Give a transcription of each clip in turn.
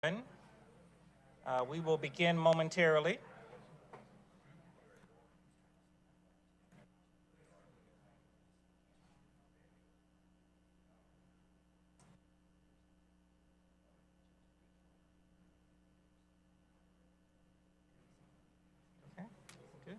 We will begin momentarily. Okay, good.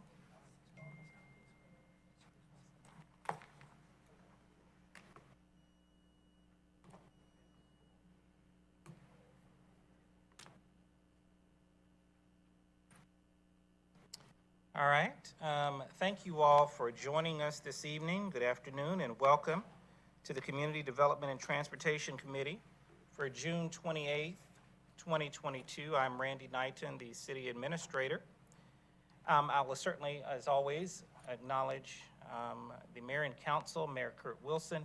All right. Thank you all for joining us this evening. Good afternoon and welcome to the Community Development and Transportation Committee for June 28th, 2022. I'm Randy Knighton, the City Administrator. I will certainly, as always, acknowledge the Mayor and Council, Mayor Kurt Wilson,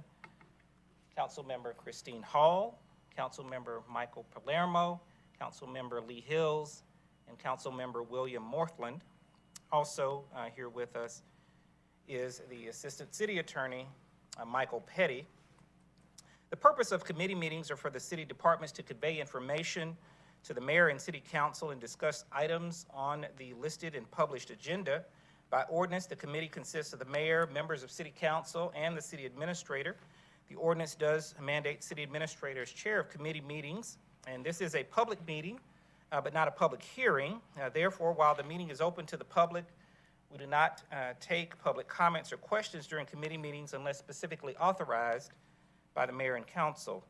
Council Member Christine Hall, Council Member Michael Palermo, Council Member Lee Hills, and Council Member William Morthland. Also here with us is the Assistant City Attorney, Michael Petty. The purpose of committee meetings are for the city departments to convey information to the mayor and city council and discuss items on the listed and published agenda. By ordinance, the committee consists of the mayor, members of city council, and the city administrator. The ordinance does mandate city administrator as chair of committee meetings, and this is a public meeting, but not a public hearing. Therefore, while the meeting is open to the public, we do not take public comments or questions during committee meetings unless specifically authorized by the mayor and council.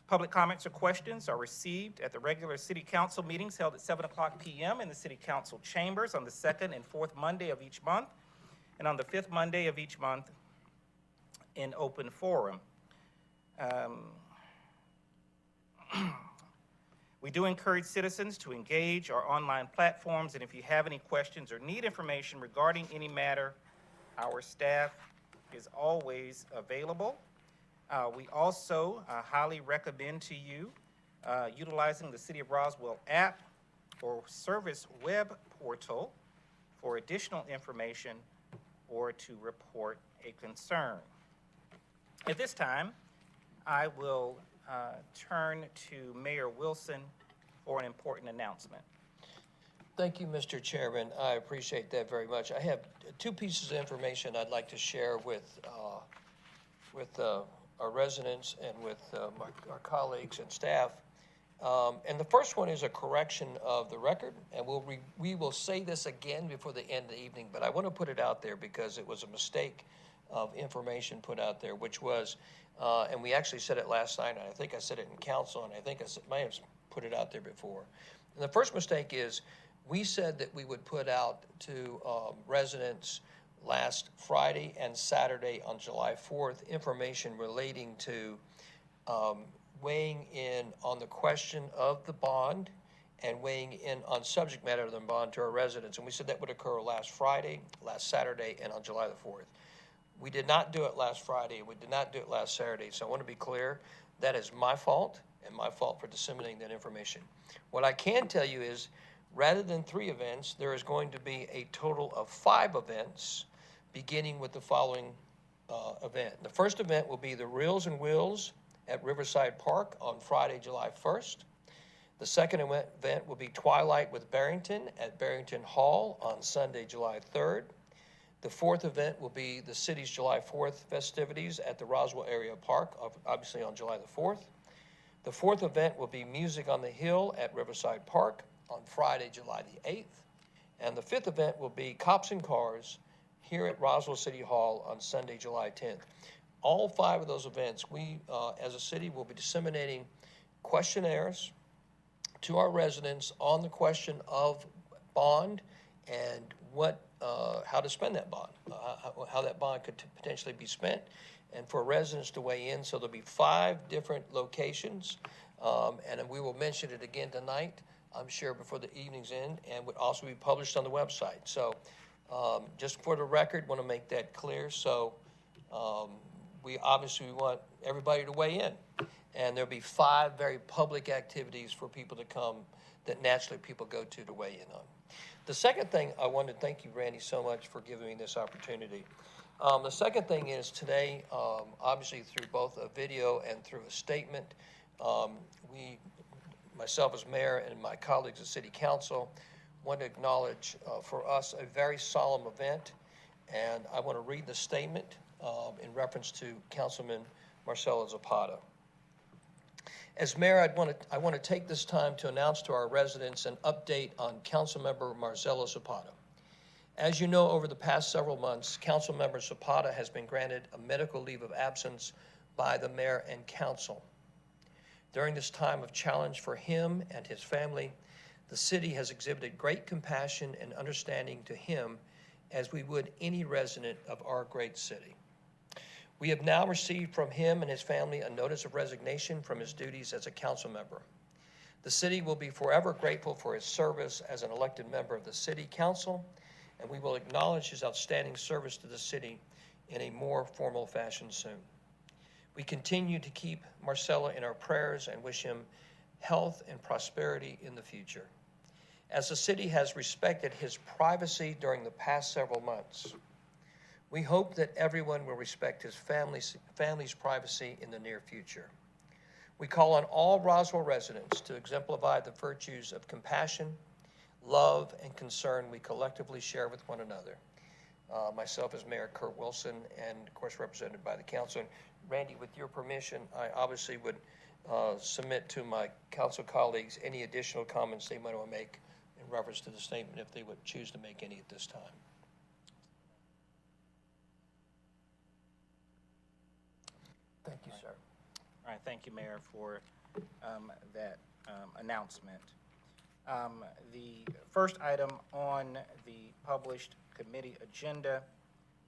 Public comments or questions are received at the regular city council meetings held at 7:00 p.m. in the city council chambers on the second and fourth Monday of each month, and on the fifth Monday of each month in open forum. We do encourage citizens to engage our online platforms, and if you have any questions or need information regarding any matter, our staff is always available. We also highly recommend to you utilizing the City of Roswell app or service web portal for additional information or to report a concern. At this time, I will turn to Mayor Wilson for an important announcement. Thank you, Mr. Chairman. I appreciate that very much. I have two pieces of information I'd like to share with our residents and with our colleagues and staff. And the first one is a correction of the record, and we will say this again before the end of the evening, but I want to put it out there because it was a mistake of information put out there, which was, and we actually said it last night, and I think I said it in council, and I think I might have put it out there before. And the first mistake is we said that we would put out to residents last Friday and Saturday on July 4th information relating to weighing in on the question of the bond and weighing in on subject matter of the bond to our residents. And we said that would occur last Friday, last Saturday, and on July the 4th. We did not do it last Friday. We did not do it last Saturday. So I want to be clear, that is my fault and my fault for disseminating that information. What I can tell you is, rather than 3 events, there is going to be a total of 5 events, beginning with the following event. The first event will be the Reels and Wheels at Riverside Park on Friday, July 1st. The second event will be Twilight with Barrington at Barrington Hall on Sunday, July 3rd. The fourth event will be the city's July 4th festivities at the Roswell Area Park, obviously on July the 4th. The fourth event will be Music on the Hill at Riverside Park on Friday, July the 8th. And the fifth event will be Cops and Cars here at Roswell City Hall on Sunday, July 10th. All 5 of those events, we as a city will be disseminating questionnaires to our residents on the question of bond and how to spend that bond, how that bond could potentially be spent, and for residents to weigh in. So there'll be 5 different locations, and we will mention it again tonight, I'm sure, before the evening's end, and would also be published on the website. So just for the record, want to make that clear. So we obviously want everybody to weigh in, and there'll be 5 very public activities for people to come that naturally people go to weigh in on. The second thing, I wanted to thank you, Randy, so much for giving me this opportunity. The second thing is today, obviously through both a video and through a statement, we myself as mayor and my colleagues as city council want to acknowledge for us a very solemn event. And I want to read the statement in reference to Councilman Marcelo Zapata. As mayor, I want to take this time to announce to our residents an update on Councilmember Marcelo Zapata. As you know, over the past several months, Councilmember Zapata has been granted a medical leave of absence by the mayor and council. During this time of challenge for him and his family, the city has exhibited great compassion and understanding to him as we would any resident of our great city. We have now received from him and his family a notice of resignation from his duties as a council member. The city will be forever grateful for his service as an elected member of the city council, and we will acknowledge his outstanding service to the city in a more formal fashion soon. We continue to keep Marcelo in our prayers and wish him health and prosperity in the future. As the city has respected his privacy during the past several months, we hope that everyone will respect his family's privacy in the near future. We call on all Roswell residents to exemplify the virtues of compassion, love, and concern we collectively share with one another. Myself as Mayor Kurt Wilson, and of course represented by the council. And Randy, with your permission, I obviously would submit to my council colleagues any additional comments they might want to make in reference to the statement if they would choose to make any at this time. Thank you, sir. All right, thank you, Mayor, for that announcement. The first item on the published committee agenda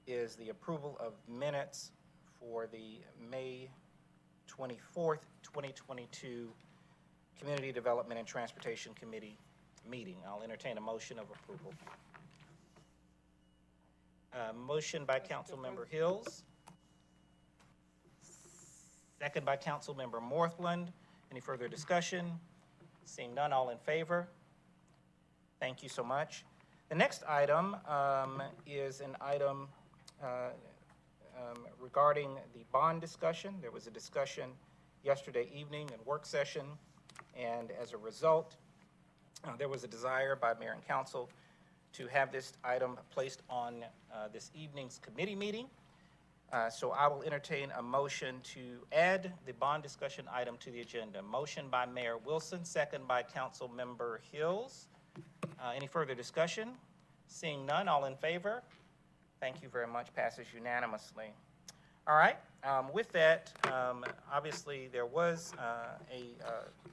is the approval of minutes for the May 24th, 2022 Community Development and Transportation Committee meeting. I'll entertain a motion of approval. Motion by Councilmember Hills. Second by Councilmember Morthland. Any further discussion? Seeing none, all in favor? Thank you so much. The next item is an item regarding the bond discussion. There was a discussion yesterday evening in work session, and as a result, there was a desire by Mayor and Council to have this item placed on this evening's committee meeting. So I will entertain a motion to add the bond discussion item to the agenda. Motion by Mayor Wilson, second by Councilmember Hills. Any further discussion? Seeing none, all in favor? Thank you very much. Passes unanimously. All right. With that, obviously there was a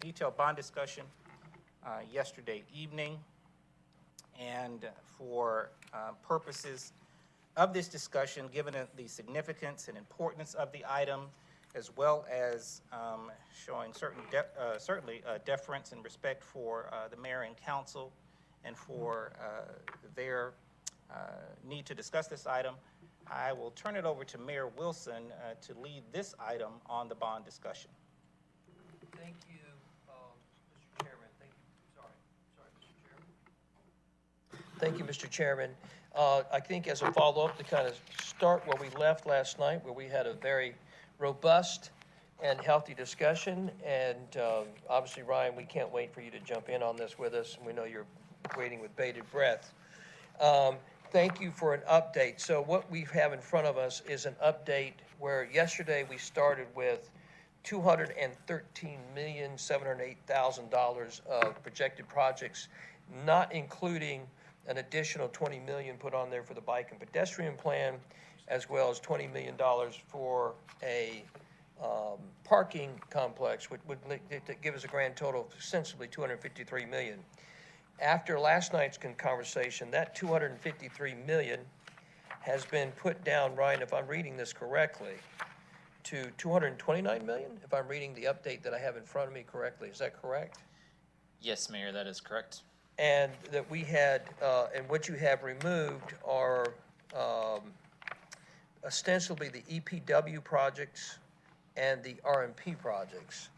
detailed bond discussion yesterday evening, and for purposes of this discussion, given the significance and importance of the item, as well as showing certainly deference and respect for the mayor and council and for their need to discuss this item, I will turn it over to Mayor Wilson to lead this item on the bond discussion. Thank you, Mr. Chairman. Thank you, Mr. Chairman. I think as a follow-up to kind of start where we left last night, where we had a very robust and healthy discussion, and obviously, Ryan, we can't wait for you to jump in on this with us, and we know you're waiting with bated breath. Thank you for an update. So what we have in front of us is an update where yesterday we started with $213,708,000 of projected projects, not including an additional $20 million put on there for the bike and pedestrian plan, as well as $20 million for a parking complex, which would give us a grand total of sensibly $253 million. After last night's conversation, that $253 million has been put down, Ryan, if I'm reading this correctly, to $229 million, if I'm reading the update that I have in front of me correctly. Is that correct? Yes, Mayor, that is correct. And that we had, and what you have removed are ostensibly the EPW projects and the RMP projects.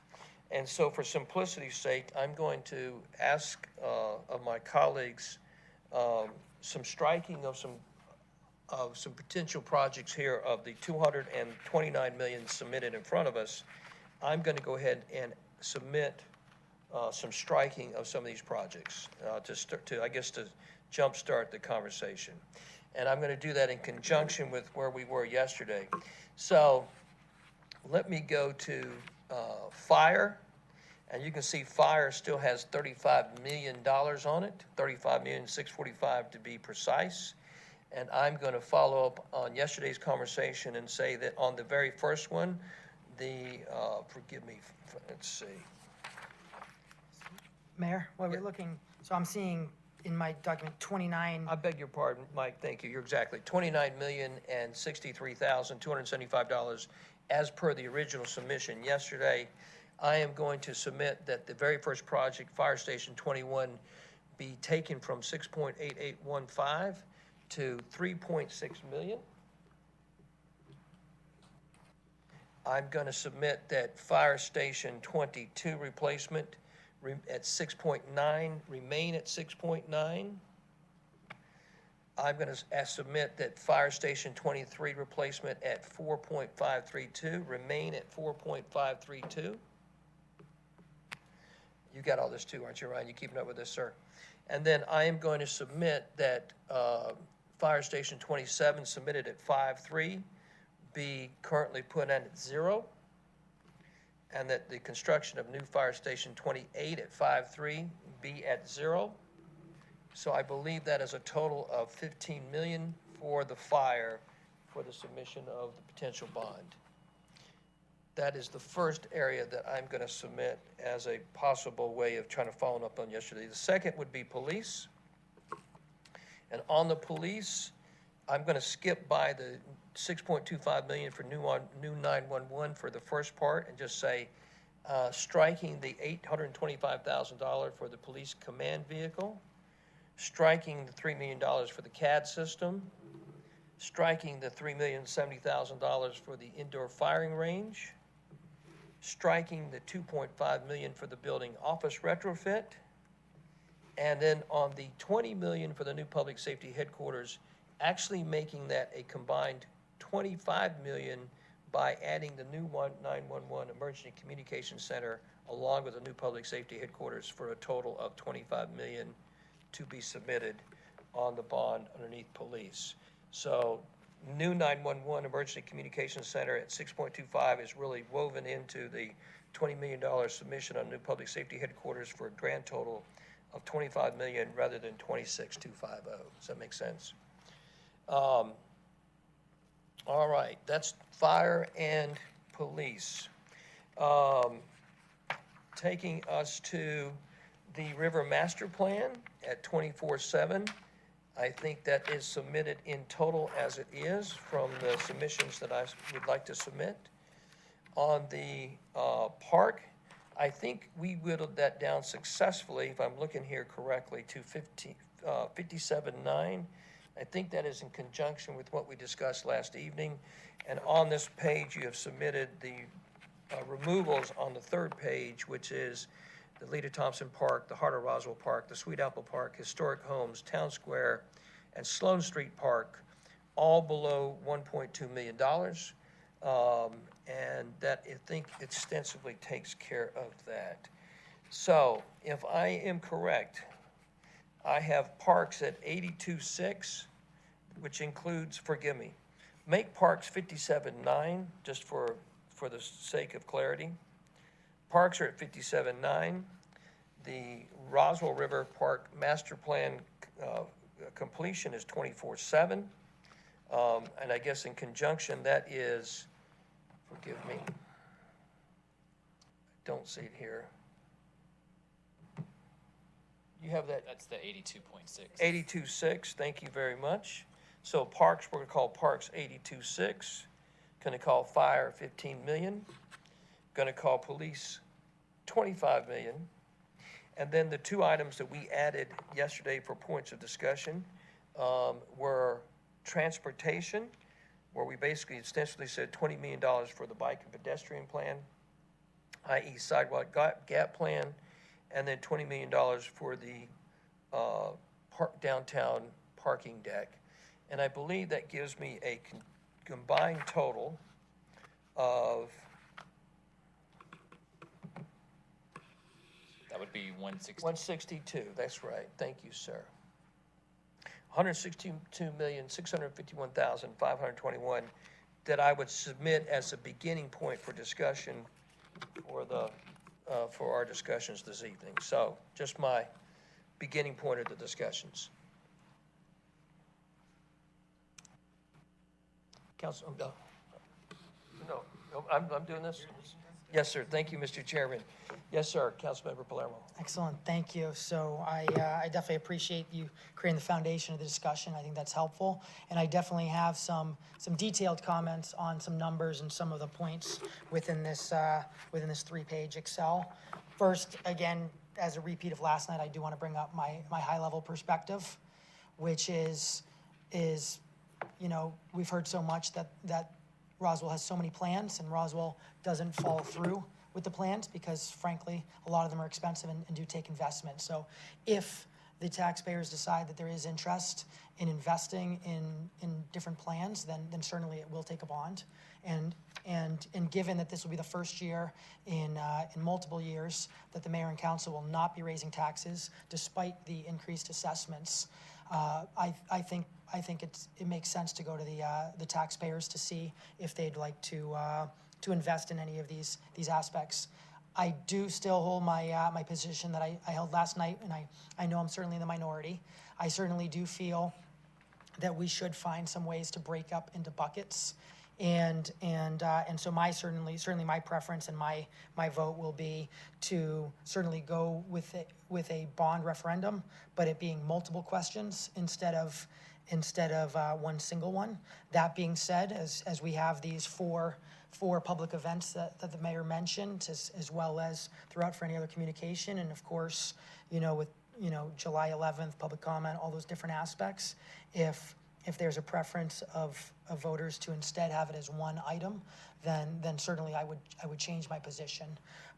And so for simplicity's sake, I'm going to ask of my colleagues some striking of some potential projects here of the $229 million submitted in front of us. I'm going to go ahead and submit some striking of some of these projects to jumpstart the conversation. And I'm going to do that in conjunction with where we were yesterday. So let me go to fire. And you can see fire still has $35 million on it, $35,645,000 to be precise. And I'm going to follow up on yesterday's conversation and say that on the very first one, forgive me, let's see. Mayor, while we're looking, so I'm seeing in my document 29, I beg your pardon, Mike, thank you, you're exactly, $29,063,275 as per the original submission yesterday. I am going to submit that the very first project, Fire Station 21, be taken from 6.8815 to 3.6 million. I'm going to submit that Fire Station 22 replacement at 6.9, remain at 6.9. I'm going to submit that Fire Station 23 replacement at 4.532, remain at 4.532. You got all this too, aren't you, Ryan? You keeping up with this, sir? And then I am going to submit that Fire Station 27 submitted at 5.3 be currently put in at 0, and that the construction of new Fire Station 28 at 5.3 be at 0. So I believe that is a total of 15 million for the fire for the submission of the potential bond. That is the first area that I'm going to submit as a possible way of trying to follow up on yesterday. The second would be police. And on the police, I'm going to skip by the 6.25 million for new 911 for the first part and just say striking the $825,000 for the police command vehicle, striking the $3 million for the CAD system, striking the $3,070,000 for the indoor firing range, striking the $2.5 million for the building office retrofit, and then on the $20 million for the new public safety headquarters, actually making that a combined $25 million by adding the new 911 Emergency Communication Center along with the new public safety headquarters for a total of $25 million to be submitted on the bond underneath police. So new 911 Emergency Communication Center at 6.25 is really woven into the $20 million submission on new public safety headquarters for a grand total of $25 million rather than $26,250. Does that make sense? All right, that's fire and police. Taking us to the river master plan at 24/7. I think that is submitted in total as it is from the submissions that I would like to submit. On the park, I think we whittled that down successfully, if I'm looking here correctly, to 57.9. I think that is in conjunction with what we discussed last evening. And on this page, you have submitted the removals on the third page, which is the Lita Thompson Park, the Heart of Roswell Park, the Sweet Apple Park, Historic Homes, Town Square, and Sloan Street Park, all below $1.2 million. And that, I think, extensively takes care of that. So if I am correct, I have parks at 82.6, which includes, forgive me, make parks 57.9, just for the sake of clarity. Parks are at 57.9. The Roswell River Park Master Plan completion is 24/7. And I guess in conjunction, that is, forgive me, I don't see it here. You have that? That's the 82.6. 82.6, thank you very much. So parks, we're gonna call parks 82.6. Gonna call fire 15 million. Gonna call police 25 million. And then the two items that we added yesterday for points of discussion were transportation, where we basically extensively said $20 million for the bike and pedestrian plan, i.e. sidewalk gap plan, and then $20 million for the downtown parking deck. And I believe that gives me a combined total of, That would be 160. 162, that's right. Thank you, sir. 162,651,521 that I would submit as a beginning point for discussion for our discussions this evening. So just my beginning point of the discussions. Council, no, I'm doing this? Yes, sir. Thank you, Mr. Chairman. Yes, sir. Councilmember Palermo. Excellent, thank you. So I definitely appreciate you creating the foundation of the discussion. I think that's helpful. And I definitely have some detailed comments on some numbers and some of the points within this 3-page Excel. First, again, as a repeat of last night, I do want to bring up my high-level perspective, which is, you know, we've heard so much that Roswell has so many plans and Roswell doesn't follow through with the plans because frankly, a lot of them are expensive and do take investment. So if the taxpayers decide that there is interest in investing in different plans, then certainly it will take a bond. And given that this will be the first year in multiple years that the mayor and council will not be raising taxes despite the increased assessments, I think it makes sense to go to the taxpayers to see if they'd like to invest in any of these aspects. I do still hold my position that I held last night, and I know I'm certainly in the minority. I certainly do feel that we should find some ways to break up into buckets, and so certainly my preference and my vote will be to certainly go with a bond referendum, but it being multiple questions instead of one single one. That being said, as we have these four public events that the mayor mentioned, as well as throughout for any other communication, and of course, with July 11th, public comment, all those different aspects, if there's a preference of voters to instead have it as one item, then certainly I would change my position.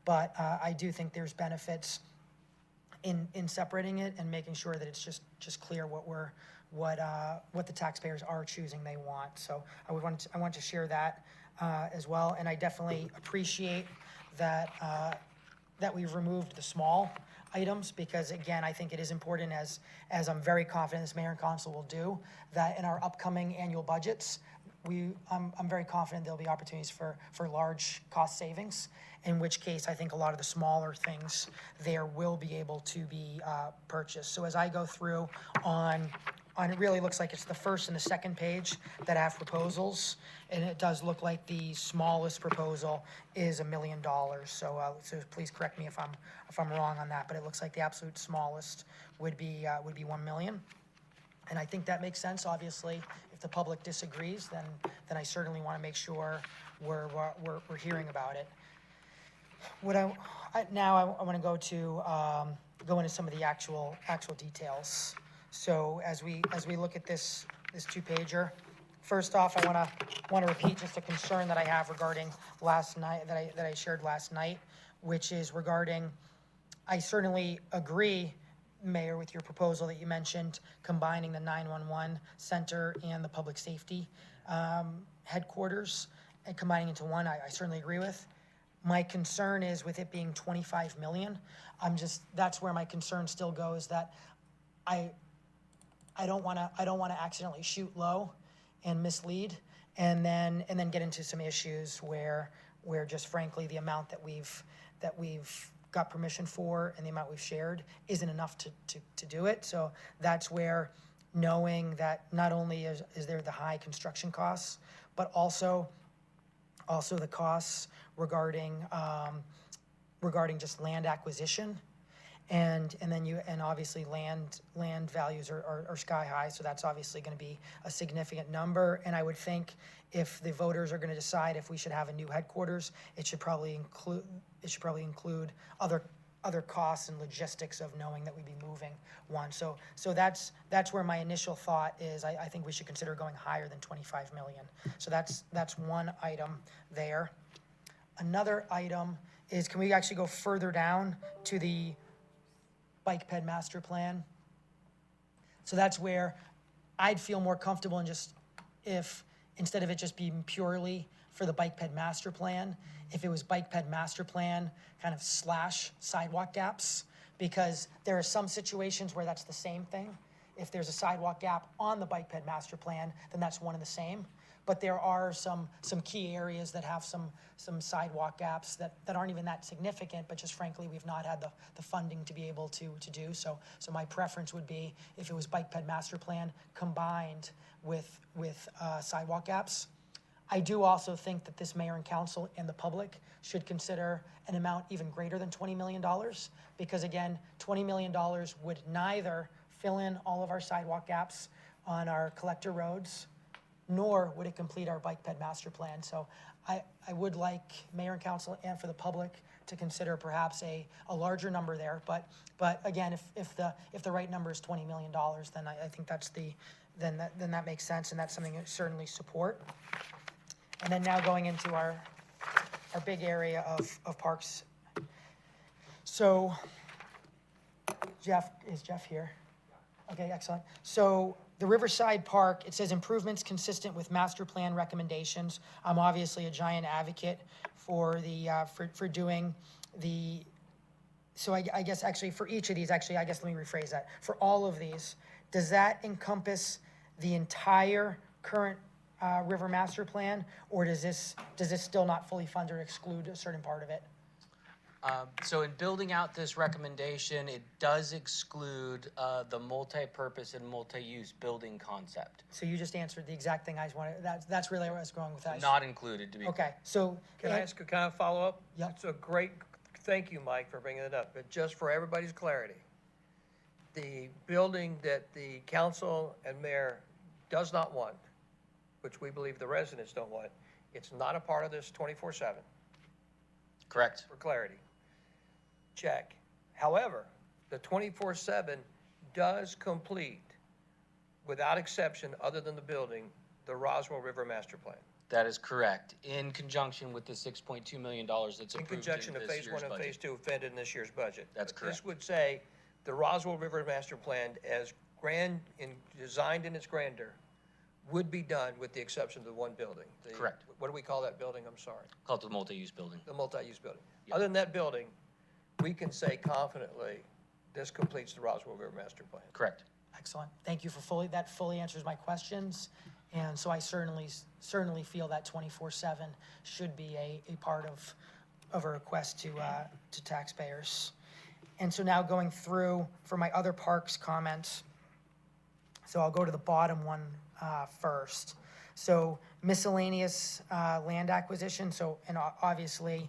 But I do think there's benefits in separating it and making sure that it's just clear what the taxpayers are choosing they want. So I want to share that as well, and I definitely appreciate that we've removed the small items, because again, I think it is important, as I'm very confident this mayor and council will do, that in our upcoming annual budgets, I'm very confident there'll be opportunities for large cost savings, in which case I think a lot of the smaller things there will be able to be purchased. So as I go through on it really looks like it's the first and the second page that have proposals, and it does look like the smallest proposal is $1 million. So please correct me if I'm wrong on that, but it looks like the absolute smallest would be 1 million. And I think that makes sense. Obviously, if the public disagrees, then I certainly want to make sure we're hearing about it. Now I want to go into some of the actual details. So as we look at this 2-pager, first off, I want to repeat just a concern that I have regarding last night that I shared last night, which is regarding, I certainly agree, Mayor, with your proposal that you mentioned, combining the 911 center and the public safety headquarters and combining into one. I certainly agree with. My concern is with it being 25 million. That's where my concern still goes, that I don't want to accidentally shoot low and mislead, and then get into some issues where just frankly the amount that we've got permission for and the amount we've shared isn't enough to do it. So that's where, knowing that not only is there the high construction costs, but also the costs regarding just land acquisition. And obviously land values are sky high, so that's obviously going to be a significant number. And I would think if the voters are going to decide if we should have a new headquarters, it should probably include other costs and logistics of knowing that we'd be moving one. So that's where my initial thought is. I think we should consider going higher than 25 million. So that's one item there. Another item is, can we actually go further down to the bike ped master plan? So that's where I'd feel more comfortable in just, if instead of it just being purely for the bike ped master plan, if it was bike ped master plan kind of / sidewalk gaps, because there are some situations where that's the same thing. If there's a sidewalk gap on the bike ped master plan, then that's one and the same. But there are some key areas that have some sidewalk gaps that aren't even that significant, but just frankly, we've not had the funding to be able to do. So my preference would be if it was bike ped master plan combined with sidewalk gaps. I do also think that this mayor and council and the public should consider an amount even greater than $20 million, because again, $20 million would neither fill in all of our sidewalk gaps on our collector roads, nor would it complete our bike ped master plan. So I would like mayor and council and for the public to consider perhaps a larger number there. But again, if the right number is $20 million, then I think then that makes sense, and that's something I certainly support. And then now going into our big area of parks. So is Jeff here? Okay, excellent. So the Riverside Park, it says improvements consistent with master plan recommendations. I'm obviously a giant advocate for for doing the, so I guess actually for each of these, I guess let me rephrase that. For all of these, does that encompass the entire current river master plan, or does this still not fully fund or exclude a certain part of it? So in building out this recommendation, it does exclude the multi-purpose and multi-use building concept. So you just answered the exact thing I wanted. That's really where I was going with that. Not included, to be Okay, so. Can I ask a kind of follow-up? Yeah. It's a great, thank you, Mike, for bringing it up, but just for everybody's clarity, the building that the council and mayor does not want, which we believe the residents don't want, it's not a part of this 24/7, Correct. for clarity. Check. However, the 24/7 does complete, without exception, other than the building, the Roswell River Master Plan. That is correct, in conjunction with the $6.2 million that's In approved conjunction in of this phase year's one and phase budget. two funded in this year's budget. That's But this correct. would say the Roswell River Master Plan, as designed in its grandeur, would be done with the exception of the one building. Correct. What do we call that building? I'm sorry. Called the multi-use building. The multi-use building. Yep. Other than that building, we can say confidently, this completes the Roswell River Master Plan. Correct. Excellent. Thank you for that fully answers my questions. And so I certainly feel that 24/7 should be a part of a request to taxpayers. And so now going through for my other parks comments. So I'll go to the bottom one first. So miscellaneous land acquisition. So, and obviously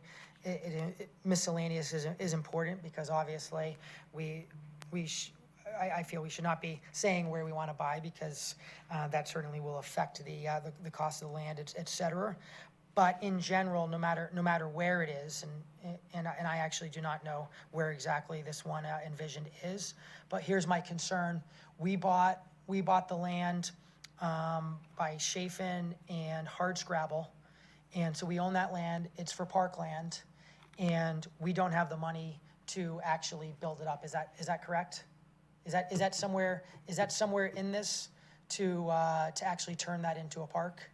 miscellaneous is important because obviously I feel we should not be saying where we want to buy because that certainly will affect the cost of the land, et cetera. But in general, no matter where it is, and I actually do not know where exactly this one envisioned is, but here's my concern. We bought the land by Chafin and Hardscrabble, and so we own that land. It's for parkland, and we don't have the money to actually build it up. Is that correct? Is that somewhere in this to actually turn that into a park?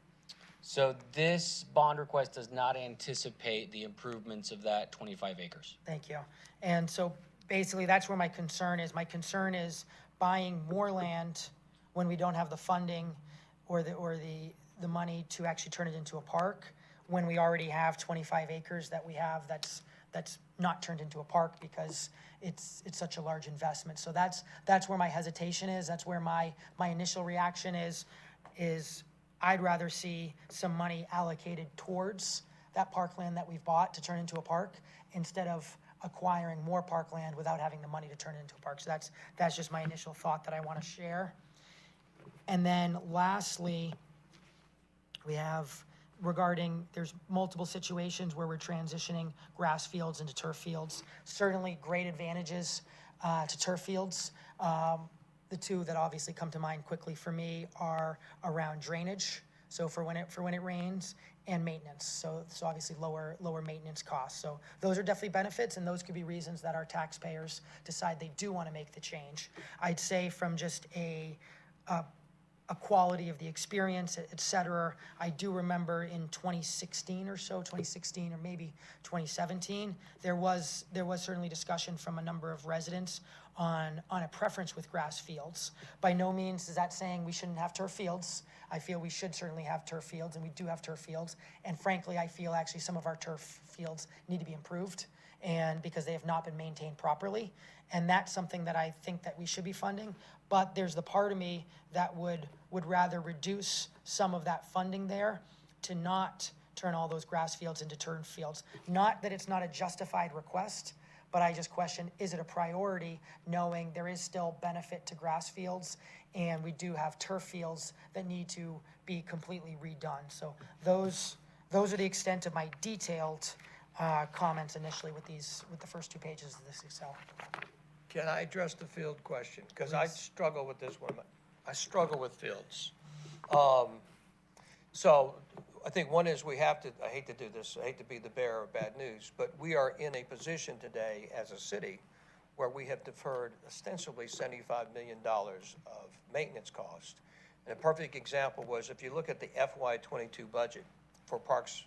So this bond request does not anticipate the improvements of that 25 acres. Thank you. And so basically that's where my concern is. My concern is buying more land when we don't have the funding or the money to actually turn it into a park, when we already have 25 acres that we have that's not turned into a park because it's such a large investment. So that's where my hesitation is. That's where my initial reaction is I'd rather see some money allocated towards that parkland that we've bought to turn into a park instead of acquiring more parkland without having the money to turn it into a park. So that's just my initial thought that I want to share. And then lastly, we have regarding, there's multiple situations where we're transitioning grass fields into turf fields. Certainly great advantages to turf fields. The two that obviously come to mind quickly for me are around drainage, so for when it rains, and maintenance. So obviously lower maintenance costs. So those are definitely benefits, and those could be reasons that our taxpayers decide they do want to make the change. I'd say from just a a quality of the experience, et cetera. I do remember in 2016 or so, 2016 or maybe 2017, there was certainly discussion from a number of residents on a preference with grass fields. By no means is that saying we shouldn't have turf fields. I feel we should certainly have turf fields, and we do have turf fields. And frankly, I feel actually some of our turf fields need to be improved, and because they have not been maintained properly. And that's something that I think that we should be funding. But there's the part of me that would rather reduce some of that funding there to not turn all those grass fields into turf fields. Not that it's not a justified request, but I just question, is it a priority, knowing there is still benefit to grass fields, and we do have turf fields that need to be completely redone. So those are the extent of my detailed comments initially with the first 2 pages of this Excel. Can I address the field question? Because I struggle with this one. I struggle with fields. So I think one is we have to, I hate to do this, I hate to be the bearer of bad news, but we are in a position today as a city where we have deferred ostensibly $75 million of maintenance cost. And a perfect example was if you look at the FY22 budget for Parks,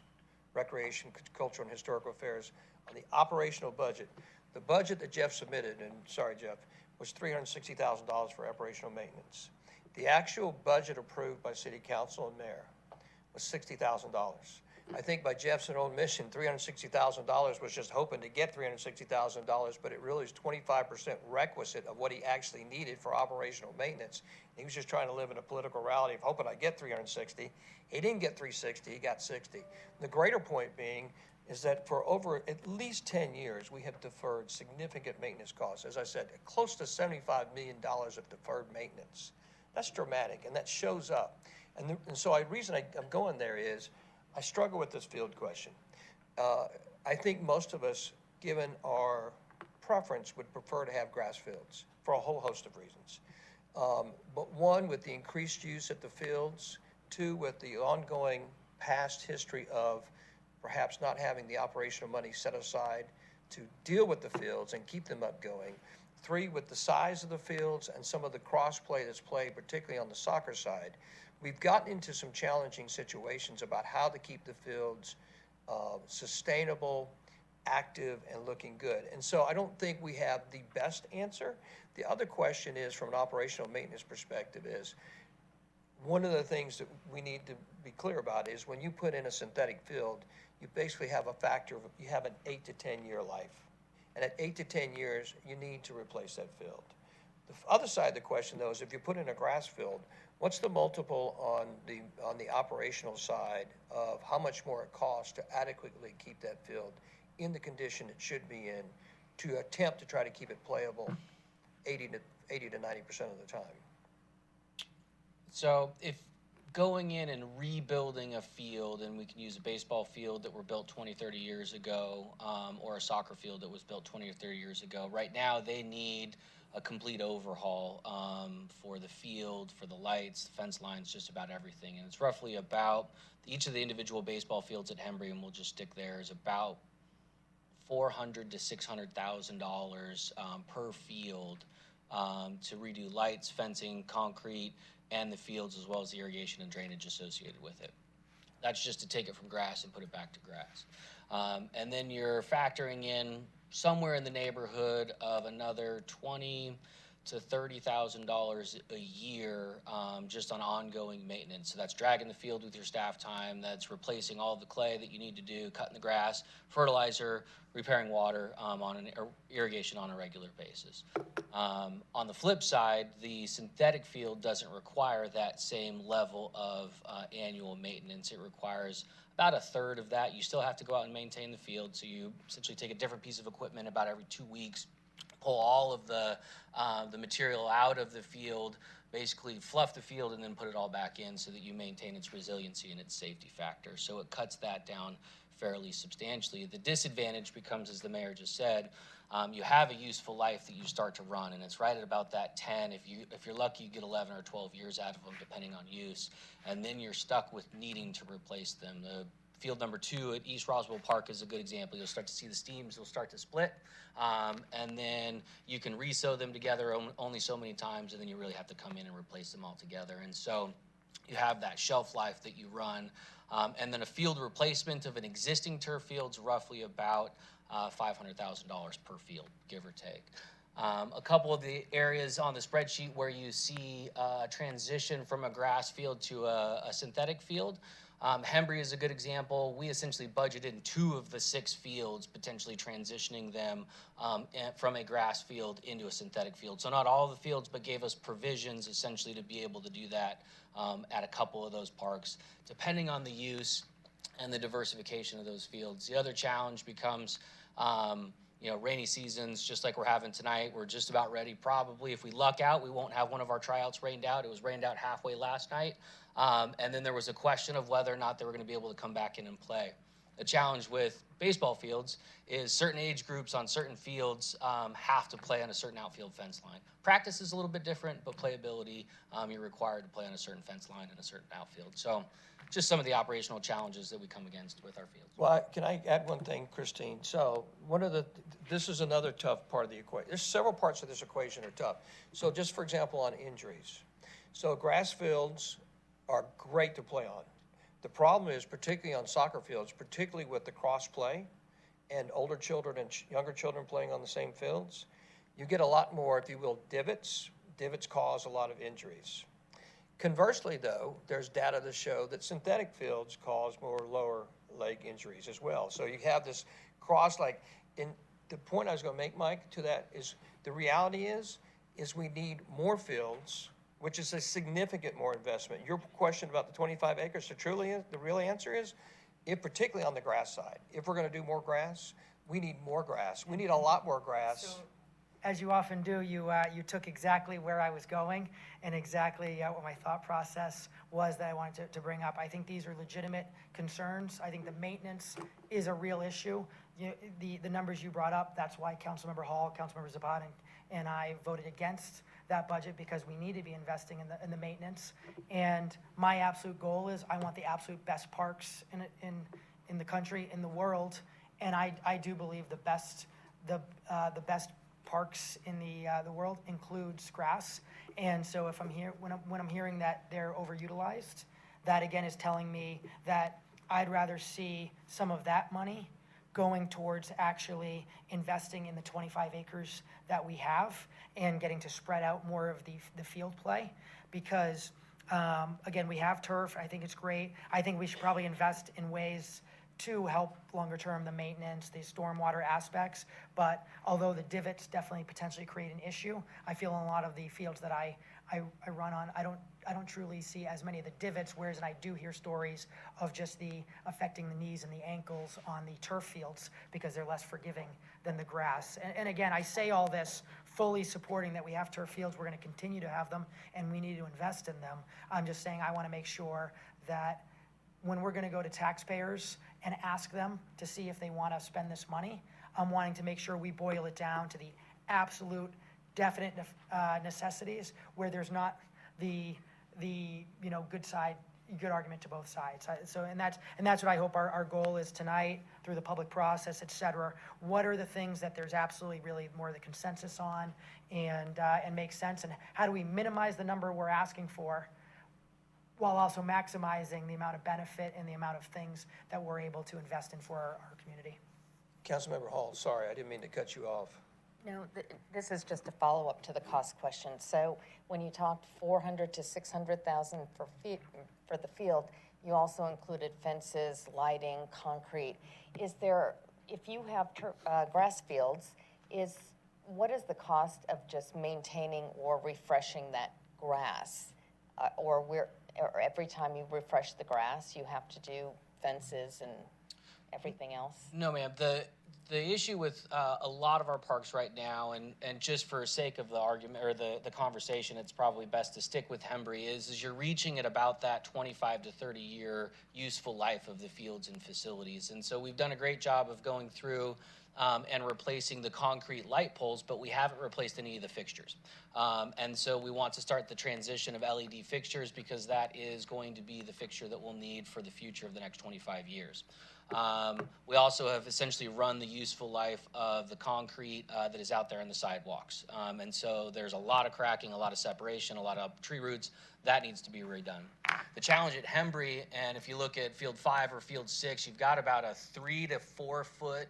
Recreation, Cultural, and Historical Affairs, on the operational budget, the budget that Jeff submitted, and sorry, Jeff, was $360,000 for operational maintenance. The actual budget approved by City Council and Mayor was $60,000. I think by Jeff's own mission, $360,000 was just hoping to get $360,000, but it really is 25% requisite of what he actually needed for operational maintenance. He was just trying to live in a political reality of hoping I get 360. He didn't get 360, he got 60. The greater point being is that for over at least 10 years, we have deferred significant maintenance costs. As I said, close to $75 million of deferred maintenance. That's dramatic, and that shows up. And so the reason I'm going there is I struggle with this field question. I think most of us, given our preference, would prefer to have grass fields for a whole host of reasons. But one, with the increased use at the fields, two, with the ongoing past history of perhaps not having the operational money set aside to deal with the fields and keep them upgoing. Three, with the size of the fields and some of the cross-play that's played, particularly on the soccer side, we've gotten into some challenging situations about how to keep the fields sustainable, active, and looking good. And so I don't think we have the best answer. The other question is, from an operational maintenance perspective, is one of the things that we need to be clear about is when you put in a synthetic field, you basically have a factor of, you have an 8 to 10 year life. And at 8 to 10 years, you need to replace that field. The other side of the question, though, is if you put in a grass field, what's the multiple on the operational side of how much more it costs to adequately keep that field in the condition it should be in to attempt to try to keep it playable 80 to 90% of the time? So if going in and rebuilding a field, and we can use a baseball field that were built 20, 30 years ago, or a soccer field that was built 20 or 30 years ago, right now they need a complete overhaul for the field, for the lights, the fence lines, just about everything. And it's roughly about, each of the individual baseball fields at Hembry, and we'll just stick there, is about $400,000 to $600,000 per field to redo lights, fencing, concrete, and the fields, as well as the irrigation and drainage associated with it. That's just to take it from grass and put it back to grass. And then you're factoring in somewhere in the neighborhood of another $20,000 to $30,000 a year just on ongoing maintenance. So that's dragging the field with your staff time, that's replacing all of the clay that you need to do, cutting the grass, fertilizer, repairing water, irrigation on a regular basis. On the flip side, the synthetic field doesn't require that same level of annual maintenance. It requires about a third of that. You still have to go out and maintain the field, so you essentially take a different piece of equipment about every 2 weeks, pull all of the material out of the field, basically fluff the field, and then put it all back in so that you maintain its resiliency and its safety factor. So it cuts that down fairly substantially. The disadvantage becomes, as the mayor just said, you have a useful life that you start to run, and it's right at about that 10. If you're lucky, you get 11 or 12 years out of them, depending on use, and then you're stuck with needing to replace them. The field number 2 at East Roswell Park is a good example. You'll start to see the steams will start to split, and then you can re-sew them together only so many times, and then you really have to come in and replace them all together. And so you have that shelf life that you run. And then a field replacement of an existing turf field's roughly about $500,000 per field, give or take. A couple of the areas on the spreadsheet where you see transition from a grass field to a synthetic field, Hembry is a good example. We essentially budgeted 2 of the 6 fields, potentially transitioning them from a grass field into a synthetic field. So not all of the fields, but gave us provisions essentially to be able to do that at a couple of those parks, depending on the use and the diversification of those fields. The other challenge becomes rainy seasons, just like we're having tonight. We're just about ready. Probably, if we luck out, we won't have one of our tryouts rained out. It was rained out halfway last night. And then there was a question of whether or not they were going to be able to come back in and play. The challenge with baseball fields is certain age groups on certain fields have to play on a certain outfield fence line. Practice is a little bit different, but playability, you're required to play on a certain fence line and a certain outfield. So just some of the operational challenges that we come against with our fields. Well, can I add one thing, Christine? So this is another tough part of the equation. There's several parts of this equation are tough. So just for example, on injuries. So grass fields are great to play on. The problem is, particularly on soccer fields, particularly with the cross play and older children and younger children playing on the same fields, you get a lot more, if you will, divots. Divots cause a lot of injuries. Conversely, though, there's data to show that synthetic fields cause more lower leg injuries as well. So you have this and the point I was going to make, Mike, to that is the reality is we need more fields, which is a significant more investment. Your question about the 25 acres, the real answer is, particularly on the grass side, if we're going to do more grass, we need more grass. We need a lot more grass. So, as you often do, you took exactly where I was going and exactly what my thought process was that I wanted to bring up. I think these are legitimate concerns. I think the maintenance is a real issue. The numbers you brought up, that's why Councilmember Hall, Councilmember Zabat, and I voted against that budget, because we need to be investing in the maintenance. And my absolute goal is I want the absolute best parks in the country, in the world. And I do believe the best parks in the world includes grass. And so if when I'm hearing that they're overutilized, that again is telling me that I'd rather see some of that money going towards actually investing in the 25 acres that we have and getting to spread out more of the field play. Because again, we have turf. I think it's great. I think we should probably invest in ways to help longer term the maintenance, the stormwater aspects. But although the divots definitely potentially create an issue, I feel in a lot of the fields that I run on, I don't truly see as many of the divots, whereas I do hear stories of just affecting the knees and the ankles on the turf fields because they're less forgiving than the grass. And again, I say all this fully supporting that we have turf fields, we're gonna continue to have them, and we need to invest in them. I'm just saying I wanna make sure that when we're gonna go to taxpayers and ask them to see if they wanna spend this money, I'm wanting to make sure we boil it down to the absolute definite necessities where there's not the good argument to both sides. And that's what I hope our goal is tonight through the public process, et cetera. What are the things that there's absolutely really more of the consensus on and make sense, and how do we minimize the number we're asking for while also maximizing the amount of benefit and the amount of things that we're able to invest in for our community. Councilmember Hall, sorry, I didn't mean to cut you off. No, this is just a follow-up to the cost question. So when you talked 400 to 600,000 for the field, you also included fences, lighting, concrete. If you have grass fields, what is the cost of just maintaining or refreshing that grass? Or every time you refresh the grass, you have to do fences and everything else? No, ma'am. The issue with a lot of our parks right now, and just for sake of the argument or the conversation, it's probably best to stick with Hembry, is you're reaching at about that 25 to 30 year useful life of the fields and facilities. And so we've done a great job of going through and replacing the concrete light poles, but we haven't replaced any of the fixtures. And so we want to start the transition of LED fixtures because that is going to be the fixture that we'll need for the future of the next 25 years. We also have essentially run the useful life of the concrete that is out there in the sidewalks. And so there's a lot of cracking, a lot of separation, a lot of tree roots. That needs to be redone. The challenge at Hembry, and if you look at field 5 or field 6, you've got about a 3 to 4 foot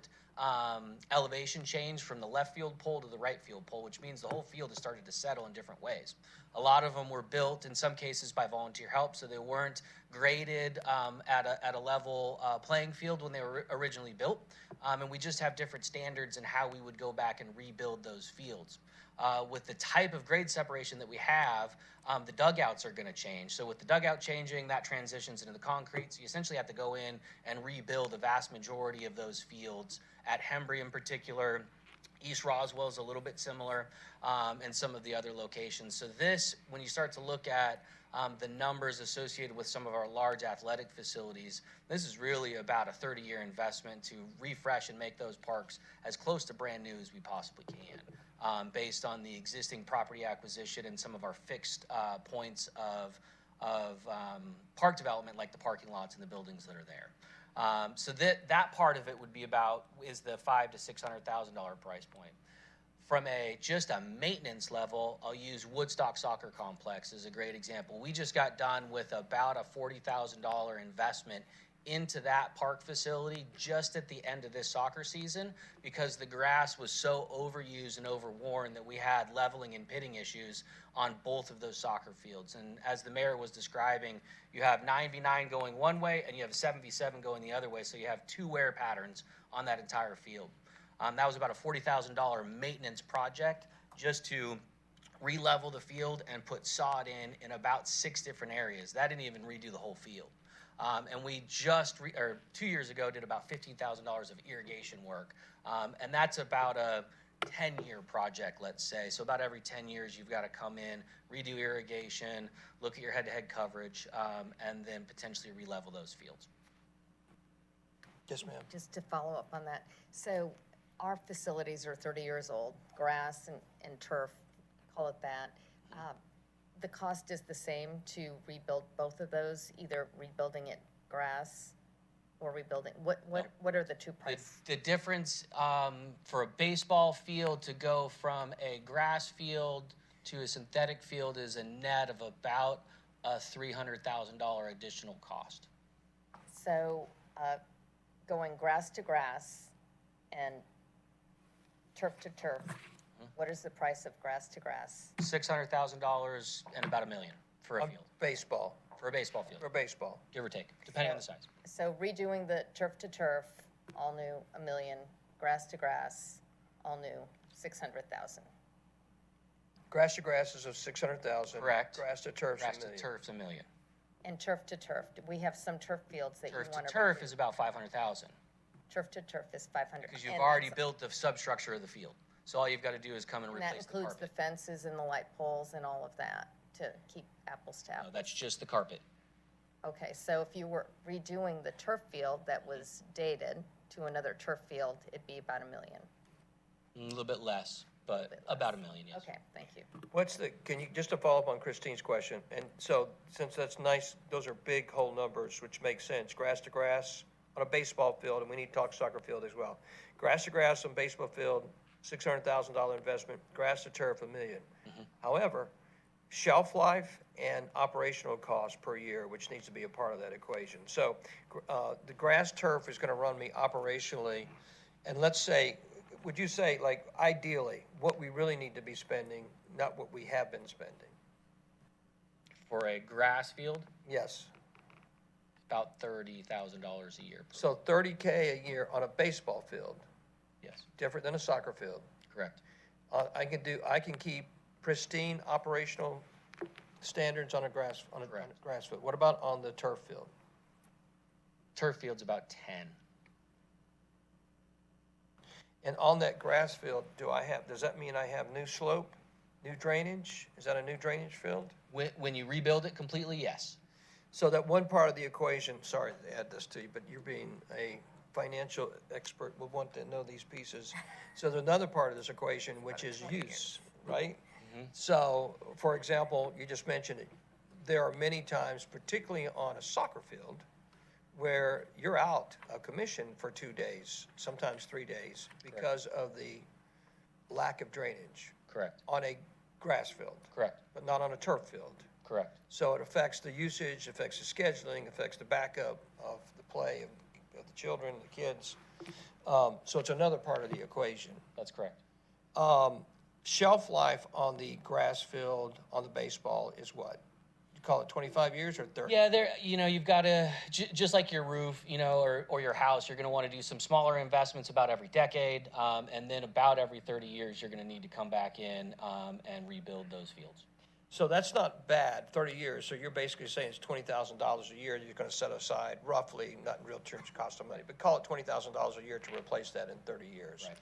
elevation change from the left field pole to the right field pole, which means the whole field has started to settle in different ways. A lot of them were built in some cases by volunteer help, so they weren't graded at a level playing field when they were originally built. And we just have different standards in how we would go back and rebuild those fields. With the type of grade separation that we have, the dugouts are going to change. So with the dugout changing, that transitions into the concrete. So you essentially have to go in and rebuild the vast majority of those fields. At Hembry in particular, East Roswell is a little bit similar, and some of the other locations. So this, when you start to look at the numbers associated with some of our large athletic facilities, this is really about a 30-year investment to refresh and make those parks as close to brand new as we possibly can, based on the existing property acquisition and some of our fixed points of park development, like the parking lots and the buildings that are there. So that part of it would be is the $500,000 to $600,000 price point. From just a maintenance level, I'll use Woodstock Soccer Complex as a great example. We just got done with about a $40,000 investment into that park facility just at the end of this soccer season because the grass was so overused and overworn that we had leveling and pitting issues on both of those soccer fields. And as the mayor was describing, you have 9v9 going one way and you have 7v7 going the other way, so you have two wear patterns on that entire field. That was about a $40,000 maintenance project just to re-level the field and put sod in about 6 different areas. That didn't even redo the whole field. And we just, 2 years ago, did about $15,000 of irrigation work. And that's about a 10-year project, let's say. So about every 10 years, you've got to come in, redo irrigation, look at your head-to-head coverage, and then potentially re-level those fields. Yes, ma'am. Just to follow up on that, so our facilities are 30 years old, grass and turf, call it that. The cost is the same to rebuild both of those, either rebuilding it grass or rebuilding, what are the two prices? The difference for a baseball field to go from a grass field to a synthetic field is a net of about a $300,000 additional cost. So going grass to grass and turf to turf, what is the price of grass to grass? $600,000 and about $1 million for a field, Baseball, for a baseball field, for baseball. give or take, depending on the size. So redoing the turf to turf, all new, $1 million, grass to grass, all new, 600,000. Grass to grass is of 600,000. Correct. Grass to turf's Grass $1 to million. turf's $1 million. And turf to turf, we have some turf fields that you Turf want to to. turf is about 500,000 Turf to turf is 500. because you've And already that's- built the substructure of the field. So all you've got to do is come and And that replace the includes the carpet. fences and the light poles and all of that to keep apples to No, apples. that's just the carpet. Okay, so if you were redoing the turf field that was dated to another turf field, it'd be about $1 million. A little bit less, but bit about $1 million, yes. Okay, thank you. Can you, just to follow up on Christine's question, and so, since that's nice, those are big whole numbers, which makes sense, grass to grass on a baseball field, and we need to talk soccer field as well. Grass to grass on baseball field, $600,000 investment, grass to turf, $1 million. However, shelf life and operational cost per year, which needs to be a part of that equation. So, the grass turf is gonna run me operationally, and let's say, would you say, like, ideally, what we really need to be spending, not what we have been spending? For a grass field, Yes. about $30,000 a year. So $30K a year on a baseball field, Yes, different than a soccer field. correct. I can keep pristine operational standards on a grass field. What about on the turf field? Turf field's about 10. And on that grass field, does that mean I have new slope, new drainage? Is that a new drainage field? When you rebuild it completely, yes. So that one part of the equation, sorry to add this to you, but you're being a financial expert would want to know these pieces. So there's another part of this equation, which is use, right? So, for example, you just mentioned it. There are many times, particularly on a soccer field, where you're out of commission for 2 days, sometimes 3 days, because of the lack of drainage Correct. on a grass field, Correct. but not on a turf field. Correct. So it affects the usage, affects the scheduling, affects the backup of the play of the children, the kids. So it's another part of the equation. That's correct. Shelf life on the grass field, on the baseball is what? You call it 25 years or 30? Yeah, you've got to, just like your roof, or your house, you're going to want to do some smaller investments about every decade. And then about every 30 years, you're going to need to come back in and rebuild those fields. So that's not bad, 30 years. So you're basically saying it's $20,000 a year that you're going to set aside, roughly, not in real terms, cost of money, but call it $20,000 a year to replace that in 30 years. Right.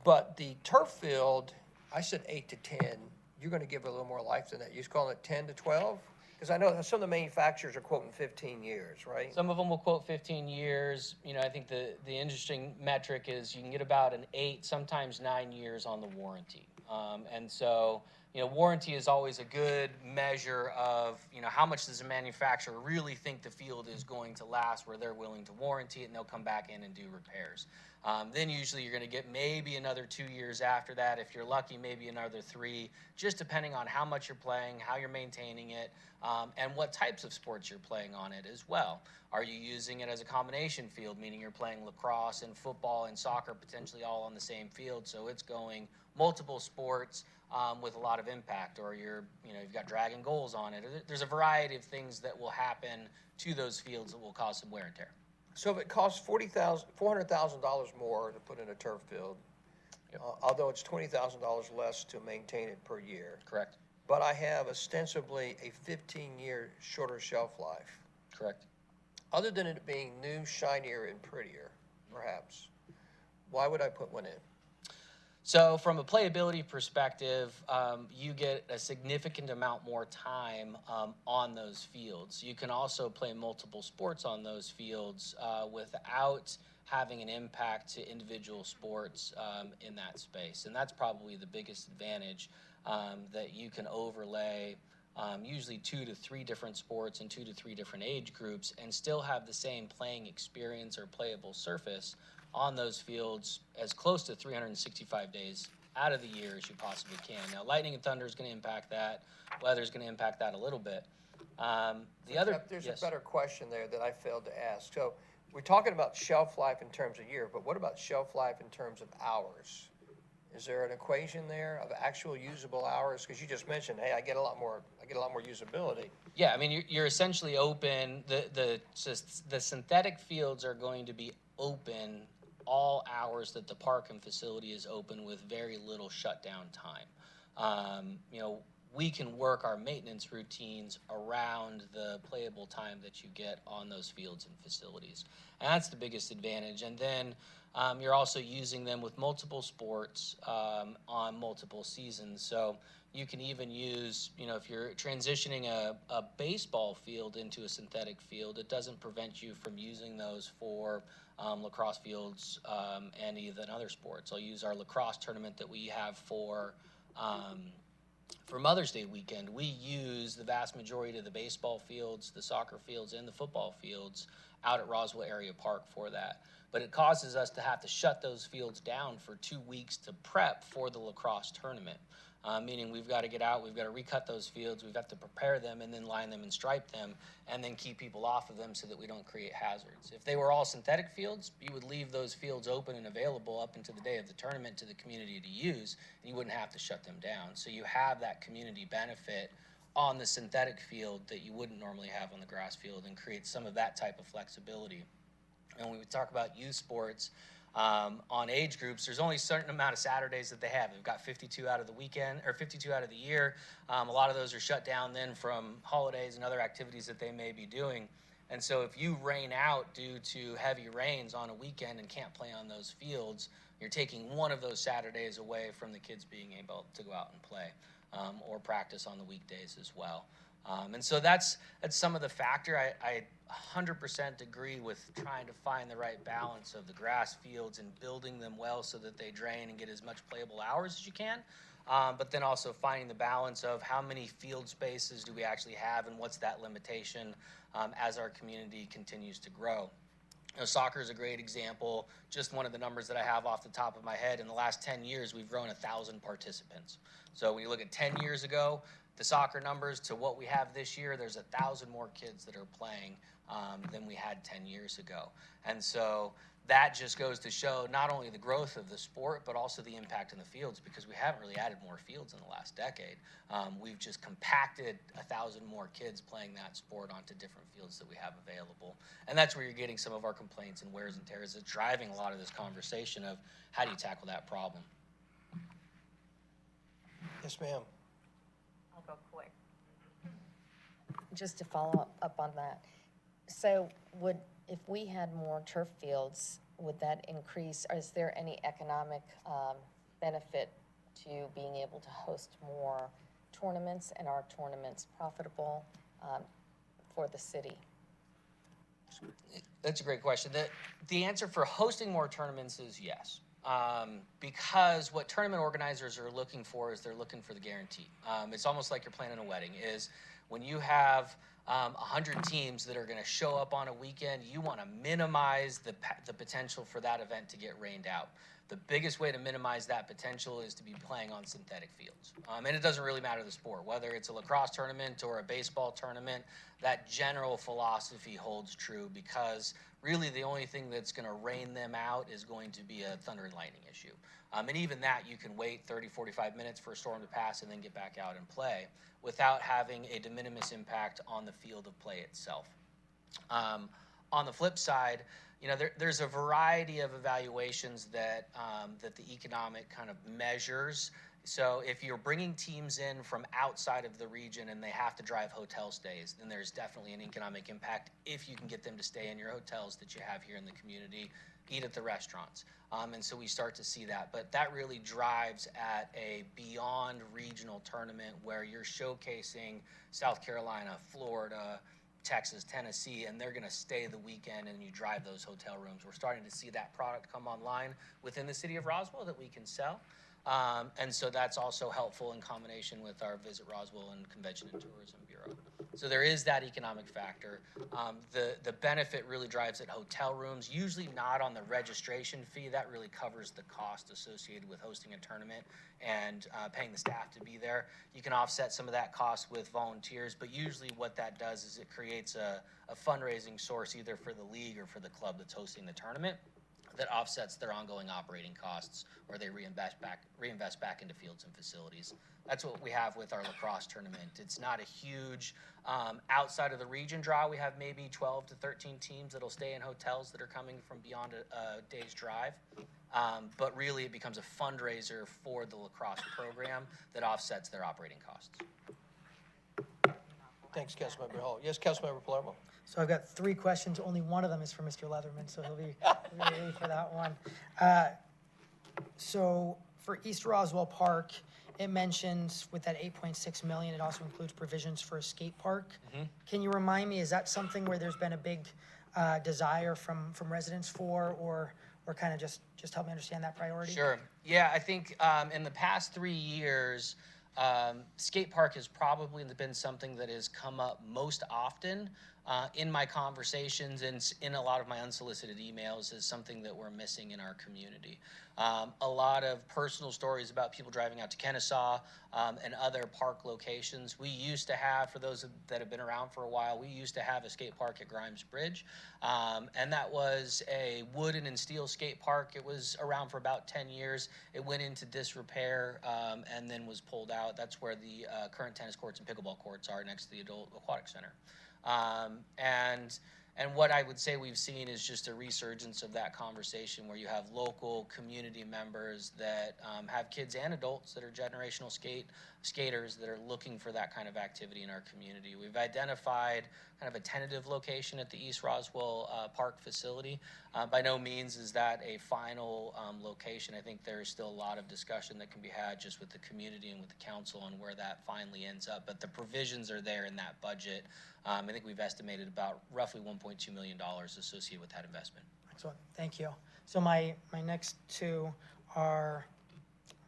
But the turf field, I said 8 to 10. You're going to give it a little more life than that. You're calling it 10 to 12? Because I know some of the manufacturers are quoting 15 years, right? Some of them will quote 15 years. I think the interesting metric is you can get about an 8, sometimes 9 years on the warranty. And so, warranty is always a good measure of, how much does a manufacturer really think the field is going to last, where they're willing to warranty it and they'll come back in and do repairs. Then usually you're going to get maybe another 2 years after that. If you're lucky, maybe another 3, just depending on how much you're playing, how you're maintaining it, and what types of sports you're playing on it as well. Are you using it as a combination field, meaning you're playing lacrosse and football and soccer potentially all on the same field, so it's going multiple sports with a lot of impact, or you've got dragging goals on it. There's a variety of things that will happen to those fields that will cause some wear and tear. So if it costs $400,000 more to put in a turf field, Yep. Although it's $20,000 less to maintain it per year, Correct. but I have ostensibly a 15-year shorter shelf life. Correct. Other than it being new, shinier, and prettier, perhaps, why would I put one in? So from a playability perspective, you get a significant amount more time on those fields. You can also play multiple sports on those fields without having an impact to individual sports in that space. And that's probably the biggest advantage, that you can overlay usually 2 to 3 different sports and 2 to 3 different age groups and still have the same playing experience or playable surface on those fields as close to 365 days out of the year as you possibly can. Now, lightning and thunder is going to impact that. Weather is going to impact that a little bit. There's yes. a better question there that I failed to ask. So we're talking about shelf life in terms of year, but what about shelf life in terms of hours? Is there an equation there of actual usable hours? Because you just mentioned, hey, I get a lot more usability. Yeah, I mean, you're essentially open. The synthetic fields are going to be open all hours that the park and facility is open with very little shutdown time. We can work our maintenance routines around the playable time that you get on those fields and facilities. And that's the biggest advantage. And then you're also using them with multiple sports on multiple seasons. So you can even use, if you're transitioning a baseball field into a synthetic field, it doesn't prevent you from using those for lacrosse fields and even other sports. I'll use our lacrosse tournament that we have for Mother's Day weekend. We use the vast majority of the baseball fields, the soccer fields, and the football fields out at Roswell Area Park for that. But it causes us to have to shut those fields down for 2 weeks to prep for the lacrosse tournament. Meaning we've got to get out, we've got to recut those fields, we've got to prepare them and then line them and stripe them and then keep people off of them so that we don't create hazards. If they were all synthetic fields, you would leave those fields open and available up until the day of the tournament to the community to use, and you wouldn't have to shut them down. So you have that community benefit on the synthetic field that you wouldn't normally have on the grass field, and create some of that type of flexibility. And when we talk about youth sports, on age groups, there's only a certain amount of Saturdays that they have. They've got 52 out of the weekend, or 52 out of the year. A lot of those are shut down then from holidays and other activities that they may be doing. And so if you rain out due to heavy rains on a weekend and can't play on those fields, you're taking one of those Saturdays away from the kids being able to go out and play or practice on the weekdays as well. And so that's some of the factor. I 100% agree with trying to find the right balance of the grass fields and building them well so that they drain and get as much playable hours as you can. But then also finding the balance of how many field spaces do we actually have and what's that limitation as our community continues to grow. You know, soccer is a great example. Just one of the numbers that I have off the top of my head, in the last 10 years, we've grown 1,000 participants. So when you look at 10 years ago, the soccer numbers to what we have this year, there's 1,000 more kids that are playing than we had 10 years ago. And so that just goes to show not only the growth of the sport, but also the impact in the fields, because we haven't really added more fields in the last decade. We've just compacted 1,000 more kids playing that sport onto different fields that we have available. And that's where you're getting some of our complaints and wears and tears that's driving a lot of this conversation of how do you tackle that problem. Yes, ma'am. I'll go quick. Just to follow up on that. So if we had more turf fields, would that increase, or is there any economic benefit to being able to host more tournaments, and are tournaments profitable for the city? That's a great question. The answer for hosting more tournaments is yes. Because what tournament organizers are looking for is they're looking for the guarantee. It's almost like you're planning a wedding. Is when you have 100 teams that are going to show up on a weekend, you want to minimize the potential for that event to get rained out. The biggest way to minimize that potential is to be playing on synthetic fields. And it doesn't really matter the sport, whether it's a lacrosse tournament or a baseball tournament, that general philosophy holds true, because really the only thing that's going to rain them out is going to be a thunder and lightning issue. And even that, you can wait 30, 45 minutes for a storm to pass and then get back out and play without having a de minimis impact on the field of play itself. On the flip side, you know, there's a variety of evaluations that that the economic kind of measures. So if you're bringing teams in from outside of the region and they have to drive hotel stays, then there's definitely an economic impact if you can get them to stay in your hotels that you have here in the community, eat at the restaurants. And so we start to see that. But that really drives at a beyond regional tournament where you're showcasing South Carolina, Florida, Texas, Tennessee, and they're going to stay the weekend, and you drive those hotel rooms. We're starting to see that product come online within the city of Roswell that we can sell. And so that's also helpful in combination with our Visit Roswell and Convention and Tourism Bureau. So there is that economic factor. The benefit really drives at hotel rooms, usually not on the registration fee. That really covers the cost associated with hosting a tournament and paying the staff to be there. You can offset some of that cost with volunteers, but usually what that does is it creates a fundraising source either for the league or for the club that's hosting the tournament that offsets their ongoing operating costs, or they reinvest back into fields and facilities. That's what we have with our lacrosse tournament. It's not a huge outside of the region draw. We have maybe 12 to 13 teams that'll stay in hotels that are coming from beyond a day's drive. But really it becomes a fundraiser for the lacrosse program that offsets their operating costs. Thanks, Councilmember Hall. Yes, Councilmember Palermo. So I've got 3 questions. Only one of them is for Mr. Leatherman, so he'll be ready for that one. So for East Roswell Park, it mentions with that 8.6 million, it also includes provisions for a skate park. Mm-hmm. Can you remind me, is that something where there's been a big desire from residents for, or kind of just help me understand that priority? Sure. Yeah, I think in the past 3 years, skate park has probably been something that has come up most often in my conversations and in a lot of my unsolicited emails is something that we're missing in our community. A lot of personal stories about people driving out to Kennesaw and other park locations. We used to have, for those that have been around for a while, we used to have a skate park at Grimes Bridge. And that was a wooden and steel skate park. It was around for about 10 years. It went into disrepair and then was pulled out. That's where the current tennis courts and pickleball courts are next to the Adult Aquatic Center. And what I would say we've seen is just a resurgence of that conversation where you have local community members that have kids and adults that are generational skaters that are looking for that kind of activity in our community. We've identified kind of a tentative location at the East Roswell Park facility. By no means is that a final location. I think there is still a lot of discussion that can be had just with the community and with the council on where that finally ends up. But the provisions are there in that budget. I think we've estimated about roughly $1.2 million associated with that investment. Excellent, thank you. So my next two are,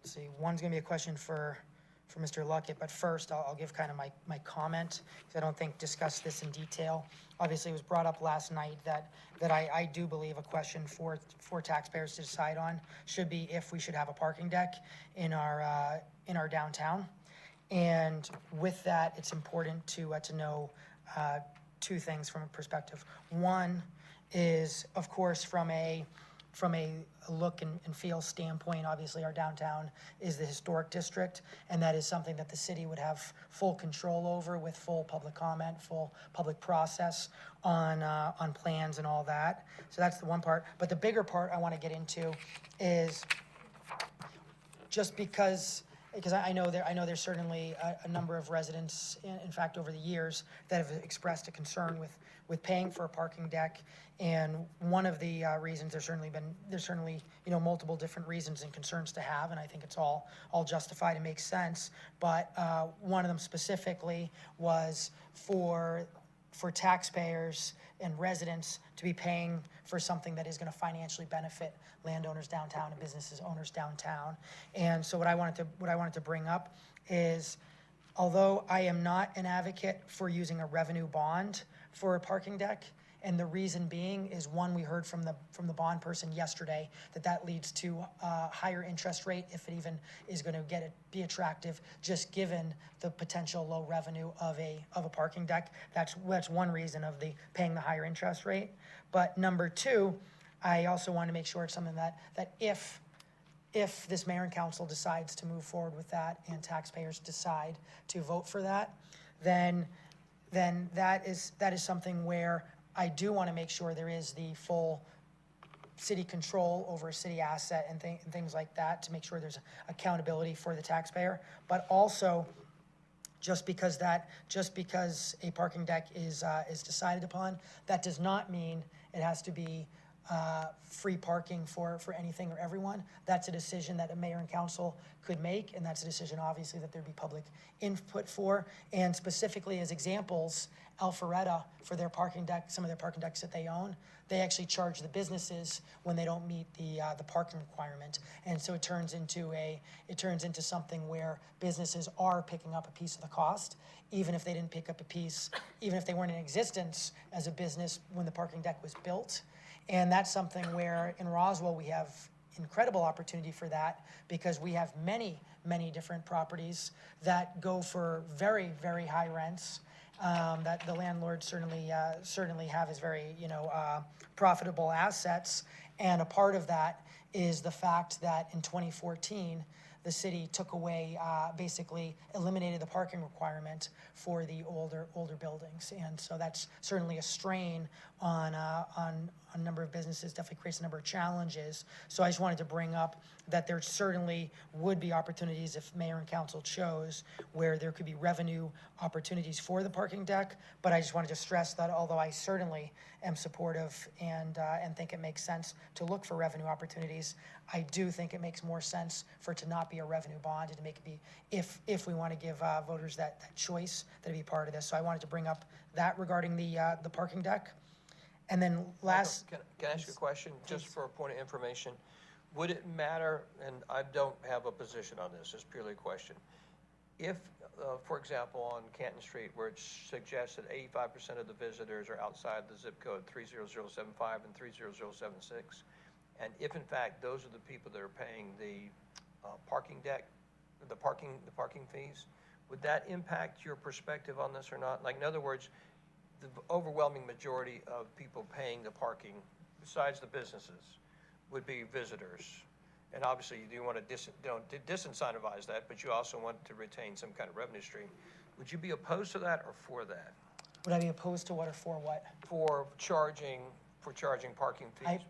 let's see, one's gonna be a question for Mr. Luckett, but first I'll give kind of my comment, because I don't think discussed this in detail. Obviously, it was brought up last night that I do believe a question for taxpayers to decide on should be if we should have a parking deck in our downtown. And with that, it's important to know two things from a perspective. One is, of course, from a look and feel standpoint, obviously our downtown is the historic district, and that is something that the city would have full control over with full public comment, full public process on plans and all that. So that's the one part. But the bigger part I want to get into is just because I know there's certainly a number of residents, in fact, over the years, that have expressed a concern with paying for a parking deck. And one of the reasons there's certainly multiple different reasons and concerns to have, and I think it's all justified and makes sense. But one of them specifically was for taxpayers and residents to be paying for something that is going to financially benefit landowners downtown and businesses owners downtown. And so what I wanted to bring up is, although I am not an advocate for using a revenue bond for a parking deck, and the reason being is, one, we heard from the bond person yesterday that leads to a higher interest rate if it even is going to be attractive, just given the potential low revenue of a parking deck. That's one reason of the paying the higher interest rate. But number two, I also want to make sure it's something that if this mayor and council decides to move forward with that and taxpayers decide to vote for that, then that is something where I do want to make sure there is the full city control over a city asset and things like that, to make sure there's accountability for the taxpayer. But also, just because a parking deck is decided upon, that does not mean it has to be free parking for anything or everyone. That's a decision that a mayor and council could make, and that's a decision, obviously, that there'd be public input for. And specifically as examples, Alpharetta, for their parking deck, some of their parking decks that they own, they actually charge the businesses when they don't meet the parking requirement. And so it turns into something where businesses are picking up a piece of the cost, even if they didn't pick up a piece, even if they weren't in existence as a business when the parking deck was built. And that's something where in Roswell we have incredible opportunity for that, because we have many different properties that go for very, very high rents, that the landlords certainly have as very profitable assets. And a part of that is the fact that in 2014 the city took away, basically eliminated the parking requirement for the older buildings. And so that's certainly a strain on a number of businesses, definitely creates a number of challenges. So I just wanted to bring up that there certainly would be opportunities, if mayor and council chose, where there could be revenue opportunities for the parking deck. But I just wanted to stress that although I certainly am supportive and think it makes sense to look for revenue opportunities, I do think it makes more sense for it to not be a revenue bond, and to make it be, if we want to give voters that choice, that it be part of this. So I wanted to bring up that regarding the parking deck. And then last, Can I ask you a question, just for a point of information? Would it matter, and I don't have a position on this, it's purely a question. If, for example, on Canton Street, where it suggests that 85% of the visitors are outside the zip code 30075 and 30076, and if in fact those are the people that are paying the parking deck, the parking fees, would that impact your perspective on this or not? Like, in other words, the overwhelming majority of people paying the parking, besides the businesses, would be visitors. And obviously, you do want to disincentivize that, but you also want to retain some kind of revenue stream. Would you be opposed to that or for that? would I be opposed to what or for what? For charging parking fees?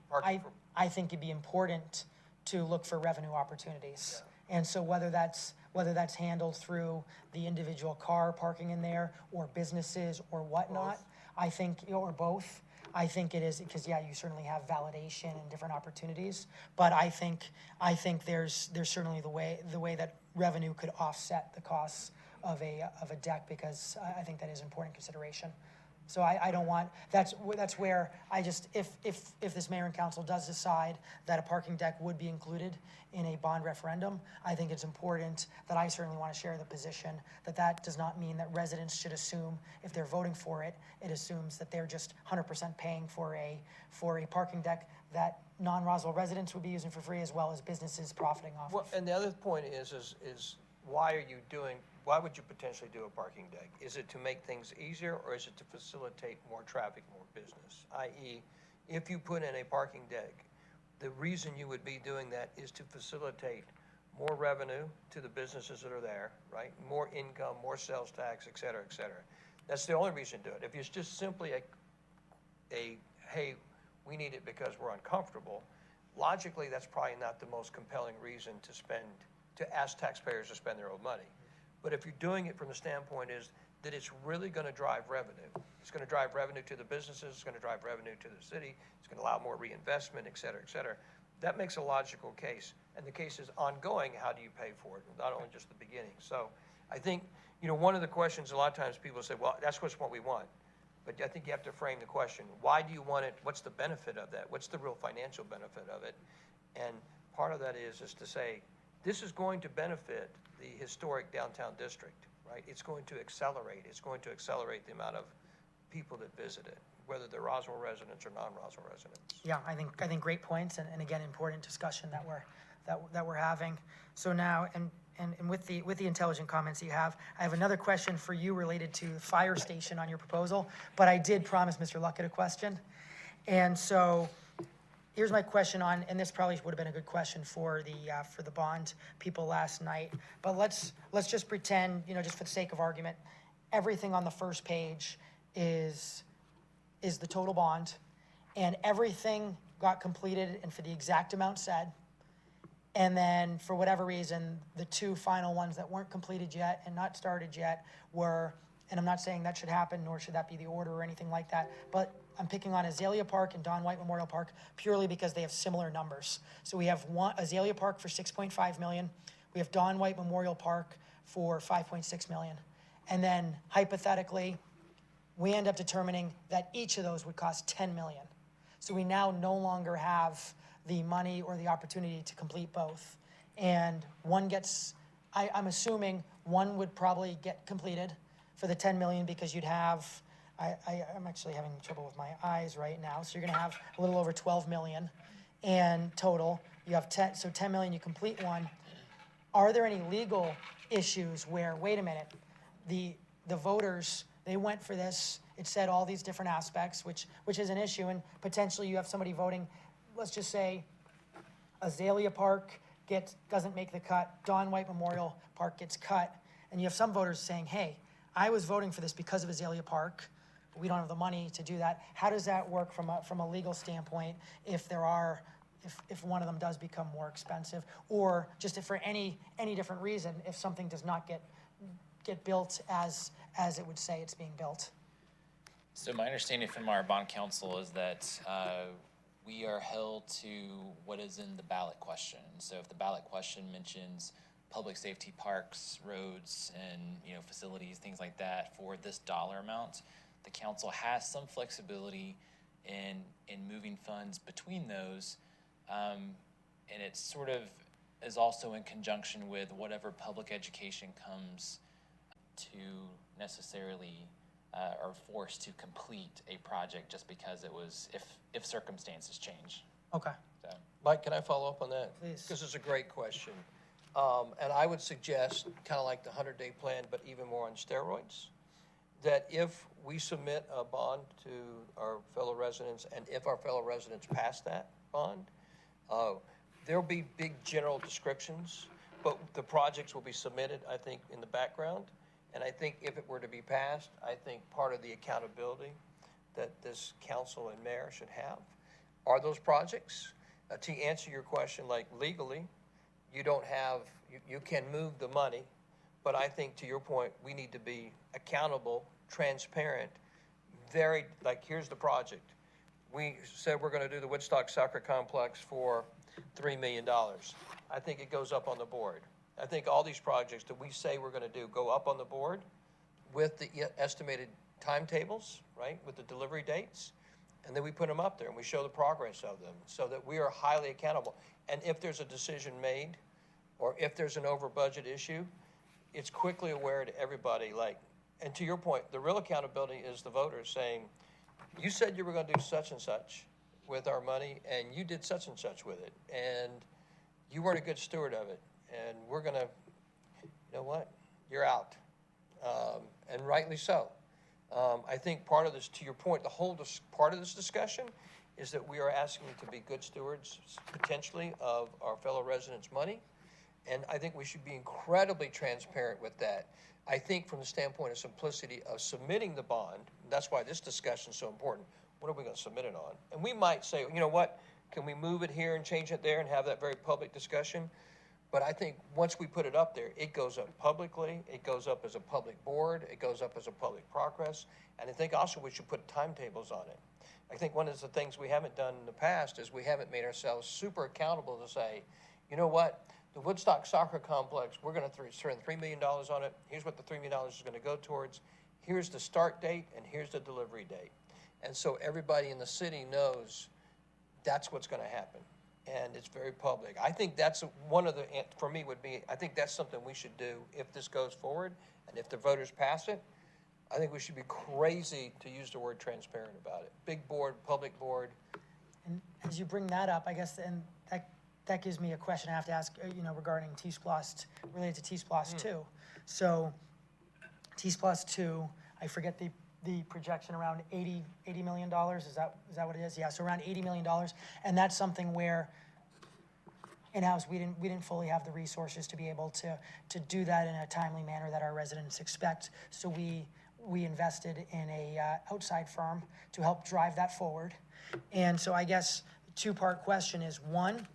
I think it'd be important to look for revenue opportunities. Yeah. And so whether that's handled through the individual car parking in there, or businesses or whatnot, I think, or both, I think it is, because, yeah, you certainly have validation and different opportunities, but I think there's certainly the way that revenue could offset the costs of a deck, because I think that is important consideration. So I don't want, that's where I just, if this mayor and council does decide that a parking deck would be included in a bond referendum, I think it's important that I certainly want to share the position that does not mean that residents should assume, if they're voting for it, it assumes that they're just 100% paying for a parking deck that non-Roswell residents would be using for free, as well as businesses profiting off Well, of. and the other point is why would you potentially do a parking deck? Is it to make things easier, or is it to facilitate more traffic, more business? I.e., if you put in a parking deck, the reason you would be doing that is to facilitate more revenue to the businesses that are there, right? More income, more sales tax, et cetera, et cetera. That's the only reason to do it. If it's just simply hey, we need it because we're uncomfortable, logically, that's probably not the most compelling reason to ask taxpayers to spend their own money. But if you're doing it from the standpoint is that it's really going to drive revenue, it's going to drive revenue to the businesses, it's going to drive revenue to the city, it's going to allow more reinvestment, et cetera, that makes a logical case. And the case is ongoing, how do you pay for it, not only just the beginning. So I think, one of the questions, a lot of times people say, well, that's what we want. But I think you have to frame the question, why do you want it? What's the benefit of that? What's the real financial benefit of it? And part of that is to say, this is going to benefit the historic downtown district, right? It's going to accelerate the amount of people that visit it, whether they're Roswell residents or non-Roswell residents. Yeah, I think great points, and again, important discussion that we're having. So now, and with the intelligent comments that you have, I have another question for you related to the fire station on your proposal, but I did promise Mr. Luckett a question. And so here's my question on, and this probably would have been a good question for the bond people last night, but let's just pretend, just for the sake of argument, everything on the first page is the total bond, and everything got completed and for the exact amount said. And then, for whatever reason, the two final ones that weren't completed yet and not started yet were, and I'm not saying that should happen, nor should that be the order or anything like that, but I'm picking on Azalea Park and Don White Memorial Park purely because they have similar numbers. So we have Azalea Park for $6.5 million. We have Don White Memorial Park for $5.6 million. And then, hypothetically, we end up determining that each of those would cost $10 million. So we now no longer have the money or the opportunity to complete both. And one gets, I'm assuming one would probably get completed for the $10 million, because you'd have, I'm actually having trouble with my eyes right now, so you're gonna have a little over 12 million and total. You have 10, so 10 million, you complete one. Are there any legal issues where, wait a minute, the voters, they went for this, it said all these different aspects, which is an issue, and potentially you have somebody voting, let's just say Azalea Park doesn't make the cut, Don White Memorial Park gets cut, and you have some voters saying, hey, I was voting for this because of Azalea Park, but we don't have the money to do that. How does that work from a legal standpoint if one of them does become more expensive, or just if for any different reason, if something does not get built as it would say it's being built? So my understanding from our bond counsel is that we are held to what is in the ballot question. So if the ballot question mentions public safety parks, roads, and facilities, things like that, for this dollar amount, the council has some flexibility in moving funds between those, and it sort of is also in conjunction with whatever public education comes to necessarily are forced to complete a project just because it was, if circumstances change. Okay. So. Mike, can I follow up on that? Please. Because it's a great question. And I would suggest, kind of like the 100-day plan, but even more on steroids, that if we submit a bond to our fellow residents, and if our fellow residents pass that bond, there'll be big general descriptions, but the projects will be submitted, I think, in the background. And I think if it were to be passed, I think part of the accountability that this council and mayor should have are those projects. To answer your question, like legally, you don't have, you can move the money, but I think to your point, we need to be accountable, transparent, very, like, here's the project. we said we're gonna do the Woodstock Soccer Complex for $3 million. I think it goes up on the board. I think all these projects that we say we're gonna do go up on the board with the estimated timetables, right, with the delivery dates. And then we put them up there and we show the progress of them so that we are highly accountable. And if there's a decision made, or if there's an over budget issue, it's quickly aware to everybody, like, and to your point, the real accountability is the voters saying, you said you were gonna do such and such with our money, and you did such and such with it, and you weren't a good steward of it, and we're gonna, you know what, you're out. And rightly so. I think part of this, to your point, the whole part of this discussion is that we are asking to be good stewards, potentially, of our fellow residents' money. And I think we should be incredibly transparent with that. I think from the standpoint of simplicity of submitting the bond, that's why this discussion is so important. What are we going to submit it on? And we might say, you know what, can we move it here and change it there and have that very public discussion? But I think once we put it up there, it goes up publicly, it goes up as a public board, it goes up as a public progress. And I think also we should put timetables on it. I think one of the things we haven't done in the past is we haven't made ourselves super accountable to say, you know what, the Woodstock Soccer Complex, we're going to spend $3 million on it. Here's what the $3 million is going to go towards. Here's the start date and here's the delivery date. And so everybody in the city knows that's what's going to happen. And it's very public. I think that's one of the, for me would be, I think that's something we should do if this goes forward and if the voters pass it. I think we should be crazy to use the word transparent about it. Big board, public board. And as you bring that up, I guess, and that gives me a question I have to ask, regarding T-Splost, related to T-Splost 2. So T-Splost 2, I forget the projection, around $80 million, is that what it is? Yeah, so around $80 million, and that's something where in-house we didn't fully have the resources to be able to do that in a timely manner that our residents expect. So we invested in a outside firm to help drive that forward. And so I guess two-part question is, one,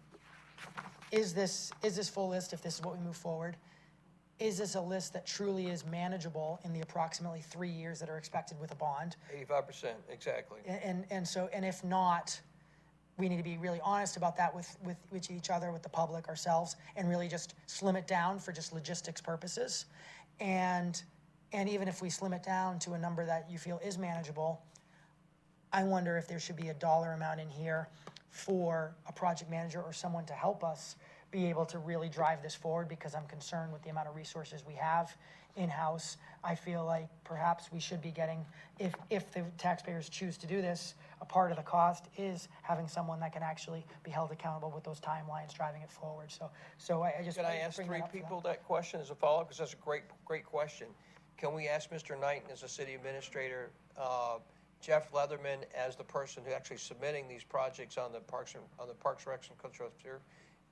is this full list, if this is what we move forward, is this a list that truly is manageable in the approximately 3 years that are expected with a bond? 85%, exactly. And if not, we need to be really honest about that with each other, with the public, ourselves, and really just slim it down for just logistics purposes. And even if we slim it down to a number that you feel is manageable, I wonder if there should be a dollar amount in here for a project manager or someone to help us be able to really drive this forward, because I'm concerned with the amount of resources we have in-house. I feel like perhaps we should be getting, if the taxpayers choose to do this, a part of the cost is having someone that can actually be held accountable with those timelines, driving it forward. So I just Can I ask bring three that up for people that question as a follow-up? Because that's a great question. Can we ask Mr. Knighton as a city administrator, Jeff Leatherman as the person who actually submitting these projects on the Parks Recs and Cultural Sphere,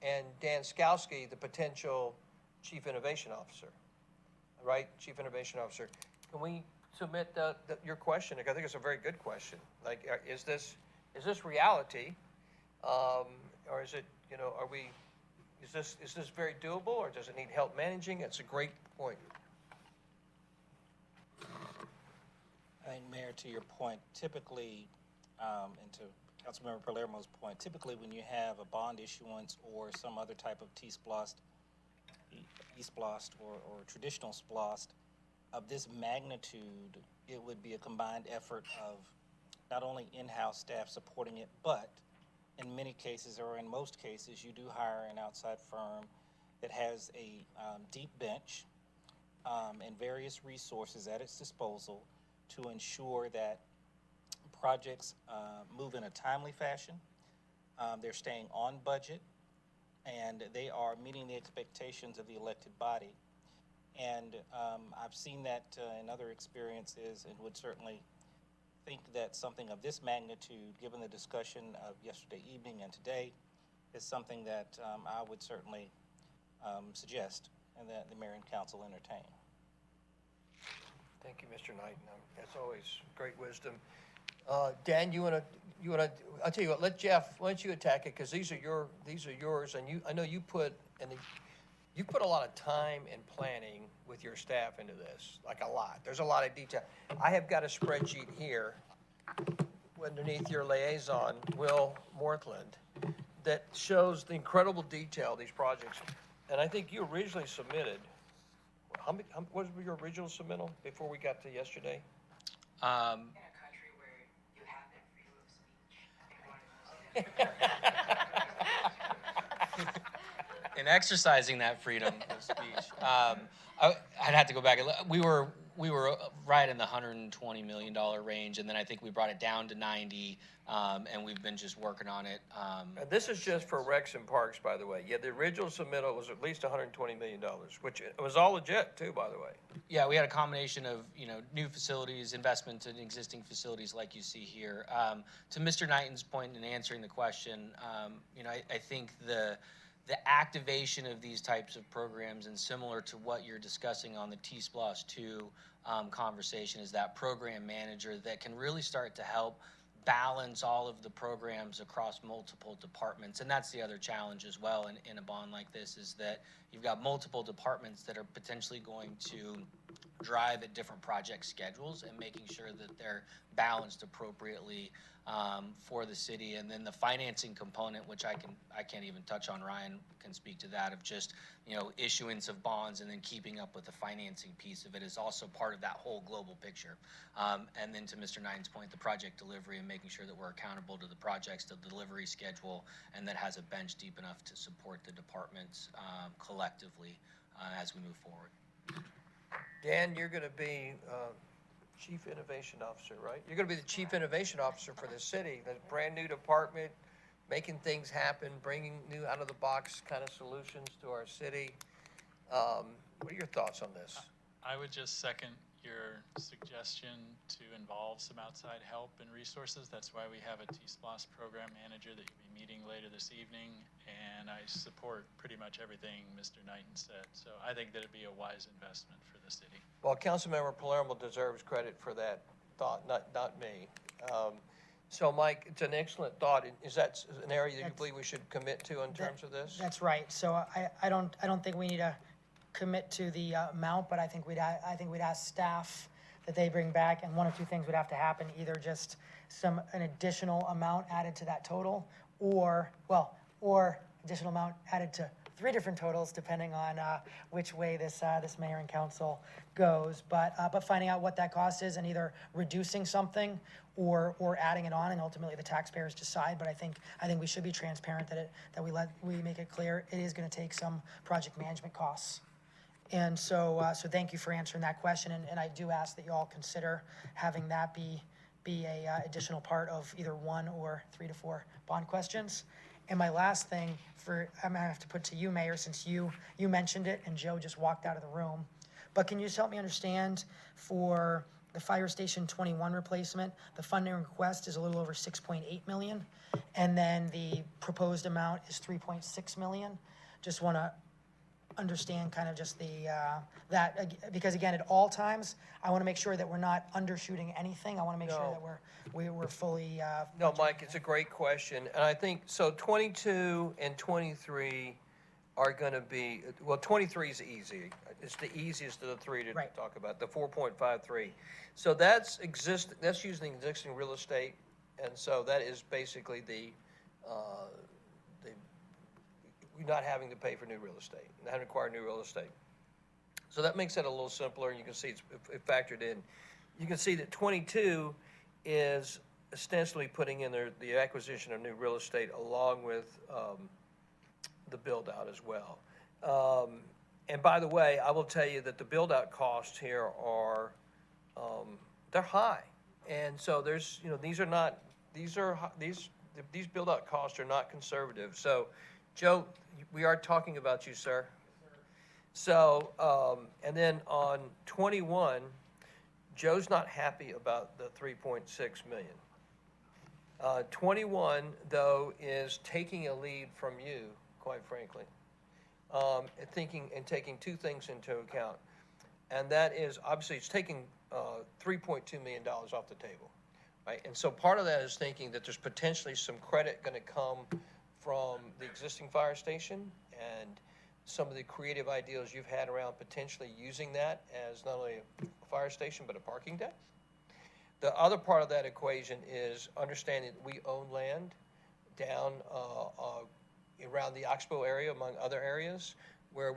and Dan Skowski, the potential Chief Innovation Officer, right? Chief Innovation Officer. Can we submit your question? I think it's a very good question. Like, is this reality, or is it, is this very doable, or does it need help managing? It's a great point. I think, Mayor, to your point, typically, and to Councilmember Palermo's point, typically when you have a bond issuance or some other type of T-Splost, E-Splost, or traditional Splost of this magnitude, it would be a combined effort of not only in-house staff supporting it, but in many cases, or in most cases, you do hire an outside firm that has a deep bench and various resources at its disposal to ensure that projects move in a timely fashion, they're staying on budget, and they are meeting the expectations of the elected body. And I've seen that in other experiences, and would certainly think that something of this magnitude, given the discussion of yesterday evening and today, is something that I would certainly suggest and that the mayor and council entertain. Thank you, Mr. Knighton. That's always great wisdom. Dan, you wanna? I'll tell you what. Let Jeff. Why don't you attack it? Because these are yours, and I know you put a lot of time and planning with your staff into this, like a lot. There's a lot of detail. I have got a spreadsheet here underneath your liaison, Will Morthland, that shows the incredible detail of these projects. And I think you originally submitted, what was your original submittal before we got to yesterday? In exercising that freedom of speech, I'd have to go back and look. We were right in the $120 million range, and then I think we brought it down to 90, and we've been just working on it. And this is just for Rex and Parks, by the way. Yeah, the original submittal was at least $120 million, which was all legit too, by the way. Yeah, we had a combination of, new facilities, investment in existing facilities like you see here. To Mr. Knighton's point in answering the question, I think the activation of these types of programs, and similar to what you're discussing on the T-SPLOS 2 conversation, is that program manager that can really start to help balance all of the programs across multiple departments. And that's the other challenge as well in a bond like this, is that you've got multiple departments that are potentially going to drive at different project schedules, and making sure that they're balanced appropriately for the city. And then the financing component, which I can't even touch on, Ryan can speak to that, of just, issuance of bonds and then keeping up with the financing piece of it is also part of that whole global picture. And then to Mr. Knighton's point, the project delivery and making sure that we're accountable to the projects, the delivery schedule, and that has a bench deep enough to support the departments collectively as we move forward. Dan, you're going to be Chief Innovation Officer, right? You're going to be the Chief Innovation Officer for the city, the brand new department, making things happen, bringing new out-of-the-box kind of solutions to our city. What are your thoughts on this? I would just second your suggestion to involve some outside help and resources. That's why we have a T-SPLOS program manager that you'll be meeting later this evening, and I support pretty much everything Mr. Knighton said. So I think that it'd be a wise investment for the city. Well, Councilmember Palermo deserves credit for that thought, not me. So, Mike, it's an excellent thought. Is that an area that you believe we should commit to in terms of this? That's right. So I don't think we need to commit to the amount, but I think we'd ask staff that they bring back, and one of two things would have to happen: either just an additional amount added to that total, or additional amount added to 3 different totals, depending on which way this mayor and council goes. But finding out what that cost is, and either reducing something or adding it on, and ultimately the taxpayers decide. But I think we should be transparent that we make it clear it is going to take some project management costs. And so thank you for answering that question, and I do ask that you all consider having that be a additional part of either 1 or 3 to 4 bond questions. And my last thing I'm gonna have to put to you, Mayor, since you mentioned it and Joe just walked out of the room, but can you just help me understand, for the Fire Station 21 replacement, the funding request is a little over 6.8 million, and then the proposed amount is 3.6 million. Just want to understand kind of just because again, at all times, I want to make sure that we're not undershooting anything. I want to make sure that we're fully. No, Mike, it's a great question. And I think, so 22 and 23 are going to be, well, 23 is easy. It's the easiest of the 3 to Right. talk about, the 4.53. So that's using existing real estate. And so that is basically we're not having to pay for new real estate, not having to acquire new real estate. So that makes it a little simpler, and you can see it's factored in. You can see that 22 is ostensibly putting in the acquisition of new real estate along with the build-out as well. And by the way, I will tell you that the build-out costs here are, they're high. And so there's, these build-out costs are not conservative. So, Joe, we are talking about you, sir. So, and then on 21, Joe's not happy about the 3.6 million. 21, though, is taking a lead from you, quite frankly, taking 2 things into account. And that is, obviously, it's taking $3.2 million off the table, right? And so part of that is thinking that there's potentially some credit going to come from the existing fire station, and some of the creative ideas you've had around potentially using that as not only a fire station but a parking deck. The other part of that equation is understanding that we own land down around the Oxbow area, among other areas, where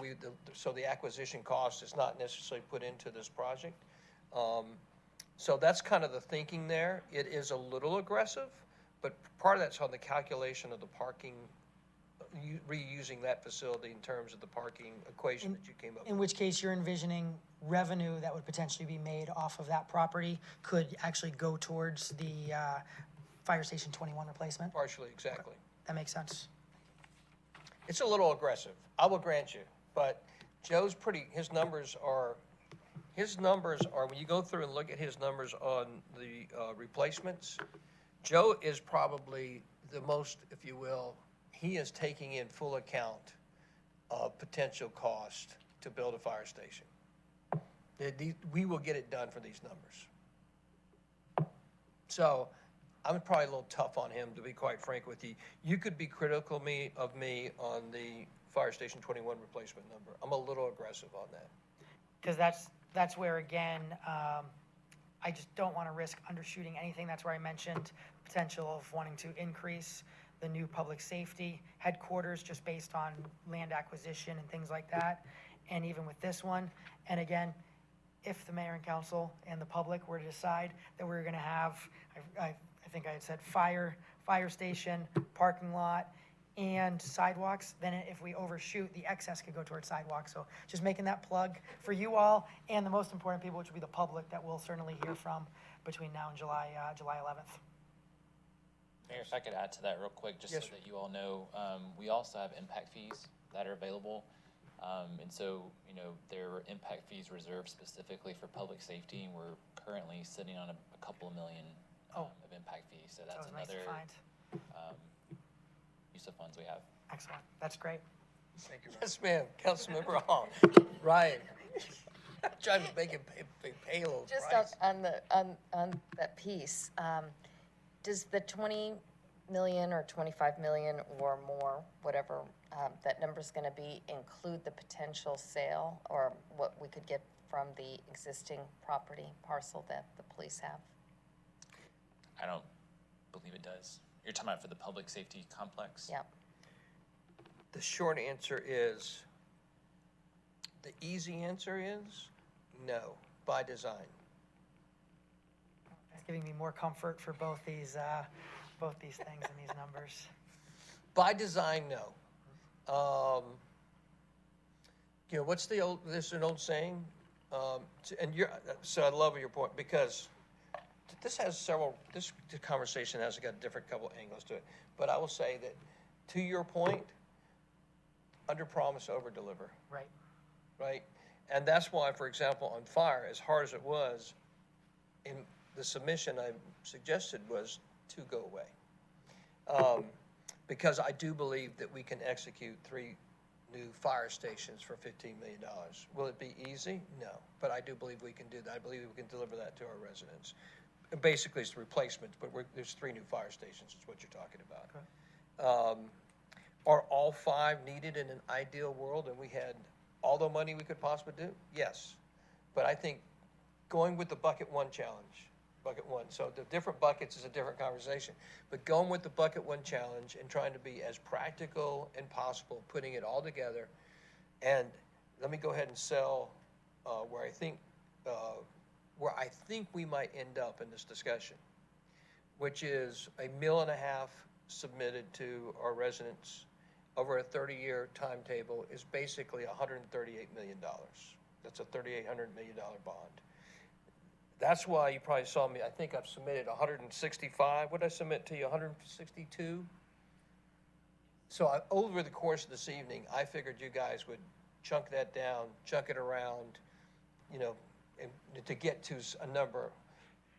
so the acquisition cost is not necessarily put into this project. So that's kind of the thinking there. It is a little aggressive, but part of that's on the calculation of the parking, reusing that facility in terms of the parking equation that you came up with. In which case you're envisioning revenue that would potentially be made off of that property could actually go towards the Fire Station 21 replacement? Partially, exactly. That makes sense. It's a little aggressive, I will grant you, but Joe's his numbers are, when you go through and look at his numbers on the replacements, Joe is probably the most, if you will, he is taking in full account of potential cost to build a fire station. We will get it done for these numbers. So I'm probably a little tough on him, to be quite frank with you. You could be critical of me on the Fire Station 21 replacement number. I'm a little aggressive on that. Because that's where, again, I just don't want to risk undershooting anything. That's where I mentioned potential of wanting to increase the new public safety headquarters just based on land acquisition and things like that. And even with this one, and again, if the mayor and council and the public were to decide that we're gonna have, I think I had said fire station, parking lot, and sidewalks, then if we overshoot, the excess could go towards sidewalks. So just making that plug for you all and the most important people, which will be the public, that we'll certainly hear from between now and July 11th. Mayor, if I could add to that real quick, just so Yes, sir. that you all know, we also have impact fees that are available. And so, there are impact fees reserved specifically for public safety, and we're currently sitting on a couple of million of impact fees. So That that's was nice to another find. use of funds we have. Excellent. That's great. Thank you. Yes, ma'am. Councilmember Hall. Ryan. I'm trying to make it pay a little Just price. on that piece, does the 20 million or 25 million or more, whatever that number's gonna be, include the potential sale or what we could get from the existing property parcel that the police have? I don't believe it does. You're talking about for the public safety complex? Yeah. The short answer is, the easy answer is no, by design. It's giving me more comfort for both these things and these numbers. By design, no. What's there's an old saying, so I love your point, because this conversation has got a different couple angles to it, but I will say that, to your point, under promise, over deliver. Right. Right? And that's why, for example, on fire, as hard as it was, in the submission I suggested was to go away. Because I do believe that we can execute 3 new fire stations for $15 million. Will it be easy? No, but I do believe we can do that. I believe we can deliver that to our residents. And basically, it's replacements, but there's 3 new fire stations is what you're talking about. Okay. Are all 5 needed in an ideal world and we had all the money we could possibly do? Yes. But I think going with the bucket 1 challenge, so the different buckets is a different conversation, but going with the bucket 1 challenge and trying to be as practical and possible, putting it all together. And let me go ahead and sell where I think we might end up in this discussion, which is $1.5 million submitted to our residents over a 30-year timetable is basically $138 million. That's a $3,800 million bond. That's why you probably saw me, I think I've submitted 165, what did I submit to you, 162? So over the course of this evening, I figured you guys would chunk that down, chunk it around, and to get to a number.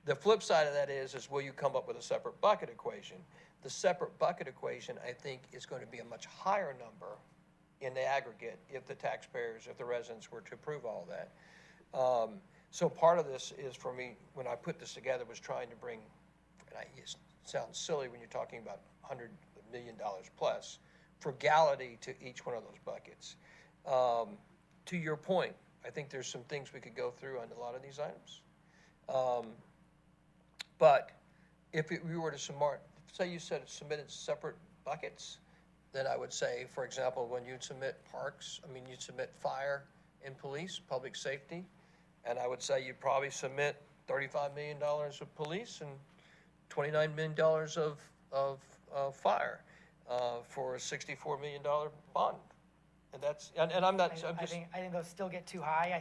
The flip side of that is will you come up with a separate bucket equation? The separate bucket equation, I think, is going to be a much higher number in the aggregate if the residents were to approve all that. So part of this is, for me, when I put this together, was trying to bring, it sounds silly when you're talking about $100 million plus, frugality to each one of those buckets. To your point, I think there's some things we could go through on a lot of these items. But if we were to say you said submitted separate buckets, then I would say, for example, when you submit parks, you submit fire and police, public safety, and I would say you'd probably submit $35 million of police and $29 million of fire for a $64 million bond. And that's, and I'm not, I'm I just, think those still get too high.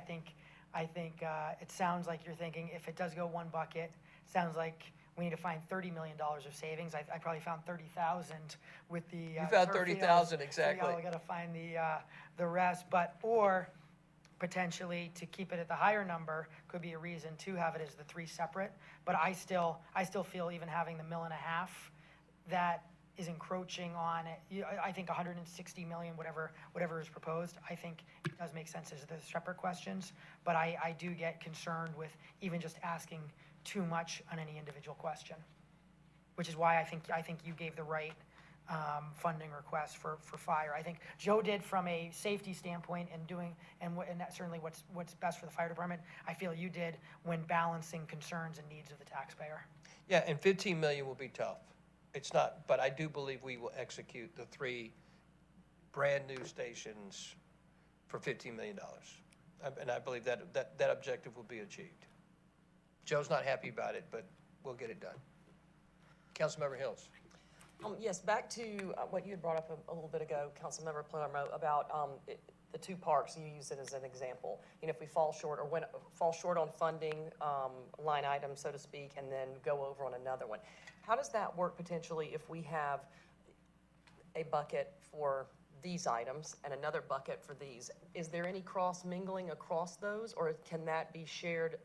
I think it sounds like you're thinking if it does go one bucket, it sounds like we need to find $30 million of savings. I probably found 30,000 with the. You found 30,000, exactly. So, yeah, we gotta find the rest, or potentially to keep it at the higher number could be a reason to have it as the three separate. But I still feel even having the $1.5 million, that is encroaching on it. I think 160 million, whatever is proposed, I think it does make sense as the separate questions. But I do get concerned with even just asking too much on any individual question, which is why I think you gave the right funding request for fire. I think Joe did from a safety standpoint and that's certainly what's best for the fire department. I feel you did when balancing concerns and needs of the taxpayer. yeah, and 15 million will be tough. It's not, but I do believe we will execute the 3 brand-new stations for $15 million. And I believe that objective will be achieved. Joe's not happy about it, but we'll get it done. Councilmember Hills. Yes, back to what you had brought up a little bit ago, Councilmember Palermo, about the 2 parks. You used it as an example. If we fall short or fall short on funding line item, so to speak, and then go over on another one. How does that work potentially if we have a bucket for these items and another bucket for these? Is there any cross mingling across those, or can that be shared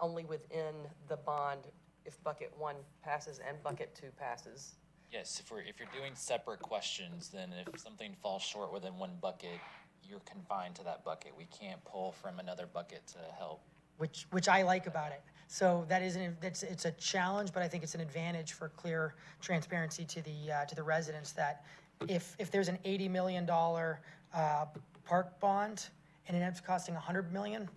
only within the bond if bucket 1 passes and bucket 2 passes? Yes, if you're doing separate questions, then if something falls short within one bucket, you're confined to that bucket. We can't pull from another bucket to help. Which I like about it. So that it's a challenge, but I think it's an advantage for clear transparency to the residents that if there's an $80 million park bond and it ends up costing $100 million,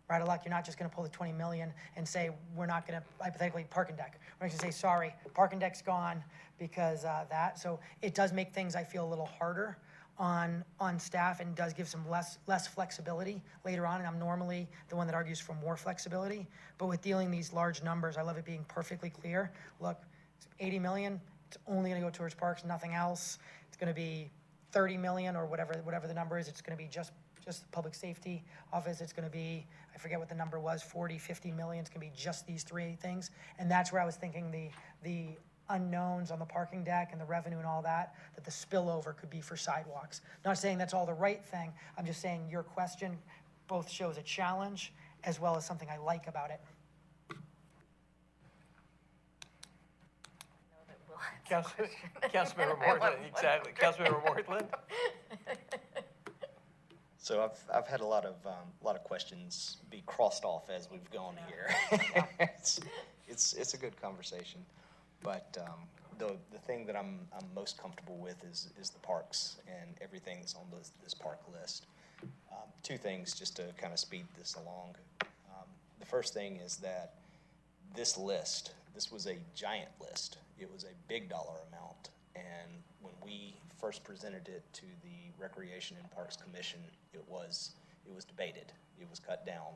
right of luck, you're not just gonna pull the 20 million and say, we're not gonna, hypothetically, park and deck. We're not gonna say, sorry, park and deck's gone because that. So it does make things, I feel, a little harder on staff and does give some less flexibility later on. And I'm normally the one that argues for more flexibility. But with dealing these large numbers, I love it being perfectly clear. Look, it's 80 million, it's only gonna go towards parks, nothing else. It's gonna be 30 million or whatever the number is. It's gonna be just the public safety office. It's gonna be, I forget what the number was, 40, 50 million. It's gonna be just these 3 things. And that's where I was thinking the unknowns on the parking deck and the revenue and all that the spillover could be for sidewalks. Not saying that's all the right thing. I'm just saying your question both shows a challenge as well as something I like about it. Councilmember Worthland, exactly. Councilmember Worthland. So I've had a lot of questions be crossed off as we've gone here. It's a good conversation, but the thing that I'm most comfortable with is the parks and everything that's on this park list. 2 things just to kind of speed this along. The first thing is that this was a giant list. It was a big dollar amount, and when we first presented it to the Recreation and Parks Commission, it was debated. It was cut down,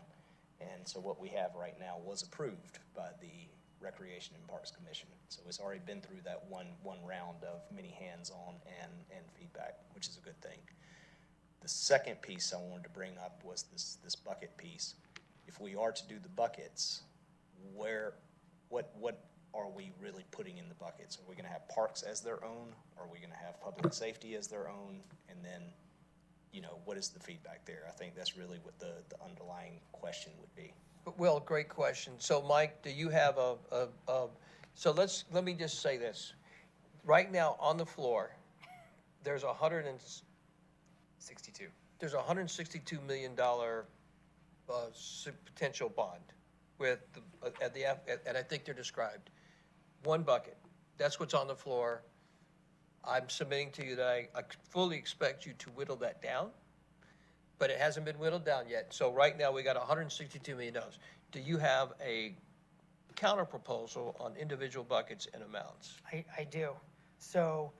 and so what we have right now was approved by the Recreation and Parks Commission. So it's already been through that one round of many hands-on and feedback, which is a good thing. The second piece I wanted to bring up was this bucket piece. If we are to do the buckets, what are we really putting in the buckets? Are we going to have parks as their own? Are we going to have public safety as their own? And then, what is the feedback there? I think that's really what the underlying question would be. Well, great question. So, Mike, do you have so let me just say this. Right now on the floor, there's $162 million potential bond with and I think they're described. One bucket. That's what's on the floor. I'm submitting to you that I fully expect you to whittle that down, but it hasn't been whittled down yet. So right now we got $162 million. Do you have a counter proposal on individual buckets and amounts? I do. So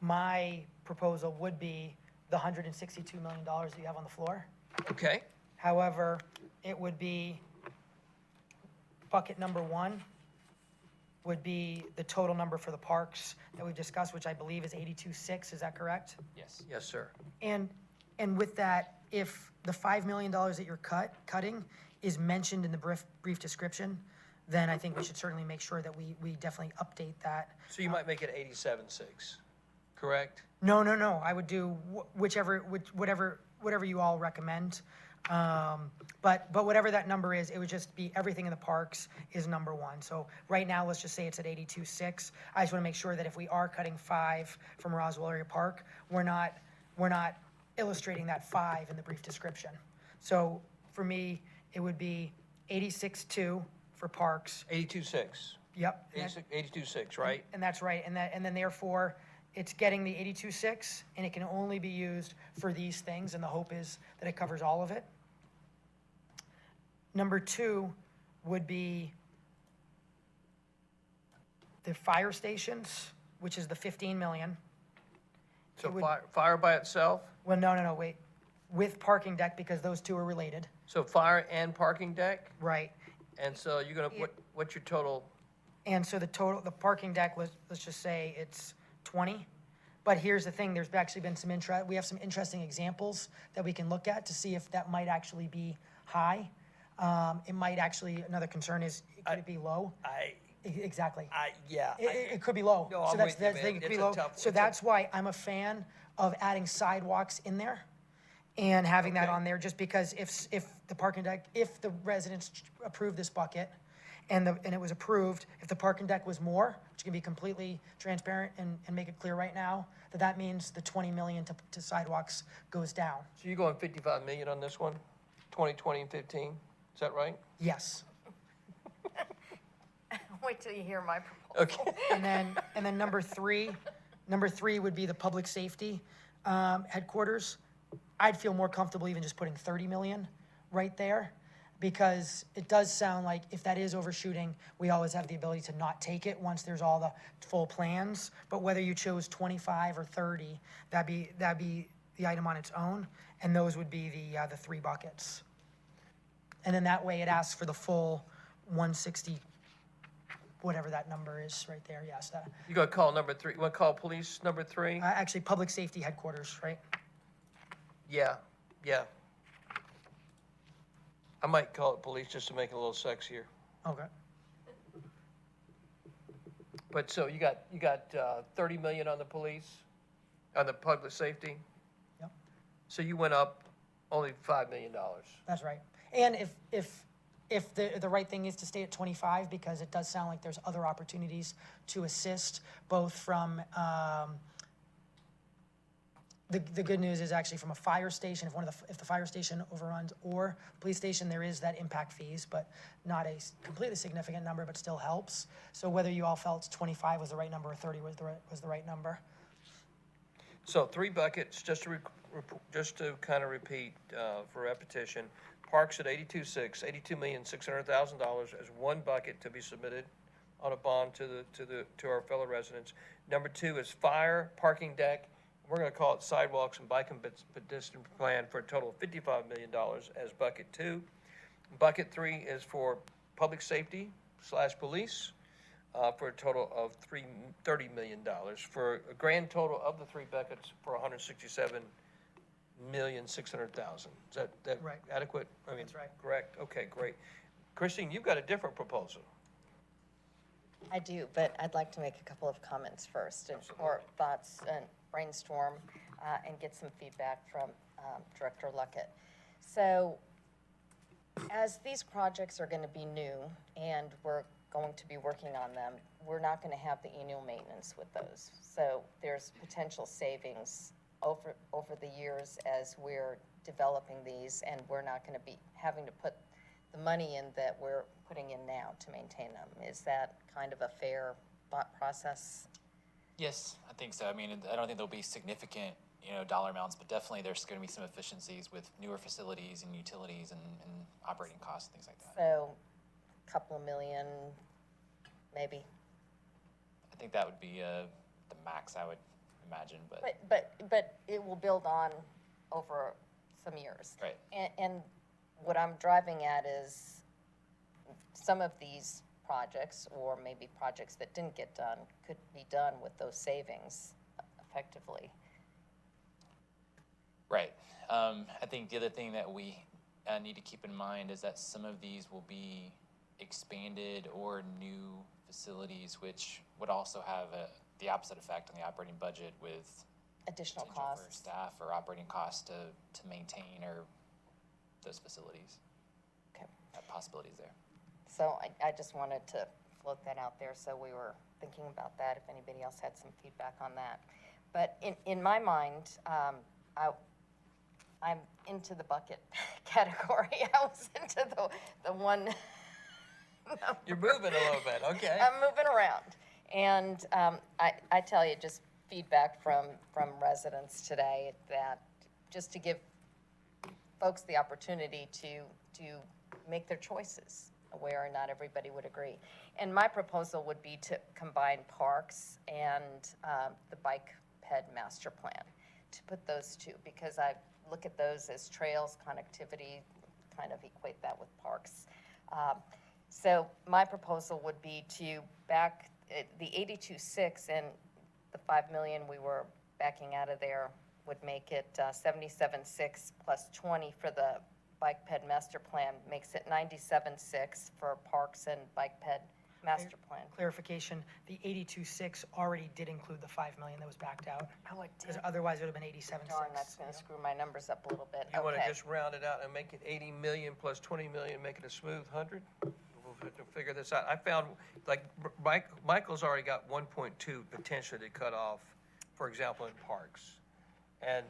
my proposal would be the $162 million that you have on the floor. Okay, However, it would be, bucket number one would be the total number for the parks that we've discussed, which I believe is 82.6, is that correct? Yes. yes, sir. And with that, if the $5 million that you're cutting is mentioned in the brief description, then I think we should certainly make sure that we definitely update that. So you might make it 87.6, correct? No, I would do whatever you all recommend. But whatever that number is, it would just be everything in the parks is number one. So right now, let's just say it's at 82.6. I just want to make sure that if we are cutting 5 from Roswell Area Park, we're not illustrating that 5 in the brief description. So for me, it would be 86.2 for parks. 82.6, Yep. 82.6, right? And that's right, and then therefore, it's getting the 82.6, and it can only be used for these things, and the hope is that it covers all of it. Number 2 would be the fire stations, which is the 15 million. So It would- fire by itself? Well, no, wait, with parking deck, because those two are related, So fire and parking deck? right? And so you're gonna, what's your total? And so the parking deck, let's just say it's 20. But here's the thing, there's actually been we have some interesting examples that we can look at to see if that might actually be high. It might actually, another concern is, could it be low? Exactly. Yeah. It could be low. No, So I'm that's with you, the thing, man. it could be It's a low. tough- So it's a- that's why I'm a fan of adding sidewalks in there and having that Okay. on there, just because if the parking deck, if the residents approve this bucket and it was approved, if the parking deck was more, which can be completely transparent and make it clear right now, that means the 20 million to sidewalks goes down. So you're going 55 million on this one, 20, 20, and 15? Is that right? Yes. Wait till you hear my proposal. Okay. And then number three would be the public safety headquarters. I'd feel more comfortable even just putting 30 million right there, because it does sound like if that is overshooting, we always have the ability to not take it once there's all the full plans. But whether you chose 25 or 30, that'd be the item on its own, and those would be the 3 buckets. And then that way it asks for the full 160, whatever that number is right there, yes. You gonna call number 3, you wanna call police number 3? Actually, public safety headquarters, right? Yeah. I might call it police just to make it a little sexier. Okay. But so you got 30 million on the police, on the public safety? Yep, So you went up only $5 million. that's right. And if the right thing is to stay at 25, because it does sound like there's other opportunities to assist, both from, the good news is actually from a fire station, if the fire station overruns, or police station, there is that impact fees, but not a completely significant number, but still helps. So whether you all felt 25 was the right number or 30 was the right number. So 3 buckets, just to kind of repeat for repetition. Parks at 82.6, $82,600,000 as 1 bucket to be submitted on a bond to our fellow residents. Number 2 is fire, parking deck. We're going to call it sidewalks and bike and pedestrian plan for a total of $55 million as bucket 2. Bucket 3 is for public safety / police for a total of $30 million, for a grand total of the 3 buckets for $167,600,000. Is that Right. adequate? I mean, That's right. Correct. Okay, great. Christine, you've got a different proposal. I do, but I'd like to make a couple of comments first, or thoughts, and brainstorm, and get some feedback from Director Luckett. So, as these projects are going to be new, and we're going to be working on them, we're not going to have the annual maintenance with those. So there's potential savings over the years as we're developing these, and we're not going to be having to put the money in that we're putting in now to maintain them. Is that kind of a fair thought process? Yes, I think so. I mean, I don't think there'll be significant, dollar amounts, but definitely there's going to be some efficiencies with newer facilities and utilities and operating costs and things like that. So, a couple of million, maybe. I think that would be the max I would imagine, but But it will build on over some years. Right. And what I'm driving at is some of these projects, or maybe projects that didn't get done, could be done with those savings effectively. right. I think the other thing that we need to keep in mind is that some of these will be expanded or new facilities, which would also have the opposite effect on the operating budget with Additional potential for costs. staff or operating costs to maintain or those facilities. Okay. That possibilities there. So I just wanted to float that out there, so we were thinking about that, if anybody else had some feedback on that. But in my mind, I'm into the bucket category. I was into the one. You're moving a little bit, okay. I'm moving around. And I tell you, just feedback from residents today, that just to give folks the opportunity to make their choices, where not everybody would agree. And my proposal would be to combine parks and the bike ped master plan, to put those two, because I look at those as trails, connectivity, kind of equate that with parks. So my proposal would be to back the 82.6, and the 5 million we were backing out of there would make it 77.6 plus 20 for the bike ped master plan, makes it 97.6 for parks and bike ped master plan. Clarification, the 82.6 already did include the 5 million that was backed out. Oh, it Because did. otherwise it would have been 87.6. Darn, that's gonna screw my numbers up a little bit. You want to Okay. just round it out and make it 80 million plus 20 million, make it a smooth 100? We'll have to figure this out. I found, like, Michael's already got 1.2 potentially to cut off, for example, in parks. And,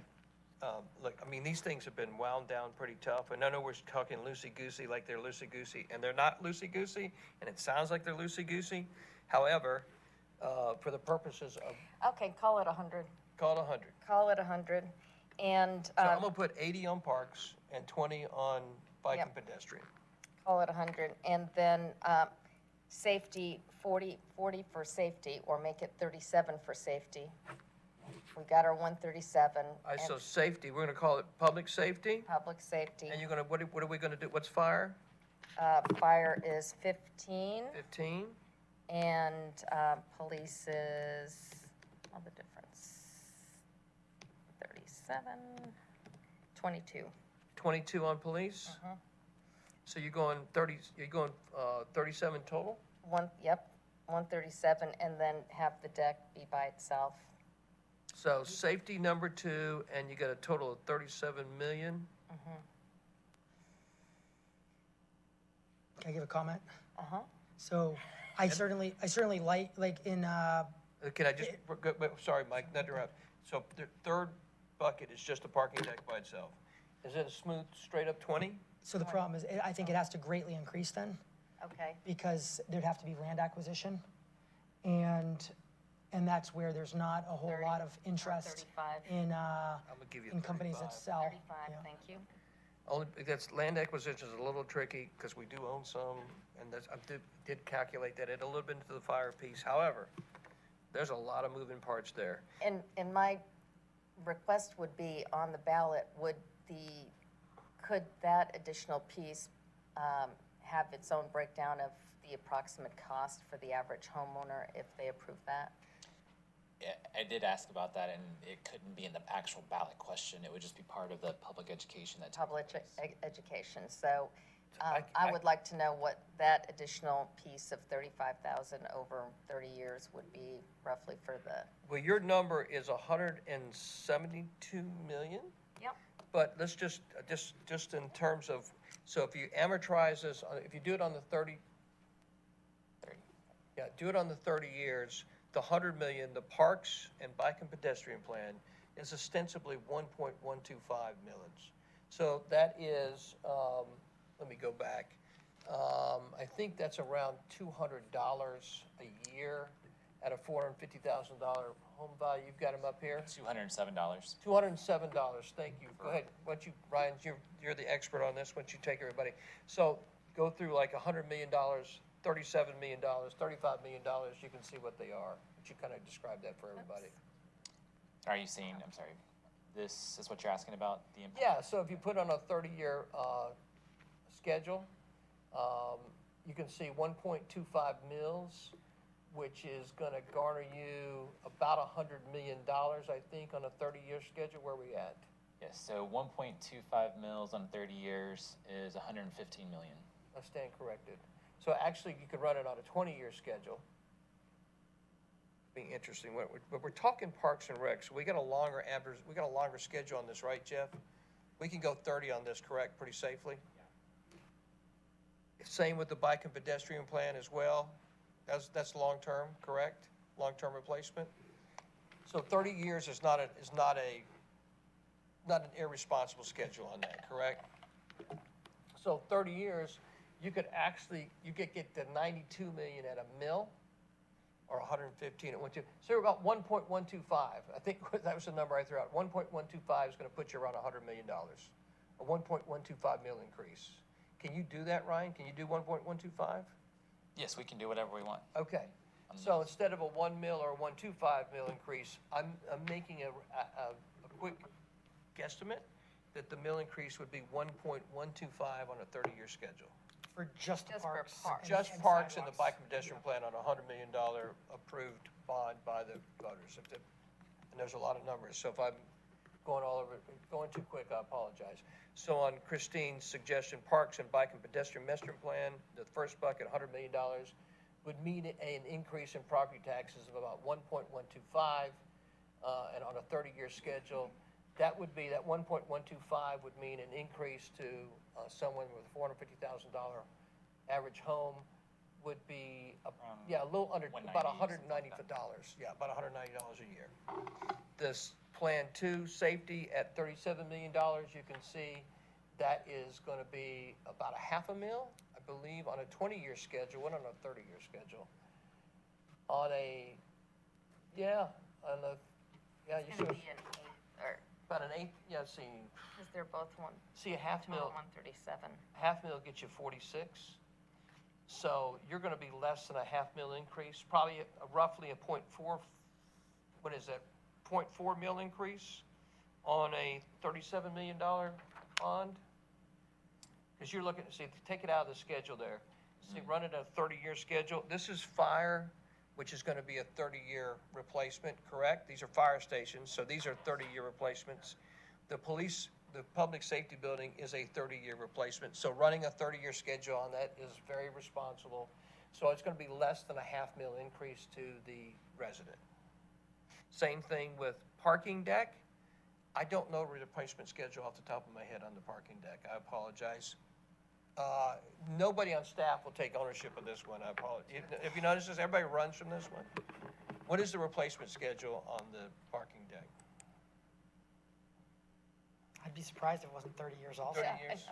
look, I mean, these things have been wound down pretty tough. And I know we're talking loosey-goosey, like they're loosey-goosey, and they're not loosey-goosey, and it sounds like they're loosey-goosey. However, for the purposes of, Okay, call it 100. call it 100. Call it 100. And, So I'm gonna put 80 on parks and 20 on bike Yep. and pedestrian. call it 100, and then safety, 40 for safety, or make it 37 for safety. We got our 137. So and safety, we're gonna call it public safety, public safety. and you're gonna, what are we gonna do, what's fire? Fire is 15, 15? and police is, all the difference, 37, 22. 22 on police? So you're going 37 total? Yep, 137, and then have the deck be by itself. So safety number 2, and you got a total of 37 million? Can I give a comment? Uh-huh. So I certainly like in, Can I just, sorry, Mike, not to interrupt. So the third bucket is just a parking deck by itself. Is it a smooth, straight up 20? so the problem is, I think it has to greatly increase then, Okay. because there'd have to be land acquisition. And that's where there's not a whole 30 lot of or interest 35. in, I'm gonna give you in companies that 35. sell. 35, Yeah. thank you. Only, that's, land acquisition is a little tricky, because we do own some, and that's, I did calculate that at a little bit into the fire piece. However, there's a lot of moving parts there. And my request would be on the ballot, could that additional piece have its own breakdown of the approximate cost for the average homeowner if they approve that? Yeah, I did ask about that, and it couldn't be in the actual ballot question. It would just be part of the public education that took Public place. education, so I I would like to know what that additional piece of 35,000 over 30 years would be roughly for the, Well, your number is 172 million? Yep. But let's just in terms of, so if you amortize this, if you do it on the 30, yeah, do it on the 30 years, the 100 million, the parks and bike and pedestrian plan is ostensibly 1.125 millions. So that is, let me go back. I think that's around $200 a year at a $450,000 home value. You've got them up here? $207. $207, thank you. Go ahead, Ryan, you're the expert on this, once you take everybody. So go through like $100 million $37 million, $35 million, you can see what they are. But you kind of described that for everybody. Are you saying, I'm sorry, this is what you're asking about, the impact? Yeah, so if you put on a 30-year schedule, you can see 1.25 mils, which is going to garner you about $100 million, I think, on a 30-year schedule. Where are we at? Yes, so 1.25 mils on 30 years is 115 million. I stand corrected. So actually, you could run it on a 20-year schedule. Be interesting. But we're talking Parks and Rec, so we got a longer average, we got a longer schedule on this, right, Jeff? We can go 30 on this, correct, pretty safely? Same with the bike and pedestrian plan as well. That's long-term, correct? Long-term replacement? So 30 years is not an irresponsible schedule on that, correct? So 30 years, you could get to 92 million at a mill, or 115 at 1.2. So you're about 1.125. I think that was the number I threw out. 1.125 is going to put you around $100 million, a 1.125 mil increase. Can you do that, Ryan? Can you do 1.125? Yes, we can do whatever we want. Okay. So instead of a 1 mil or a 1.25 mil increase, I'm making a quick guesstimate that the mill increase would be 1.125 on a 30-year schedule. For just the Just for parks. parks. Just and parks and the sidewalks. bike and pedestrian plan on a $100 million approved bond by the voters. And there's a lot of numbers, so if I'm going too quick, I apologize. So on Christine's suggestion, parks and bike and pedestrian master plan, the first bucket, $100 million, would mean an increase in property taxes of about 1.125, and on a 30-year schedule, that 1.125 would mean an increase to someone with a $450,000 average home would be, a little under, about $190. Yeah, about $190 a year. This Plan 2, safety at $37 million, you can see that is going to be about $500,000, I believe, on a 20-year schedule, and on a 30-year schedule. You It's see gonna be an eighth, or, about an eighth, see, because they're both see a $500,000. 137. $500,000 gets you 46. So you're going to be less than a $500,000 increase, probably roughly a 0.4, what is that, 0.4 mil increase on a $37 million bond? Because you're looking, see, take it out of the schedule there. See, run it a 30-year schedule. This is fire, which is going to be a 30-year replacement, correct? These are fire stations, so these are 30-year replacements. The public safety building is a 30-year replacement. So running a 30-year schedule on that is very responsible. So it's going to be less than a $500,000 increase to the resident. Same thing with parking deck. I don't know the replacement schedule off the top of my head on the parking deck. I apologize. Nobody on staff will take ownership of this one. I apologize. If you notice this, everybody runs from this one. What is the replacement schedule on the parking deck? I'd be surprised if it wasn't 30 years also. 30 years?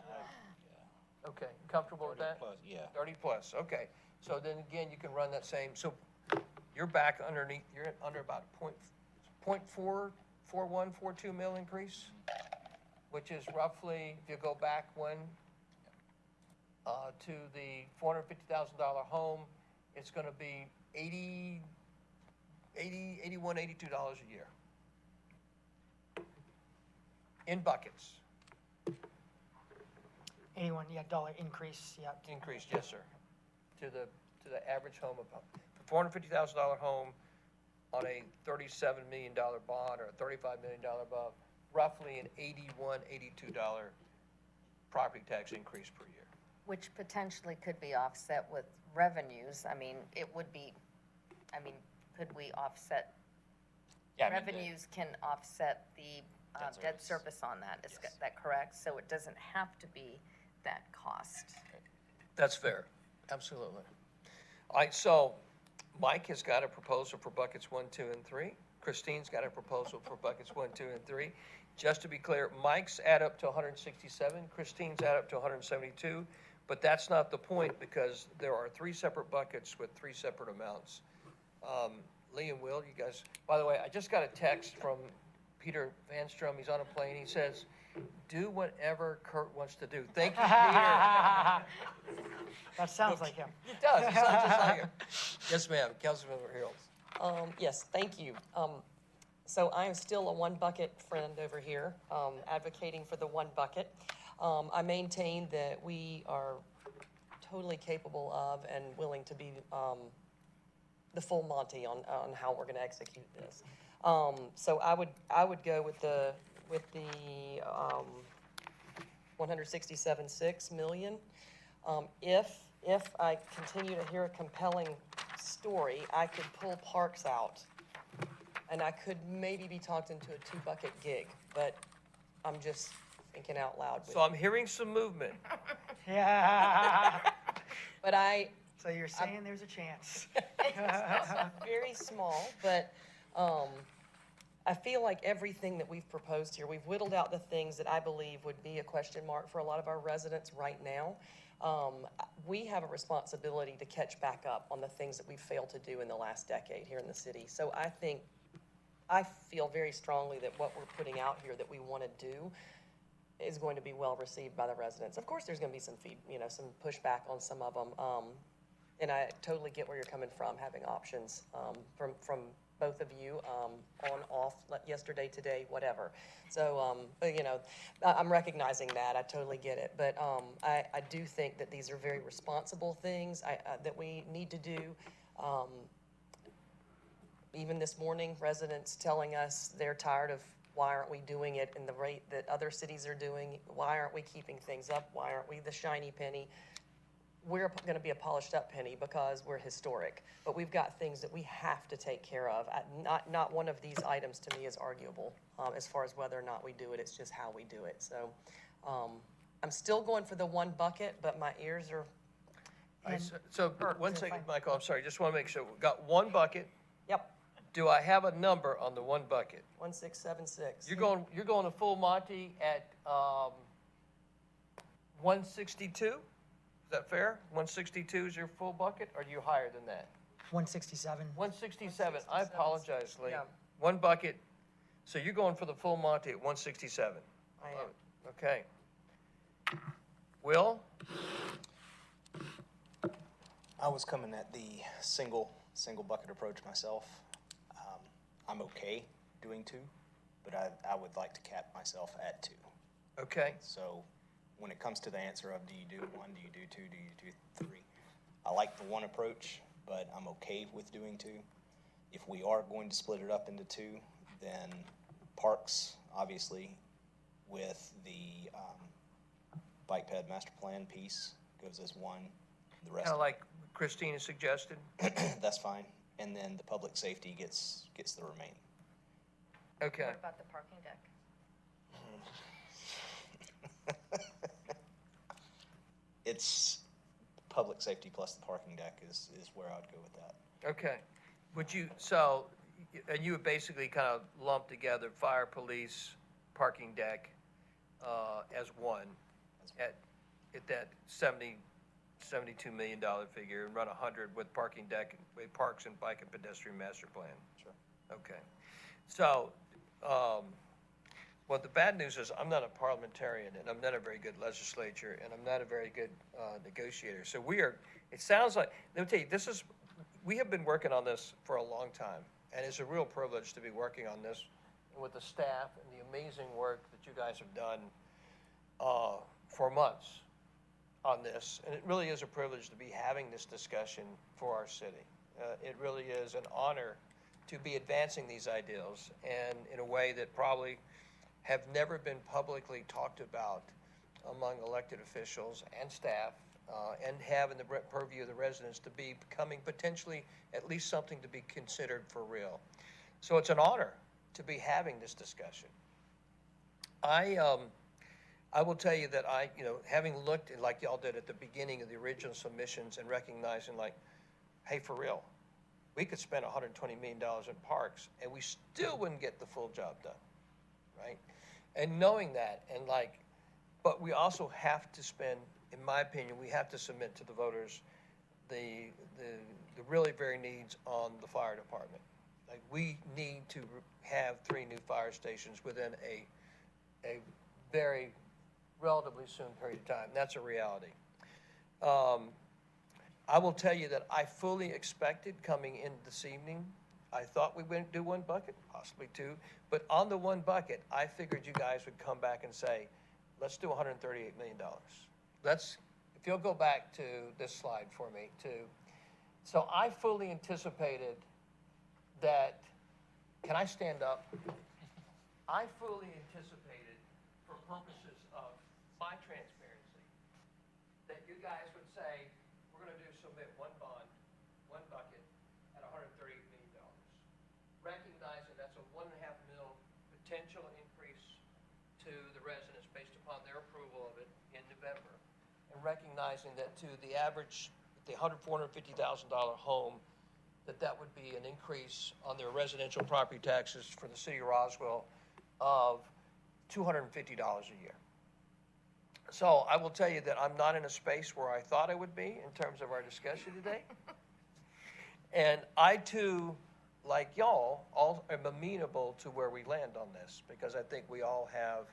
Okay, comfortable with that? 30 plus, yeah. 30 plus, okay. So then again, you can run that same, so you're back underneath, you're under about 0.4142 mil increase, which is roughly, if you go back to the $450,000 home, it's gonna be $81, $82 a year. In buckets. $81 increase, yeah. Increased, yes, sir. To the average home, $450,000 home on a $37 million bond or a $35 million bond, roughly an $81, $82 property tax increase per year. Which potentially could be offset with revenues. I mean, could we offset, Yeah, I mean, revenues can offset the debt service on that, is Yes. that correct? So it doesn't have to be that cost. That's fair, absolutely. All right, so Mike has got a proposal for buckets 1, 2, and 3. Christine's got a proposal for buckets 1, 2, and 3. Just to be clear, Mike's add up to 167, Christine's add up to 172, but that's not the point because there are 3 separate buckets with 3 separate amounts. Lee and Will, you guys, by the way, I just got a text from Peter Vanstrom. He's on a plane. He says, "Do whatever Kurt wants to do." Thank you, Peter. That sounds like him. It does, it sounds just like him. Yes, ma'am, Councilmember Hills. Yes, thank you. So I am still a one bucket friend over here, advocating for the one bucket. I maintain that we are totally capable of and willing to be the full Monty on how we're gonna execute this. So I would go with the 167.6 million. If I continue to hear a compelling story, I could pull parks out, and I could maybe be talked into a two bucket gig, but I'm just thinking out loud. So I'm hearing some movement. Yeah. But So you're saying there's a chance? very small, but I feel like everything that we've proposed here, we've whittled out the things that I believe would be a question mark for a lot of our residents right now. We have a responsibility to catch back up on the things that we've failed to do in the last decade here in the city. So I feel very strongly that what we're putting out here that we want to do is going to be well received by the residents. Of course, there's going to be some pushback on some of them. And I totally get where you're coming from, having options from both of you, on, off, yesterday, today, whatever. So, but, I'm recognizing that. I totally get it. But I do think that these are very responsible things that we need to do. Even this morning, residents telling us they're tired of why aren't we doing it in the rate that other cities are doing? Why aren't we keeping things up? Why aren't we the shiny penny? We're going to be a polished up penny because we're historic, but we've got things that we have to take care of. Not one of these items to me is arguable as far as whether or not we do it. It's just how we do it. So I'm still going for the one bucket, but my ears are. So, one you're second, fine. Michael, I'm sorry, just want to make sure. We've got one bucket. Yep, Do I have a number on the one bucket? 1676. You're going to full Monty at 162? Is that fair? 162 is your full bucket, or are you higher than that? 167. 167, I apologize, Lee. Yeah. One bucket, so you're going for the full Monty at 167? I am. Okay. Will? I was coming at the single bucket approach myself. I'm okay doing two, but I would like to cap myself at two. Okay. So when it comes to the answer of do you do one, do you do two, do you do three? I like the one approach, but I'm okay with doing two. If we are going to split it up into two, then parks, obviously, with the bike ped master plan piece goes as one. The rest Kind of like Christina suggested? that's fine. And then the public safety gets the remaining. Okay. What about the parking deck? It's public safety plus the parking deck is where I'd go with that. Okay. And you would basically kind of lump together fire, police, parking deck as one at that $72 million figure, and run 100 with parking deck, with parks and bike and pedestrian master plan. Sure. Okay. So, well, the bad news is I'm not a parliamentarian, and I'm not a very good legislator, and I'm not a very good negotiator. So it sounds like, let me tell you, we have been working on this for a long time, and it's a real privilege to be working on this with the staff and the amazing work that you guys have done for months on this. And it really is a privilege to be having this discussion for our city. It really is an honor to be advancing these ideals, and in a way that probably have never been publicly talked about among elected officials and staff, and have in the purview of the residents to be becoming potentially at least something to be considered for real. So it's an honor to be having this discussion. I will tell you that having looked at, like y'all did at the beginning of the original submissions, and recognizing like, hey, for real, we could spend $120 million in parks and we still wouldn't get the full job done, right? And knowing that, and but we also have to spend, in my opinion, we have to submit to the voters the really very needs on the fire department. Like, we need to have 3 new fire stations within a very relatively soon period of time. That's a reality. I will tell you that I fully expected coming in this evening, I thought we wouldn't do one bucket, possibly two, but on the one bucket, I figured you guys would come back and say, let's do $138 million. If you'll go back to this slide for me too. So I fully anticipated that, can I stand up? I fully anticipated, for purposes of my transparency, that you guys would say, we're gonna submit one bond, one bucket at $138 million. Recognizing that's a $1.5 million potential increase to the residents based upon their approval of it in November. And recognizing that to the average, the $450,000 home, that would be an increase on their residential property taxes for the city of Roswell of $250 a year. So I will tell you that I'm not in a space where I thought I would be in terms of our discussion today. And I too, like y'all, all am amenable to where we land on this, because I think we all have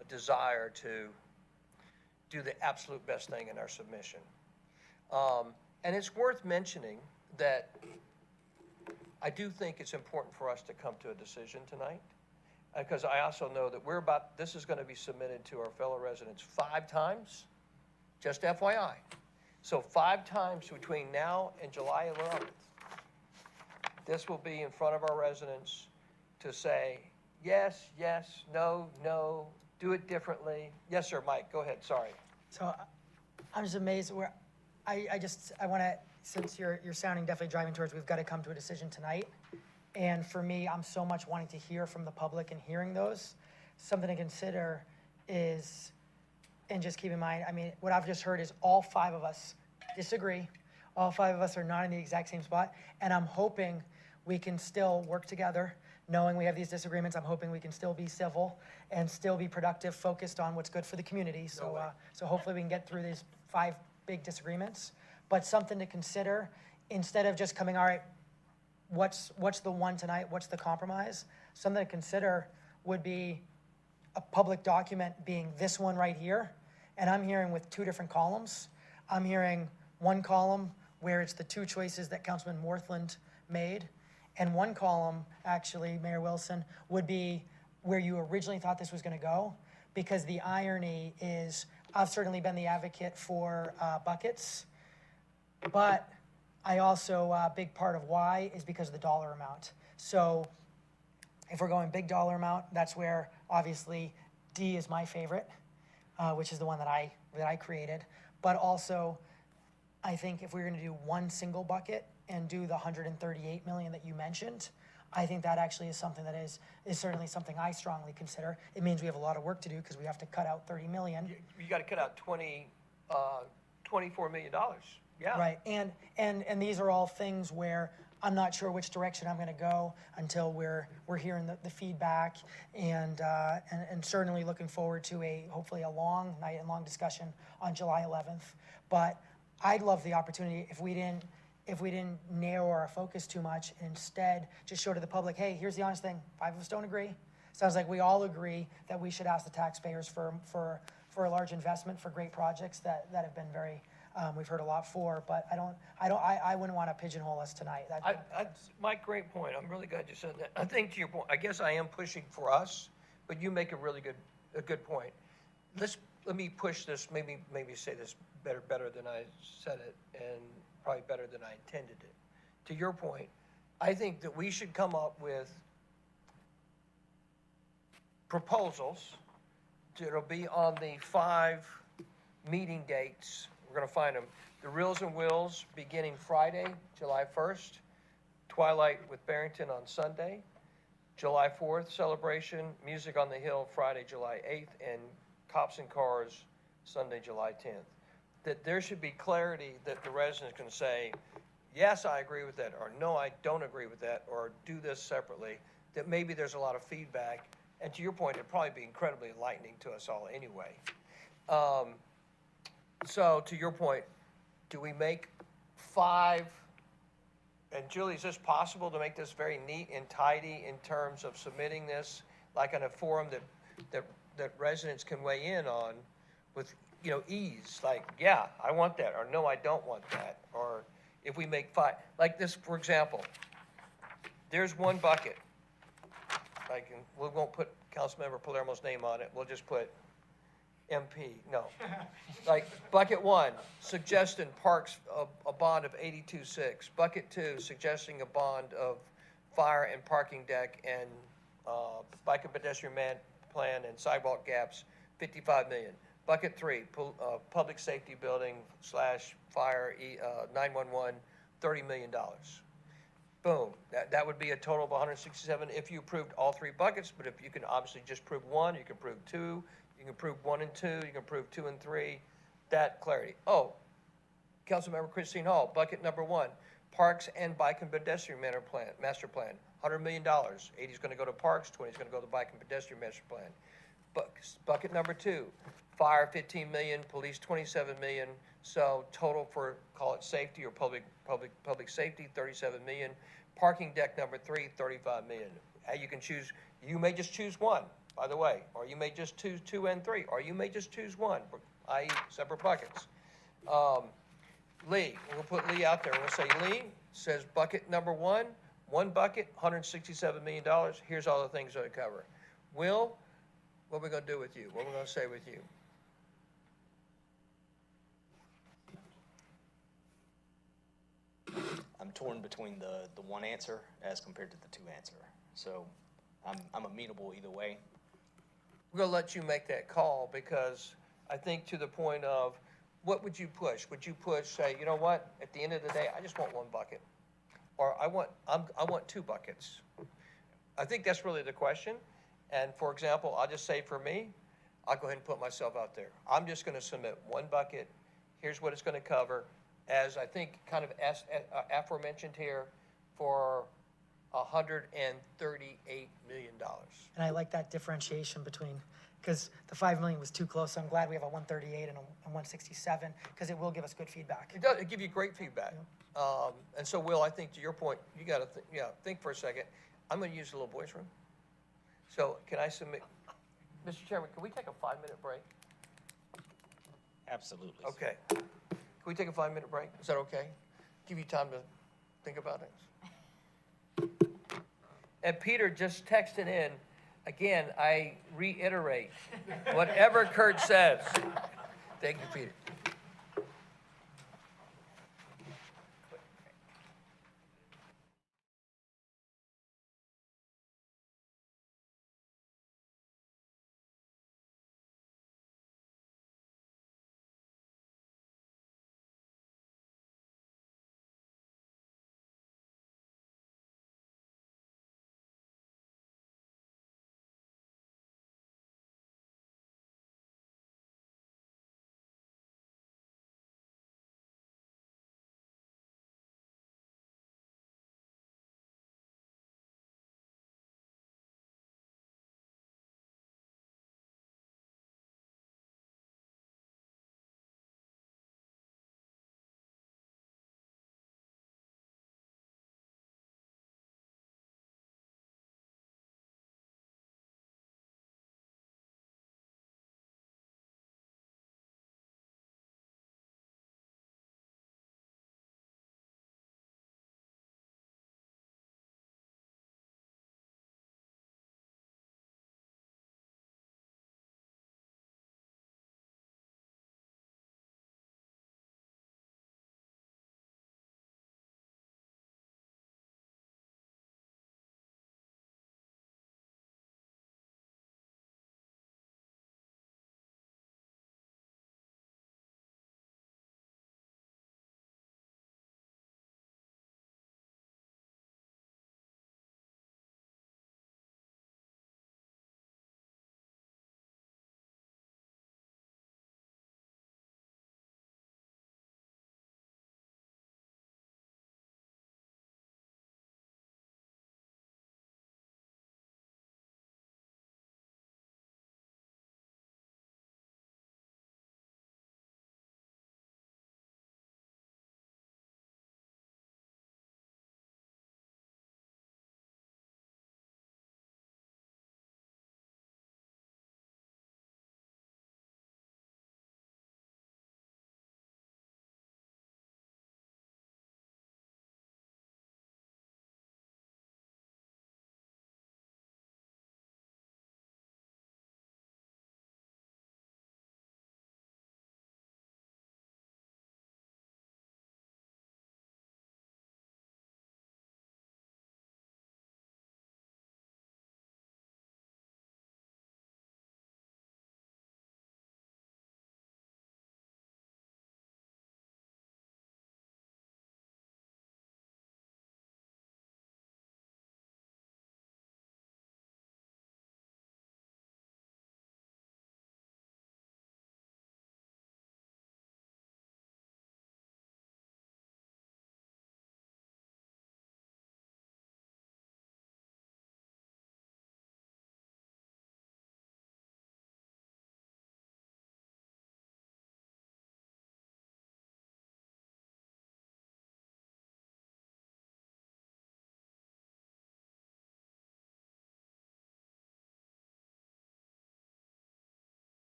a desire to do the absolute best thing in our submission. And it's worth mentioning that I do think it's important for us to come to a decision tonight, because I also know that this is going to be submitted to our fellow residents 5 times, just FYI. So 5 times between now and July 11th, this will be in front of our residents to say, yes, yes, no, no, do it differently. Yes, sir, Mike, go ahead, sorry. So I'm just amazed where, I want to, since you're sounding definitely driving towards, we've got to come to a decision tonight. And for me, I'm so much wanting to hear from the public and hearing those. Something to consider is, and just keep in mind, I mean, what I've just heard is all 5 of us disagree. All 5 of us are not in the exact same spot. And I'm hoping we can still work together, knowing we have these disagreements. I'm hoping we can still be civil and still be productive, focused on what's good for the community. So, so hopefully we can get through these 5 big disagreements. But something to consider, instead of just coming, all right, what's the one tonight, what's the compromise? Something to consider would be a public document being this one right here. And I'm hearing with 2 different columns. I'm hearing one column where it's the 2 choices that Councilman Morthland made. And one column, actually, Mayor Wilson, would be where you originally thought this was going to go. Because the irony is, I've certainly been the advocate for buckets, but I also, a big part of why is because of the dollar amount. So if we're going big dollar amount, that's where obviously D is my favorite, which is the one that I created. But also, I think if we're going to do one single bucket and do the 138 million that you mentioned, I think that actually is something that is certainly something I strongly consider. It means we have a lot of work to do because we have to cut out 30 million. You got to cut out $24 million. Yeah. Right, and these are all things where I'm not sure which direction I'm going to go until we're hearing the feedback, and certainly looking forward to hopefully a long night and long discussion on July 11th. But I'd love the opportunity if we didn't narrow our focus too much, and instead just show to the public, hey, here's the honest thing, 5 of us don't agree. Sounds like we all agree that we should ask the taxpayers for a large investment for great projects that have been very. We've heard a lot for, but I wouldn't want to pigeonhole us tonight. Mike, great point. I'm really glad you said that. I think to your point, I guess I am pushing for us, but you make a good point. Let me push this, maybe say this better than I said it, and probably better than I intended it. To your point, I think that we should come up with proposals that'll be on the 5 meeting dates. We're going to find them. The Reels and Wills beginning Friday, July 1st. Twilight with Barrington on Sunday. July 4th celebration. Music on the Hill Friday, July 8th. And Cops and Cars Sunday, July 10th. That there should be clarity that the residents can say, yes, I agree with that, or no, I don't agree with that, or do this separately. That maybe there's a lot of feedback. And to your point, it'd probably be incredibly enlightening to us all anyway. So to your point, do we make 5, and Julie, is this possible to make this very neat and tidy in terms of submitting this, like on a forum that residents can weigh in on with you know, ease, like, yeah, I want that, or no, I don't want that. Or if we make five, like this, for example, there's one bucket. Like, and we won't put Councilmember Palermo's name on it, we'll just put MP, no. Like, bucket one, suggesting parks, a bond of 82.6. Bucket two, suggesting a bond of fire and parking deck and, bike and pedestrian plan and sidewalk gaps, 55 million. Bucket three, public safety building slash fire, 911, $30 million. Boom, that would be a total of 167 if you approved all three buckets, but if you can obviously just prove one, you can prove two, you can prove 1 and 2, you can prove 2 and 3, that clarity. Oh, Councilmember Christine Hall, bucket number one, parks and bike and pedestrian master plan, $100 million. 80 is gonna go to parks, 20 is gonna go to bike and pedestrian master plan. Bucket number two, fire 15 million, police 27 million, so total for, call it safety or public safety, 37 million. Parking deck number three, 35 million. You can choose, you may just choose one, by the way, or you may just choose 2 and 3, or you may just choose one, i.e. separate buckets. Lee, we'll put Lee out there, we'll say, Lee says bucket number one bucket, $167 million, here's all the things that it cover. Will, what are we gonna do with you? What are we gonna say with you? I'm torn between the one answer as compared to the two answer. So I'm amenable either way. We're gonna let you make that call, because I think to the point of, what would you push? Would you push, say, you know what, at the end of the day, I just want one bucket? Or I want 2 buckets? I think that's really the question. And for example, I'll just say for me, I'll go ahead and put myself out there. I'm just gonna submit one bucket, here's what it's gonna cover, as I think kind of aforementioned here, for $138 million. And I like that differentiation between, because the 5 million was too close, so I'm glad we have a 138 and a 167, because it will give us good feedback. It does, it give you great feedback. And so, Will, I think to your point, you gotta, think for a second. I'm gonna use the little boys' room. So can I submit, Mr. Chairman, can we take a 5-minute break? Absolutely. Okay. Can we take a 5-minute break? Is that okay? Give you time to think about it. And Peter just texted in, again, I reiterate, whatever Kurt says. Thank you, Peter.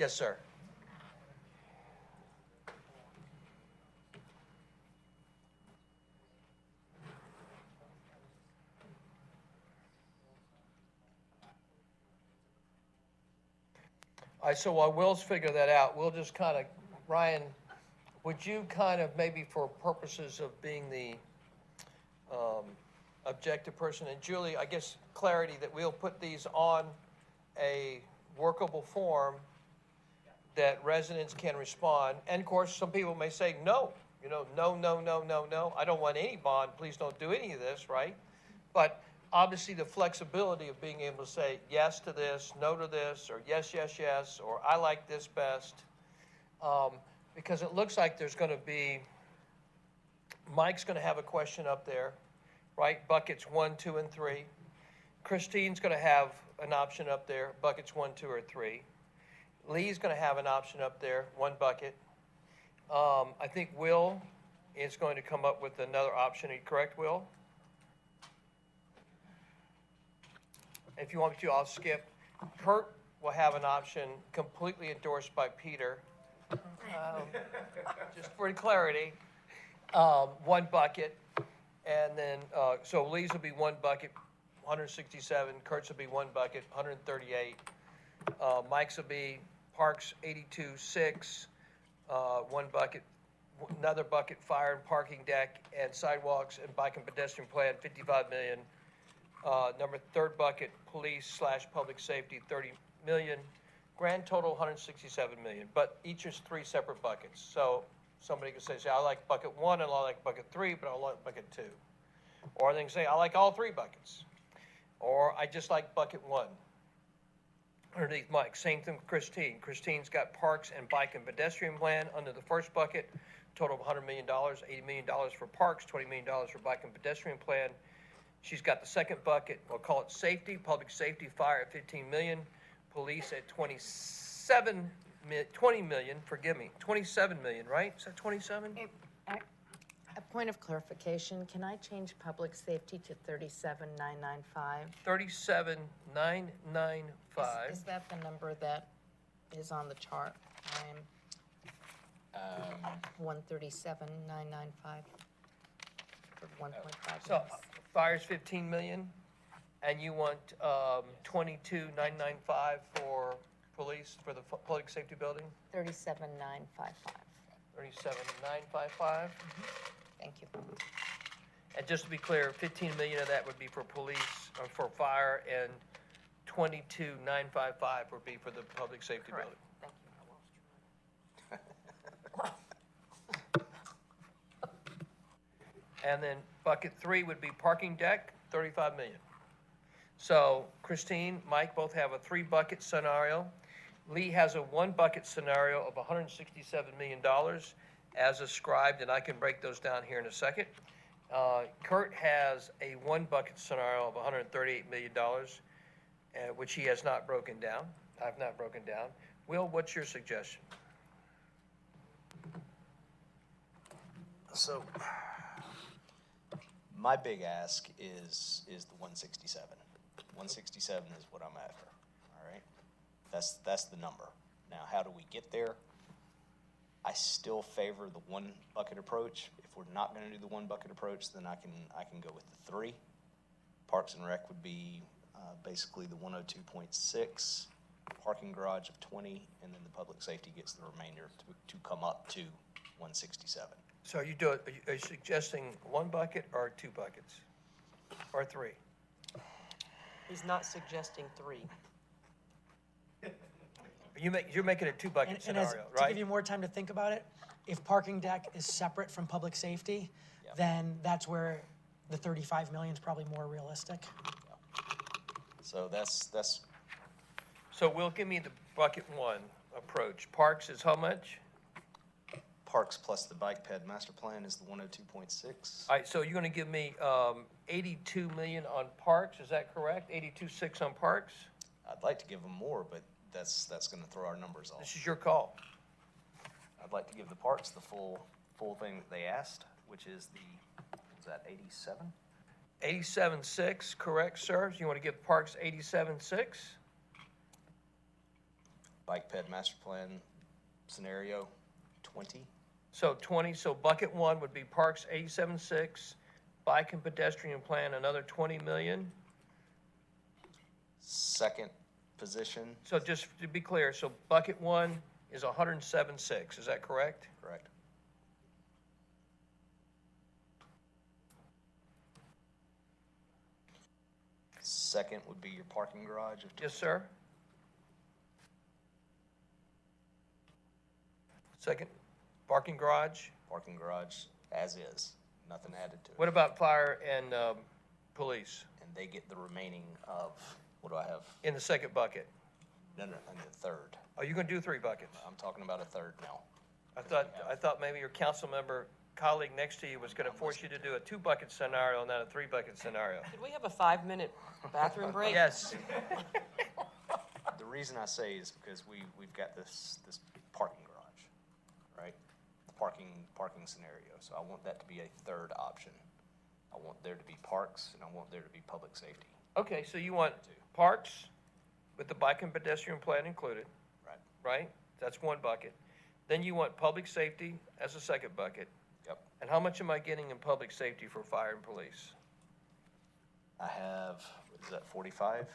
Yes, sir. All right, so while Will's figuring that out, we'll just kind of, Ryan, would you kind of maybe for purposes of being the objective person, and Julie, I guess clarity that we'll put these on a workable form that residents can respond. And of course, some people may say, no, no, I don't want any bond, please don't do any of this, right? But obviously the flexibility of being able to say yes to this, no to this, or yes, yes, yes, or I like this best. Because it looks like there's gonna be, Mike's gonna have a question up there, right? Buckets 1, 2, and 3. Christine's gonna have an option up there, buckets 1, 2, or 3. Lee's gonna have an option up there, 1 bucket. I think Will is going to come up with another option. Are you correct, Will? If you want me to, I'll skip. Kurt will have an option completely endorsed by Peter. Just for clarity, 1 bucket. And then, so Lee's will be 1 bucket, 167. Kurt's will be 1 bucket, 138. Mike's will be Parks 82.6, 1 bucket, another bucket, fire and parking deck, and sidewalks and bike and pedestrian plan, 55 million. Third bucket, police/public safety, 30 million. Grand total, 167 million, but each is 3 separate buckets. So somebody can say, I like bucket 1 and I like bucket 3, but I like bucket 2. Or they can say, I like all 3 buckets. Or I just like bucket 1. Underneath Mike, same thing with Christine. Christine's got parks and bike and pedestrian plan under the first bucket, total of $100 million, $80 million for parks, $20 million for bike and pedestrian plan. She's got the second bucket, we'll call it safety, public safety, fire at 15 million, police at 20 million, forgive me, 27 million, right? Is that 27? A point of clarification, can I change public safety to 37,995? 37,995. Is that the number that is on the chart? I'm 137,995 for 1.5 So fire's 15 million, and you want 22,995 for police, for the public safety building? 37,955. 37,955. Thank you. And just to be clear, 15 million of that would be for police, or for fire, and 22,955 would be for the public safety Correct. building. Thank you. And then bucket 3 would be parking deck, 35 million. So Christine, Mike both have a 3 bucket scenario. Lee has a 1 bucket scenario of $167 million as ascribed, and I can break those down here in a second. Kurt has a 1 bucket scenario of $138 million, which he has not broken down. I've not broken down. Will, what's your suggestion? So, my big ask is the 167. 167 is what I'm after, all right? That's the number. Now, how do we get there? I still favor the 1 bucket approach. If we're not gonna do the 1 bucket approach, then I can go with the 3. Parks and Rec would be basically the 102.6, parking garage of 20, and then the public safety gets the remainder to come up to 167. So are you suggesting 1 bucket or 2 buckets? Or 3? He's not suggesting 3. You're making a 2 bucket And as, scenario, to right? give you more time to think about it, if parking deck is separate from public safety, Yep. then that's where the 35 million is probably more realistic. So that's So Will, give me the bucket 1 approach. Parks is how much? parks plus the bike ped master plan is the 102.6. All right, so you're gonna give me 82 million on parks, is that correct? 82.6 on parks? I'd like to give them more, but that's gonna throw our numbers off. This is your call. I'd like to give the parks the full thing that they asked, which is was that 87? 87.6, correct, sir? So you wanna give parks 87.6? Bike ped master plan scenario, 20. So 20, so bucket one would be parks 87.6, bike and pedestrian plan, another 20 million. Second position, So just to be clear, so bucket one is 107.6, is that correct? correct. Second would be your parking garage of Yes, sir. Second, parking garage. parking garage as is, nothing added to it. What about fire and police And they get the remaining of, what do I have? in the second bucket? No, in the third. Are you gonna do three buckets? I'm talking about a third now. I thought maybe your council member colleague next to you was gonna force you to do a two-bucket scenario and not a three-bucket scenario. Could we have a 5-minute bathroom break? Yes, The reason I say is because we've got this parking garage, right? The parking scenario, so I want that to be a third option. I want there to be parks, and I want there to be public safety. okay, so you want parks with the bike and pedestrian plan included, Right. right? That's one bucket. Then you want public safety as a second bucket. Yep. And how much am I getting in public safety for fire and police? I have, what is that, 45?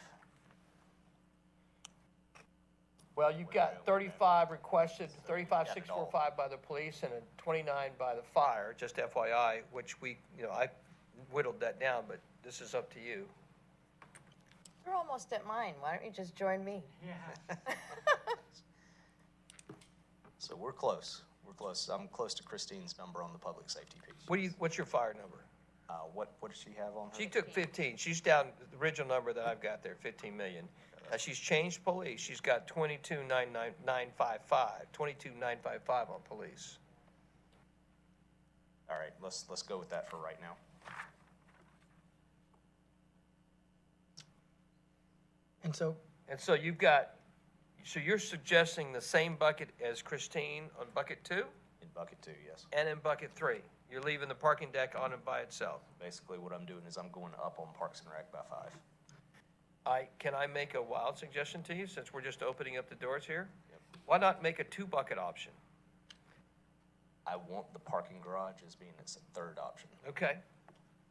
Well, you've got 35 requested, 35,645 by the police and a 29 by the fire, just FYI, which I whittled that down, but this is up to you. You're almost at mine. Why don't you just join me? So we're close. We're close. I'm close to Christine's number on the public safety piece. What's your fire number? What does she have on her? She took 15. She's down, the original number that I've got there, 15 million. Now, she's changed police. She's got 22,955, 22,955 on police. All right, let's go with that for right now. And so, And so so you're suggesting the same bucket as Christine on bucket two In bucket 2, yes. and in bucket three? You're leaving the parking deck on and by itself. Basically, what I'm doing is I'm going up on Parks and Rec by 5. Can I make a wild suggestion to you, since we're just opening up the doors here? Yep. Why not make a two-bucket option? I want the parking garage as being its third option. Okay,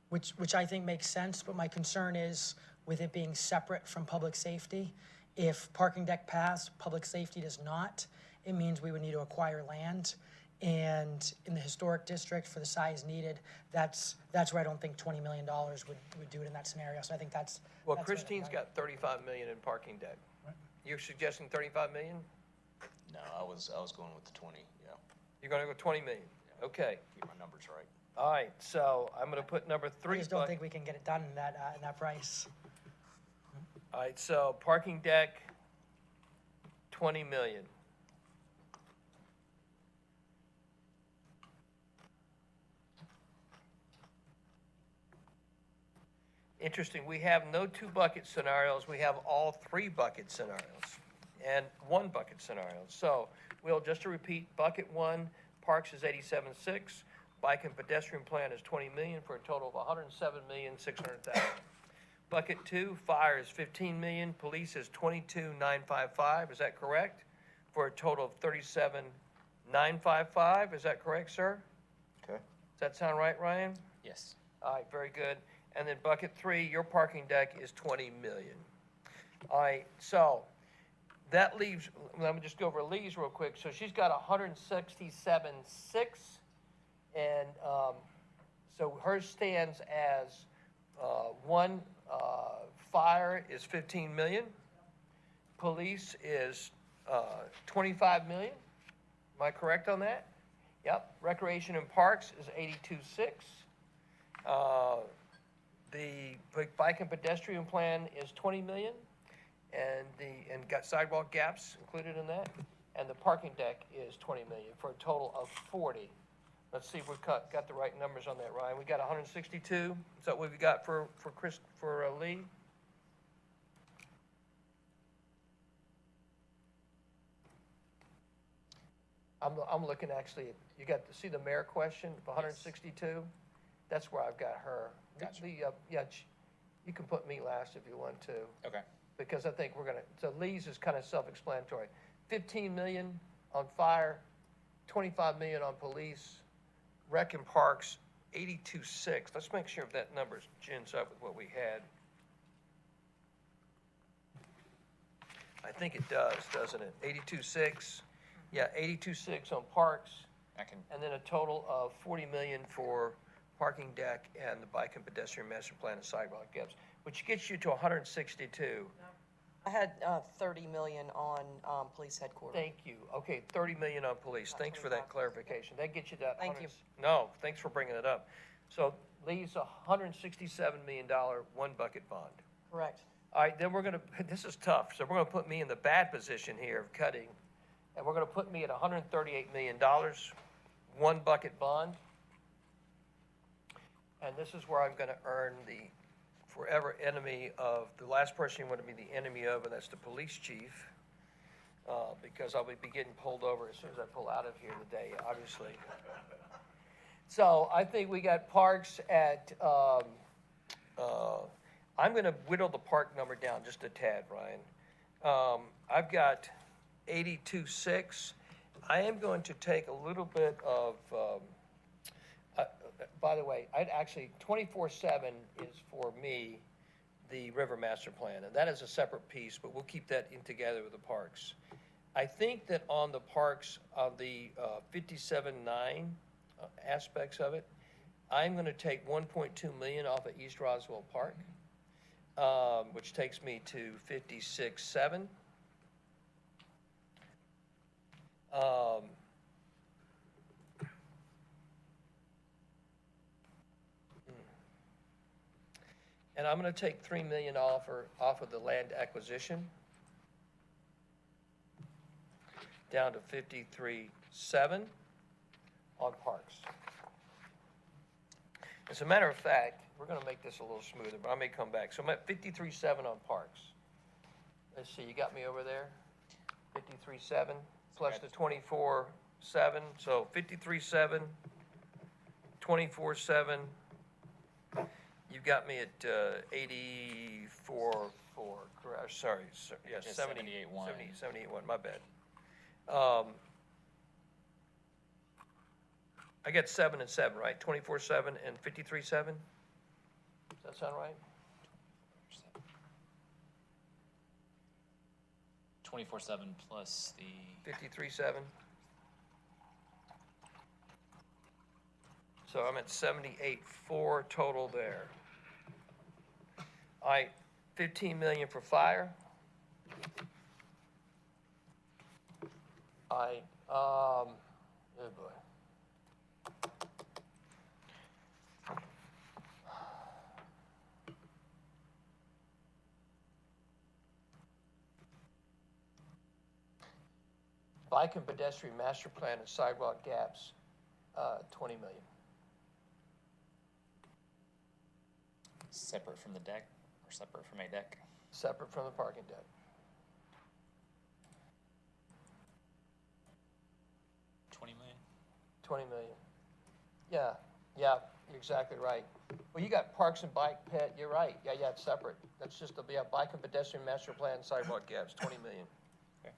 which I think makes sense, but my concern is with it being separate from public safety. If parking deck passed, public safety does not, it means we would need to acquire land. And in the historic district, for the size needed, that's where I don't think $20 million would do it in that scenario. So I think that's. well, that's where the- Christine's got 35 million in parking deck. You're suggesting 35 million? No, I was going with the 20, yeah. You're gonna go 20 million? Okay, Keep my numbers right. all right, so I'm gonna put number I three. just don't think we can get it done in that price. All right, so parking deck, 20 million. Interesting, we have no two-bucket scenarios, we have all three-bucket scenarios and one-bucket scenarios. So, just to repeat, bucket one, parks is 87.6, bike and pedestrian plan is 20 million for a total of 107,600,000. Bucket two, fire is 15 million, police is 22,955, is that correct? For a total of 37,955, is that correct, sir? Okay. Does that sound right, Ryan? Yes. All right, very good. And then bucket three, your parking deck is 20 million. All right, so that leaves, let me just go over Lee's real quick. So she's got 167.6, and so hers stands as one, fire is 15 million, police is 25 million. Am I correct on that? Yep. Recreation and parks is 82.6. The bike and pedestrian plan is 20 million, and got sidewalk gaps included in that. And the parking deck is 20 million for a total of 40. Let's see if we've got the right numbers on that, Ryan. We got 162. Is that what we got for Lee? I'm looking actually, you got to see the mayor question, 162? That's where I've got her. Gotcha. You can put me last if you want to, Okay. because I think so Lee's is kind of self-explanatory. 15 million on fire, 25 million on police, rec and parks, 82.6. Let's make sure that number gins up with what we had. I think it does, doesn't it? 82.6, yeah, 82.6 on parks, I can, and then a total of 40 million for parking deck and the bike and pedestrian master plan and sidewalk gaps, which gets you to 162. I had 30 million on police headquarters. Thank you. Okay, 30 million on police. Thanks for that 25. clarification. That gets you that. Thank you. No, thanks for bringing it up. So leaves $167 million one bucket bond. Correct. All right, then we're gonna, this is tough, so we're gonna put me in the bad position here of cutting, and we're gonna put me at $138 million, one bucket bond. And this is where I'm gonna earn the forever enemy of, the last person you want to be the enemy of, and that's the police chief, because I'll be getting pulled over as soon as I pull out of here today, obviously. So I think we got parks at, I'm gonna whittle the park number down just a tad, Ryan. I've got 82.6. I am going to take a little bit of, by the way, I'd actually, 24/7 is for me, the river master plan, and that is a separate piece, but we'll keep that in together with the parks. I think that on the parks, on the 57.9 aspects of it, I'm gonna take 1.2 million off of East Roswell Park, which takes me to 56.7. And I'm gonna take 3 million off of the land acquisition, down to 53.7 on parks. As a matter of fact, we're gonna make this a little smoother, but I may come back. So I'm at 53.7 on parks. Let's see, you got me over there? 53.7 plus the 24.7, so 53.7, 24.7. You've got me at 84.4, correct, sorry, yes, Yeah, 78.1. 78.1, my bad. I got 7 and 7, right? 24.7 and 53.7? Does that sound right? 24/7 plus the, 53.7? So I'm at 78.4 total there. All right, 15 million for fire. All right, oh boy. Bike and pedestrian master plan and sidewalk gaps, 20 million. separate from the deck or separate from a deck? Separate from the parking deck. $20 million? 20 million. Yeah, you're exactly right. Well, you got parks and bike ped, you're right. Yeah, it's separate. That's just, there'll be a bike and pedestrian master plan, sidewalk gaps, 20 million. Okay.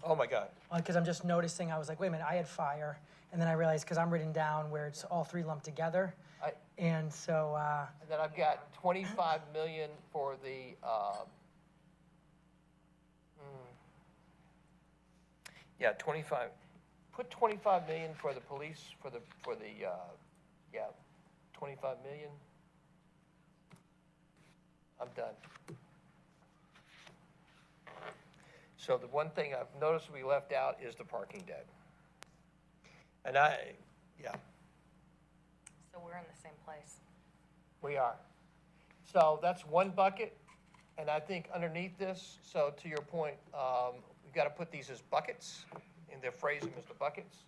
Oh, my God. Because I'm just noticing, I was like, wait a minute, I had fire, and then I realized, because I'm written down where it's all three lumped together, and so, And then I've got 25 million for the, yeah, 25, put 25 million for the police, for the, 25 million. I'm done. So the one thing I've noticed we left out is the parking deck. And yeah, So we're in the same place. we are. So that's one bucket, and I think underneath this, so to your point, we've got to put these as buckets, and they'll phrase them as the buckets.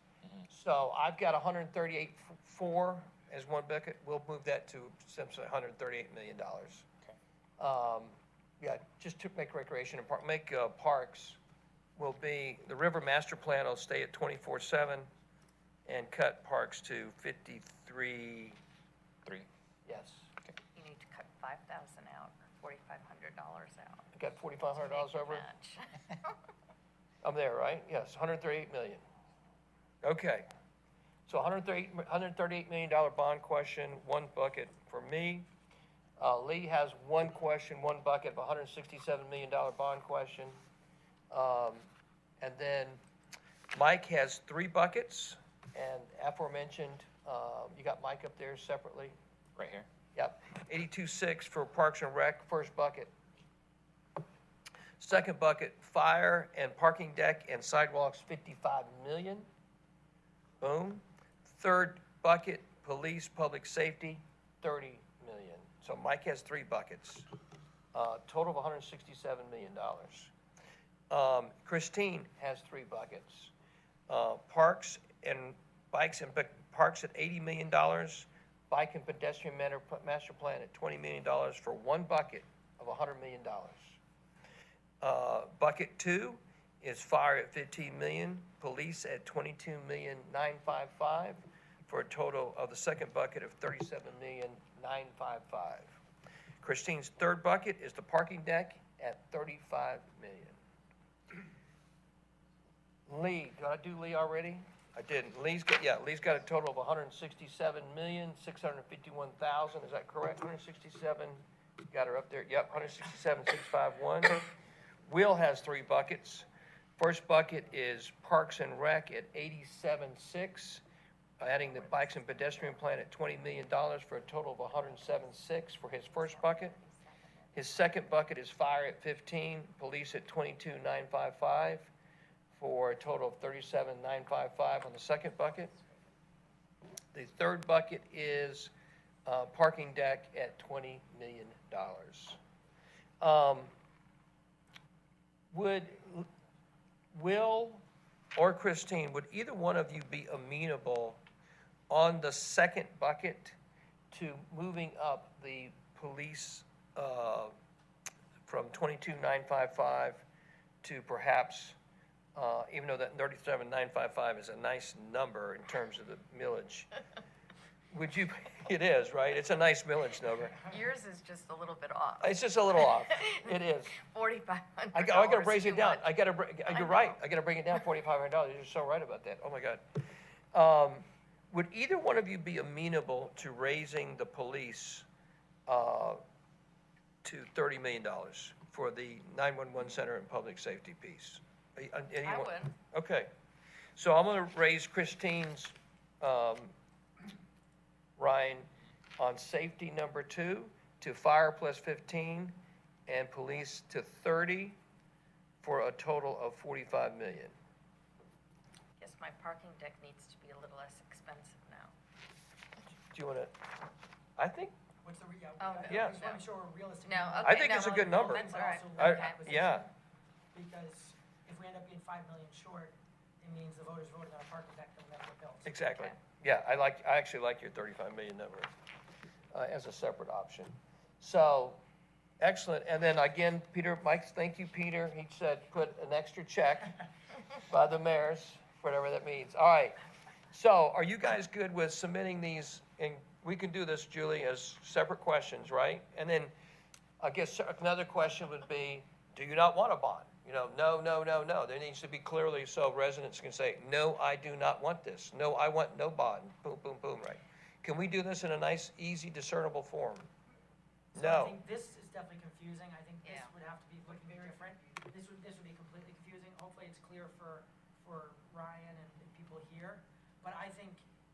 So I've got 138.4 as one bucket. We'll move that to essentially $138 million. Okay. Yeah, just to make recreation and parks will be, the river master plan will stay at 24/7 and cut parks to 53, 3. yes. You need to cut $5,000 out, or $4,500 out. I got $4,500 to make the over? match. I'm there, right? Yes, 138 million. Okay. So $138 million bond question, one bucket for me. Lee has one question, one bucket of $167 million bond question. And then Mike has three buckets, and aforementioned, you got Mike up there separately? Right here. Yep, 82.6 for Parks and Rec, first bucket. Second bucket, fire and parking deck and sidewalks, 55 million. Boom. Third bucket, police, public safety, 30 million. So Mike has three buckets, total of $167 million. Christine has three buckets. Parks and bikes and parks at $80 million, bike and pedestrian master plan at $20 million for one bucket of $100 million. Bucket two is fire at 15 million, police at 22,955 for a total of the second bucket of 37,955. Christine's third bucket is the parking deck at 35 million. Lee, did I do Lee already? I didn't. Lee's got a total of 167,651,000. Is that correct? 167. Got her up there. Yep, 167,651. Will has three buckets. First bucket is Parks and Rec at 87.6, adding the bikes and pedestrian plan at $20 million for a total of 107.6 for his first bucket. His second bucket is fire at 15, police at 22,955 for a total of 37,955 on the second bucket. The third bucket is parking deck at $20 million. Would Will or Christine, would either one of you be amenable on the second bucket to moving up the police from 22,955 to perhaps, even though that 37,955 is a nice number in terms of the millage, would you, it is, right? It's a nice millage number. Yours is just a little bit off. It's just a little off. It is. $4,500. I gotta raise too it down. much. You're right. I gotta bring it down $4,500. You're so right about that. Oh my God. Would either one of you be amenable to raising the police to $30 million for the 911 center and public safety piece? I would. Okay. So I'm gonna raise Christine's, Ryan, on safety number 2 to fire plus 15 and police to 30 for a total of 45 million. Guess my parking deck needs to be a little less expensive now. Do you wanna, I think, What's the, Oh, no. Yeah. I just want to make sure we're realistic. No, I okay, think no, it's a good number. That's all right. yeah, Because if we end up being 5 million short, it means the voters voted on a parking deck that never built. exactly. Okay. Yeah, I actually like your 35 million number as a separate option. So, excellent. And then again, Peter, Mike, thank you, Peter. He said put an extra check by the mayors, whatever that means. All right. So are you guys good with submitting these? And we can do this, Julie, as separate questions, right? And then I guess another question would be, do you not want a bond? You know, no, no, no, no. There needs to be clearly so residents can say, no, I do not want this. No, I want no bond. Boom, boom, boom, right? Can we do this in a nice, easy, discernible form? So I No. think this is definitely confusing. I think this Yeah. would have to be looking very different. This would be completely confusing. Hopefully it's clear for Ryan and people here. But I think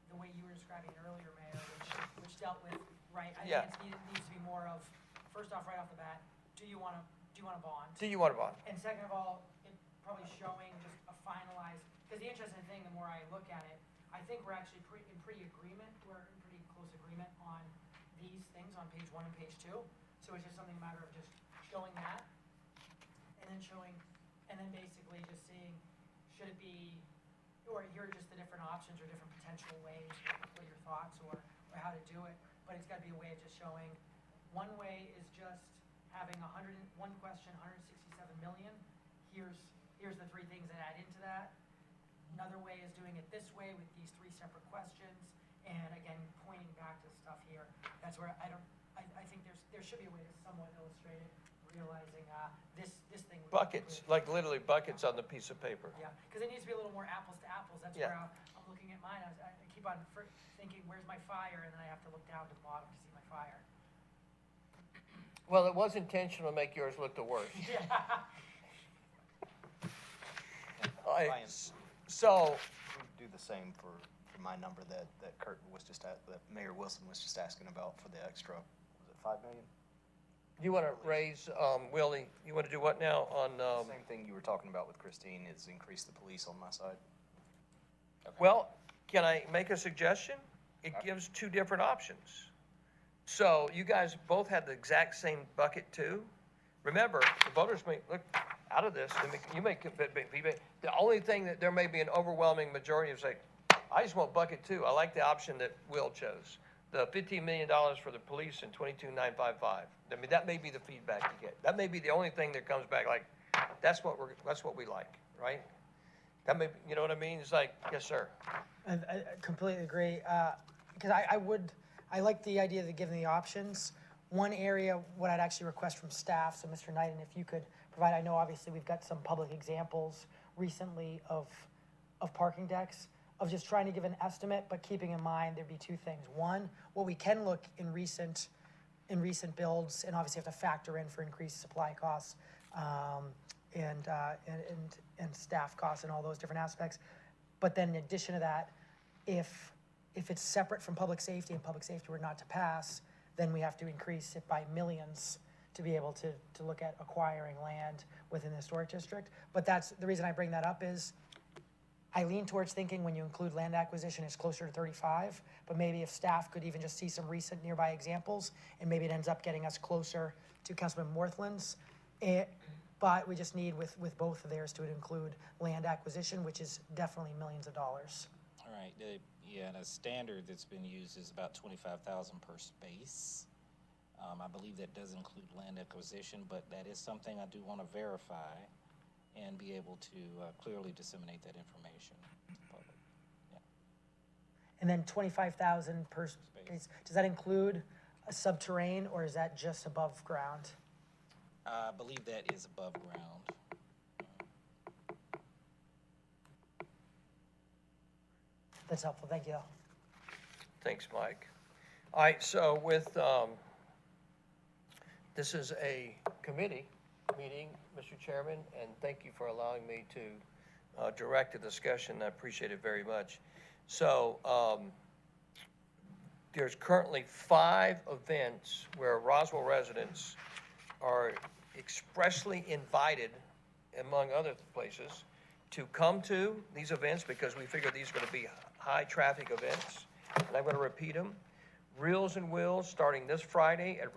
the way you were describing it earlier, Mayor, which dealt with, right, I Yeah. think it needs to be more of, first off, right off the bat, do you want a bond? Do you want a bond? And second of all, it probably showing just a finalized, because the interesting thing, the more I look at it, I think we're actually in pretty agreement, we're in pretty close agreement on these things on page 1 and page 2. So it's just something a matter of just showing that, and then basically just seeing, should it be, or here are just the different options or different potential ways, what are your thoughts, or how to do it. But it's gotta be a way of just showing, one way is just having 101 question, 167 million. Here's the 3 things that add into that. Another way is doing it this way with these 3 separate questions, and again, pointing back to stuff here. That's where I I think there should be a way to somewhat illustrate it, realizing, this thing. would be Buckets, good. like literally buckets on the piece of paper. Yeah, because it needs to be a little more apples to apples. That's Yeah. where I'm looking at mine. I keep on thinking, where's my fire? And then I have to look down to the bottom to see my fire. Well, it was intentional to make yours look the worst. Ryan. So, Do the same for my number that Kurt was just at, that Mayor Wilson was just asking about for the extra, was it 5 million? you want to raise, Willie, you want to do what now on, Same thing you were talking about with Christine is increase the police on my side. well, can I make a suggestion? It gives two different options. So you guys both had the exact same bucket too. Remember, the voters may look out of this, you may, the only thing that there may be an overwhelming majority is like, I just want bucket two. I like the option that Will chose. The $15 million for the police and 22,955. I mean, that may be the feedback you get. That may be the only thing that comes back like, that's what we like, right? That may, you know what I mean? It's like, yes, sir. I completely agree, because I like the idea of giving the options. One area, what I'd actually request from staff, so Mr. Knighton, if you could provide, I know obviously we've got some public examples recently of parking decks, of just trying to give an estimate, but keeping in mind there'd be two things. One, what we can look in recent builds, and obviously have to factor in for increased supply costs, and staff costs and all those different aspects. But then in addition to that, if it's separate from public safety and public safety were not to pass, then we have to increase it by millions to be able to look at acquiring land within the historic district. But that's, the reason I bring that up is, I lean towards thinking when you include land acquisition, it's closer to 35, but maybe if staff could even just see some recent nearby examples, and maybe it ends up getting us closer to Councilman Northland's. But we just need with both of theirs to include land acquisition, which is definitely millions of dollars. All right, yeah, and a standard that's been used is about 25,000 per space. I believe that does include land acquisition, but that is something I do want to verify and be able to clearly disseminate that information to the public. Yeah. And then 25,000 per space, does that include a subterranean, or is that just above ground? I believe that is above ground. That's helpful, thank you. Thanks, Mike. All right, so with, this is a committee meeting, Mr. Chairman, and thank you for allowing me to direct the discussion. I appreciate it very much. So there's currently 5 events where Roswell residents are expressly invited, among other places, to come to these events because we figure these are going to be high-traffic events. And I'm going to repeat them. Reels and Wheels starting this Friday at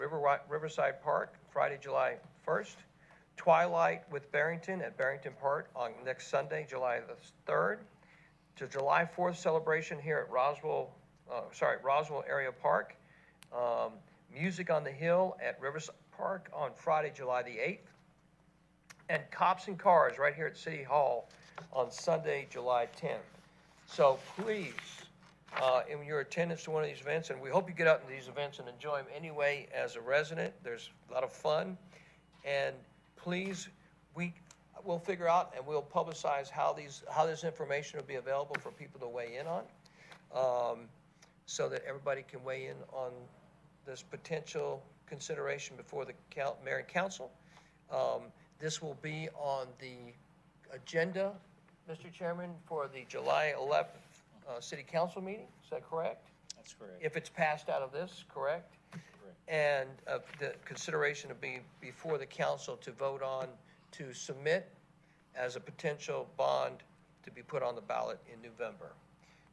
Riverside Park, Friday, July 1st. Twilight with Barrington at Barrington Park on next Sunday, July the 3rd. To July 4th celebration here at Roswell Area Park. Music on the Hill at Riverside Park on Friday, July the 8th. And Cops and Cars right here at City Hall on Sunday, July 10th. So please, in your attendance to one of these events, and we hope you get out to these events and enjoy them anyway as a resident. There's a lot of fun. And please, we'll figure out and we'll publicize how this information will be available for people to weigh in on, so that everybody can weigh in on this potential consideration before the mayor and council. This will be on the agenda, Mr. Chairman, for the July 11th city council meeting. Is that correct? That's correct. If it's passed out of this, correct? Correct. And the consideration to be before the council to vote on to submit as a potential bond to be put on the ballot in November.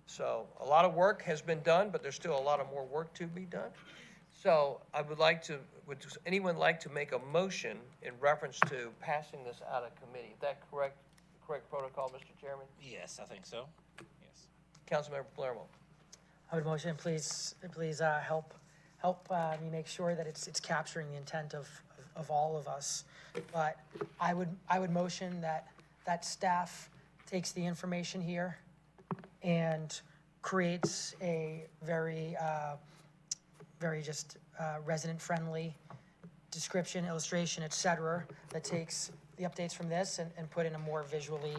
So a lot of work has been done, but there's still a lot of more work to be done. So I would anyone like to make a motion in reference to passing this out of committee? Is that correct protocol, Mr. Chairman? Yes, I think so. Yes. Councilmember Palermo. I would motion, please help me make sure that it's capturing the intent of all of us. But I would motion that staff takes the information here and creates a very just resident-friendly description, illustration, et cetera, that takes the updates from this and put in a more visually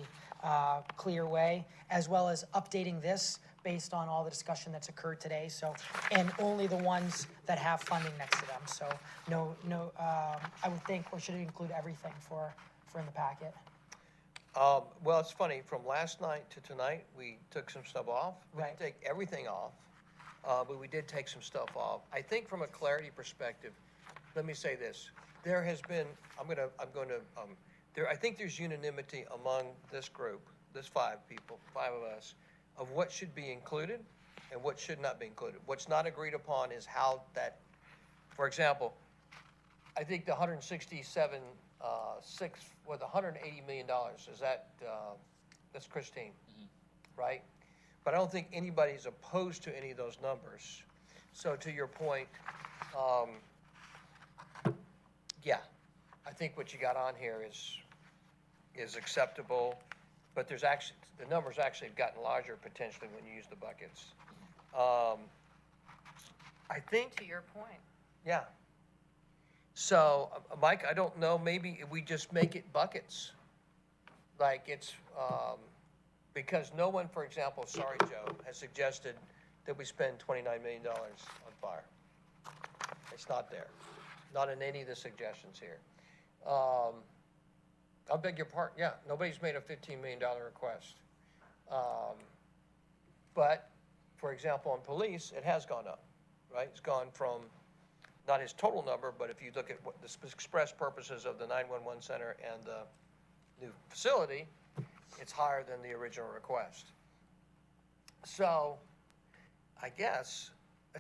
clear way, as well as updating this based on all the discussion that's occurred today, so, and only the ones that have funding next to them, so no, I would think, or should it include everything for in the packet? Well, it's funny, from last night to tonight, we took some stuff off. We didn't Right. take everything off, but we did take some stuff off. I think from a clarity perspective, let me say this. There has been, I think there's unanimity among this group, this five of us, of what should be included and what should not be included. What's not agreed upon is how that, for example, I think the 167, with $180 million, is that, that's Christine, right? But I don't think anybody's opposed to any of those numbers. So to your point, yeah, I think what you got on here is acceptable, but there's actually, the numbers actually have gotten larger potentially when you use the buckets. I think, To your point. yeah. So, Mike, I don't know, maybe we just make it buckets. Like it's, because no one, for example, sorry, Joe, has suggested that we spend $29 million on fire. It's not there, not in any of the suggestions here. I beg your pardon, yeah, nobody's made a $15 million request. But, for example, on police, it has gone up, right? It's gone from, not his total number, but if you look at what the express purposes of the 911 center and the new facility, it's higher than the original request. So, I guess, I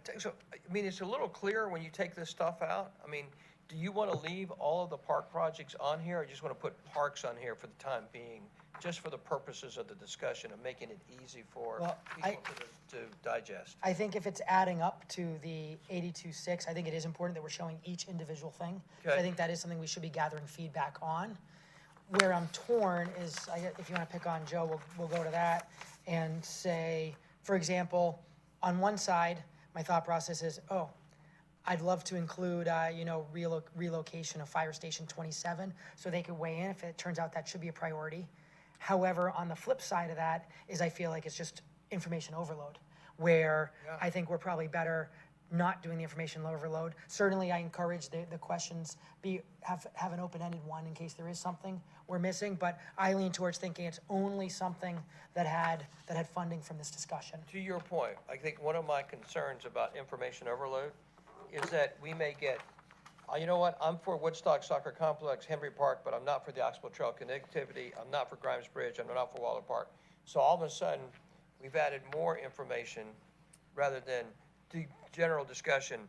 mean, it's a little clearer when you take this stuff out. I mean, do you want to leave all of the park projects on here, or just want to put parks on here for the time being, just for the purposes of the discussion and making it easy for Well, people to digest? I think if it's adding up to the 82.6, I think it is important that we're showing each individual thing. Okay. I think that is something we should be gathering feedback on. Where I'm torn is, if you want to pick on Joe, we'll go to that and say, for example, on one side, my thought process is, oh, I'd love to include, relocation of Fire Station 27, so they could weigh in if it turns out that should be a priority. However, on the flip side of that is I feel like it's just information overload, where I think we're probably better not doing the information overload. Certainly, I encourage the questions have an open-ended one in case there is something we're missing, but I lean towards thinking it's only something that had funding from this discussion. To your point, I think one of my concerns about information overload is that we may get, you know what, I'm for Woodstock Soccer Complex, Henry Park, but I'm not for the Oxbow Trail connectivity, I'm not for Grimes Bridge, I'm not for Waller Park. So all of a sudden, we've added more information rather than the general discussion.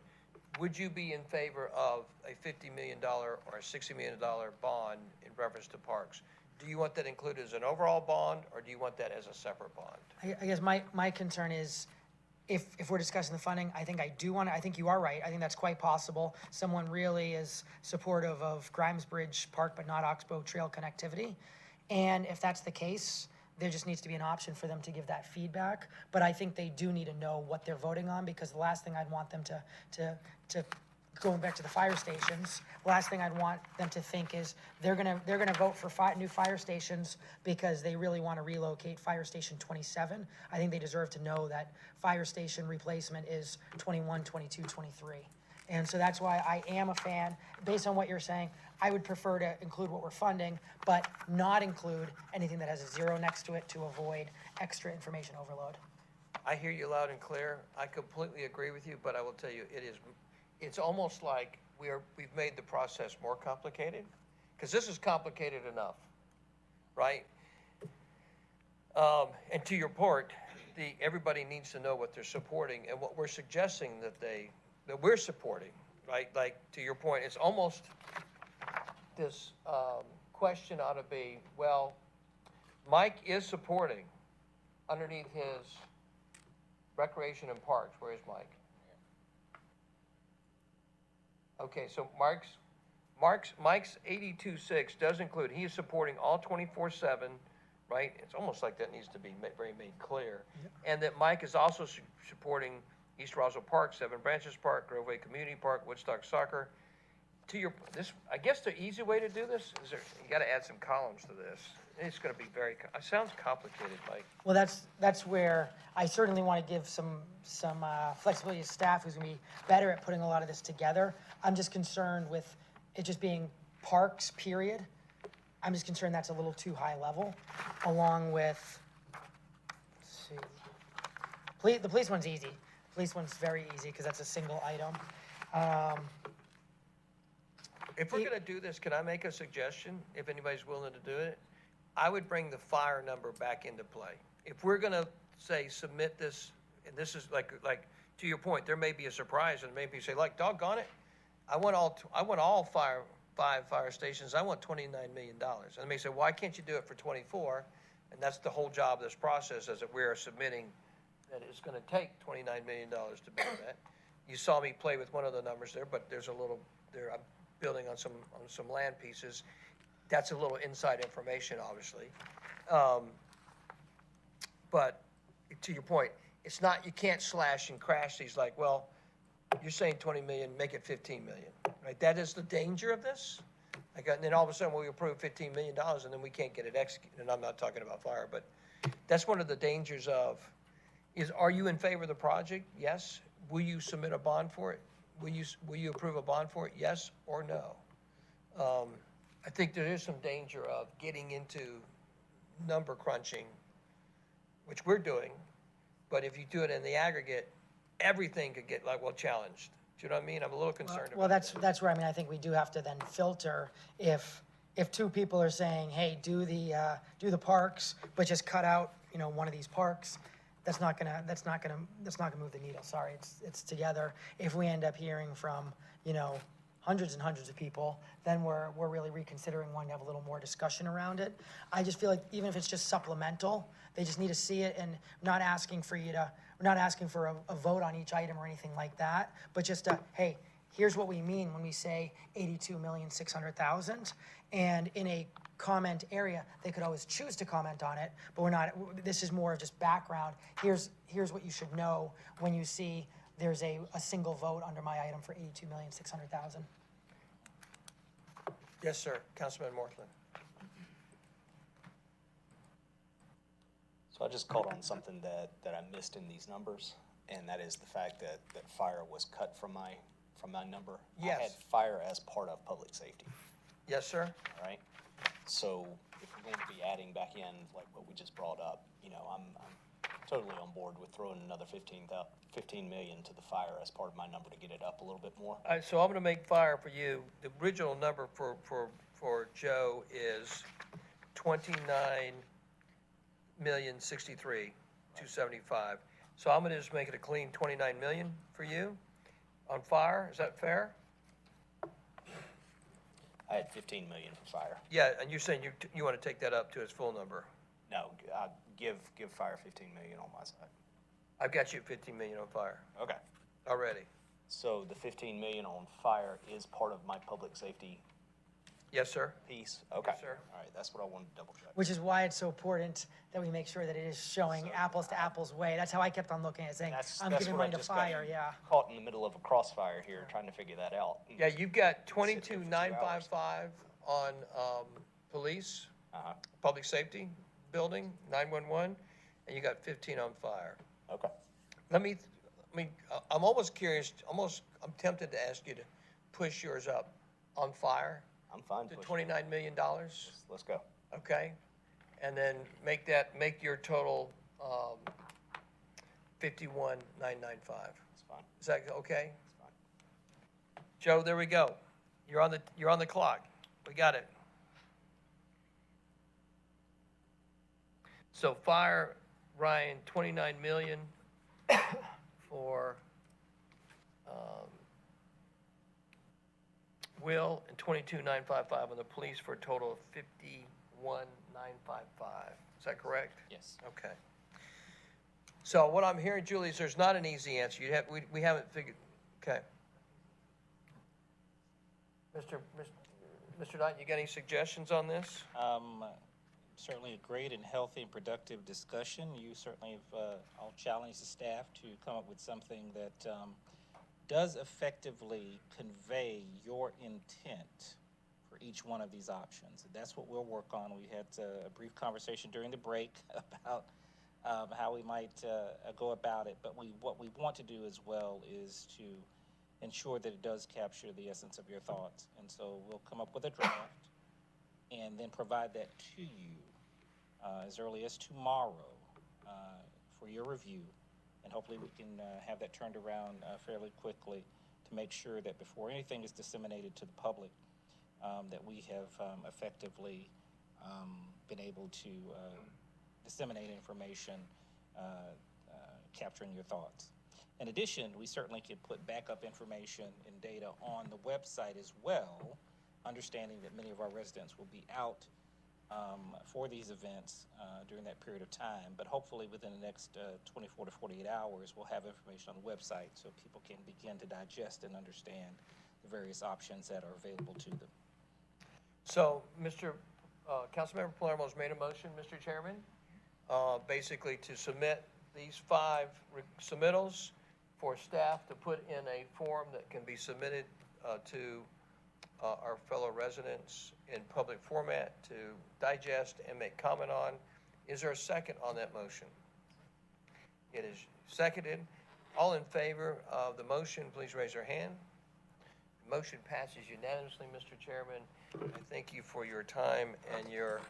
Would you be in favor of a $50 million or a $60 million bond in reference to parks? Do you want that included as an overall bond, or do you want that as a separate bond? I guess my concern is, if we're discussing the funding, I think you are right. I think that's quite possible. Someone really is supportive of Grimes Bridge Park, but not Oxbow Trail connectivity. And if that's the case, there just needs to be an option for them to give that feedback. But I think they do need to know what they're voting on, because the last thing I'd want them to going back to the fire stations, the last thing I'd want them to think is they're gonna vote for new fire stations because they really want to relocate Fire Station 27. I think they deserve to know that fire station replacement is 21, 22, 23. And so that's why I am a fan. Based on what you're saying, I would prefer to include what we're funding, but not include anything that has a zero next to it to avoid extra information overload. I hear you loud and clear. I completely agree with you, but I will tell you, it's almost like we've made the process more complicated, because this is complicated enough, right? And to your point, everybody needs to know what they're supporting and what we're suggesting that we're supporting, right? Like, to your point, it's almost this question ought to be, well, Mike is supporting underneath his recreation and parks. Where is Mike? Okay, so Mike's 82.6 does include, he is supporting all 24/7, right? It's almost like that needs to be made clear. And that Mike is also supporting East Roswell Park, Seven Branches Park, Groveway Community Park, Woodstock Soccer. To your, this, I guess the easy way to do this is you gotta add some columns to this. It's gonna be it sounds complicated, Mike. Well, that's where I certainly want to give some flexibility to staff who's going to be better at putting a lot of this together. I'm just concerned with it just being parks, period. I'm just concerned that's a little too high level, along with, let's see, the police one's easy. The police one's very easy because that's a single item. If we're gonna do this, can I make a suggestion, if anybody's willing to do it? I would bring the fire number back into play. If we're gonna say, submit this, and this is like, to your point, there may be a surprise, and maybe you say, like, doggone it, I want all five fire stations, I want $29 million. And they may say, why can't you do it for 24? And that's the whole job of this process, is that we're submitting that it's gonna take $29 million to build that. You saw me play with one of the numbers there, but there's a little, I'm building on some land pieces. That's a little inside information, obviously. But to your point, it's not, you can't slash and crash these like, well, you're saying 20 million, make it 15 million, right? That is the danger of this. And then all of a sudden we approve $15 million and then we can't get it executed. And I'm not talking about fire, but that's one of the dangers of, are you in favor of the project? Yes. Will you submit a bond for it? Will you approve a bond for it? Yes or no? I think there is some danger of getting into number crunching, which we're doing, but if you do it in the aggregate, everything could get challenged. Do you know what I mean? I'm a little concerned about Well, that's where, I mean, I think we do have to then filter if two people are saying, hey, do the parks, but just cut out, one of these parks. That's not gonna move the needle. Sorry, it's together. If we end up hearing from, hundreds and hundreds of people, then we're really reconsidering wanting to have a little more discussion around it. I just feel like even if it's just supplemental, they just need to see it, and we're not asking for a vote on each item or anything like that, but just hey, here's what we mean when we say 82,600,000, and in a comment area, they could always choose to comment on it, but this is more of just background. Here's what you should know when you see there's a single vote under my item for 82,600,000. Yes, sir. Councilman Morthland. So I just called on something that I missed in these numbers, and that is the fact that fire was cut from my number. Yes. I had fire as part of public safety, Yes, sir. all right? So if we're going to be adding back in like what we just brought up, I'm totally on board with throwing another 15 million to the fire as part of my number to get it up a little bit more. All right, so I'm gonna make fire for you. The original number for Joe is 29,063,275. So I'm gonna just make it a clean 29 million for you on fire. Is that fair? I had 15 million for fire. Yeah, and you're saying you wanna take that up to its full number. No, give fire 15 million on my side. I've got you at 15 million on fire Okay. already. So the 15 million on fire is part of my public safety Yes, sir. piece? Okay. Yes, sir. All right, that's what I wanted to double check. Which is why it's so important that we make sure that it is showing apples to apples way. That's how I kept on looking at it, saying, I'm giving what money I to just got fire, yeah. Caught in the middle of a crossfire here, trying to figure that out. Yeah, you've got Sit here for 2 hours. 22,955 on police, Uh-huh, public safety, building, 911, and you got 15 on fire. okay. I'm almost curious, I'm tempted to ask you to push yours up on fire I'm fine to pushing. $29 million, Let's go. okay? And then make your total 51,995. It's fine. Is that okay? It's fine. Joe, there we go. You're on the clock. We got it. So fire, Ryan, 29 million for Will, and 22,955 on the police for a total of 51,955. Is that correct? Yes. Okay. So what I'm hearing, Julie, is there's not an easy answer. We haven't figured, okay. Mr. Knight, you got any suggestions on this? Certainly a great and healthy and productive discussion. You certainly have all challenged the staff to come up with something that does effectively convey your intent for each one of these options. And that's what we'll work on. We had a brief conversation during the break about how we might go about it. But what we want to do as well is to ensure that it does capture the essence of your thoughts. And so we'll come up with a draft and then provide that to you as early as tomorrow for your review. And hopefully we can have that turned around fairly quickly to make sure that before anything is disseminated to the public, that we have effectively been able to disseminate information capturing your thoughts. In addition, we certainly could put backup information and data on the website as well, understanding that many of our residents will be out for these events during that period of time. But hopefully within the next 24 to 48 hours, we'll have information on the website so people can begin to digest and understand the various options that are available to them. So, Councilmember Palermo's made a motion, Mr. Chairman, basically to submit these 5 submittals for staff to put in a form that can be submitted to our fellow residents in public format to digest and make comment on. Is there a second on that motion? It is seconded. All in favor of the motion, please raise your hand. The motion passes unanimously, Mr. Chairman. I thank you for your time and your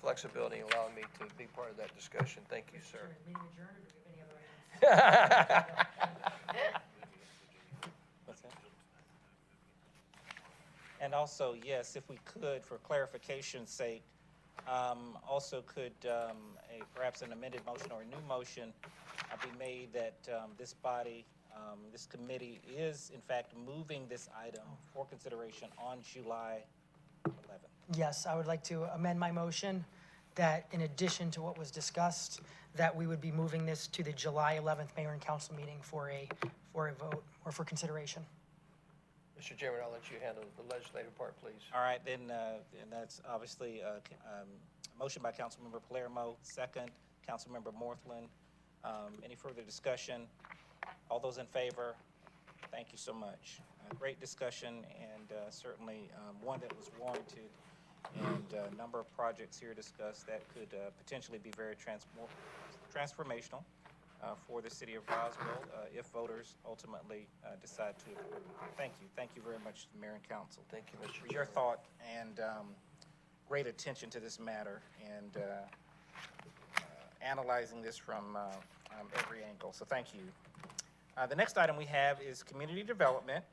flexibility in allowing me to be part of that discussion. Thank you, sir. Meeting adjourned, or do we have any other items? What's that? And also, yes, if we could, for clarification's sake, also could perhaps an amended motion or a new motion be made that this body, this committee is in fact moving this item for consideration on July 11th. Yes, I would like to amend my motion that in addition to what was discussed, that we would be moving this to the July 11th Mayor and Council meeting for a vote or for consideration. Mr. Chairman, I'll let you handle the legislative part, please. All right, then, and that's obviously a motion by Councilmember Palermo, second, Councilmember Morthland. Any further discussion? All those in favor? Thank you so much. Great discussion, and certainly one that was warranted, and a number of projects here discussed that could potentially be very transformational for the city of Roswell if voters ultimately decide to approve. Thank you. Thank you very much, Mayor and Council. Thank you, Mr. For your thought and great attention to this matter and analyzing this from every angle. So thank you. The next item we have is community development.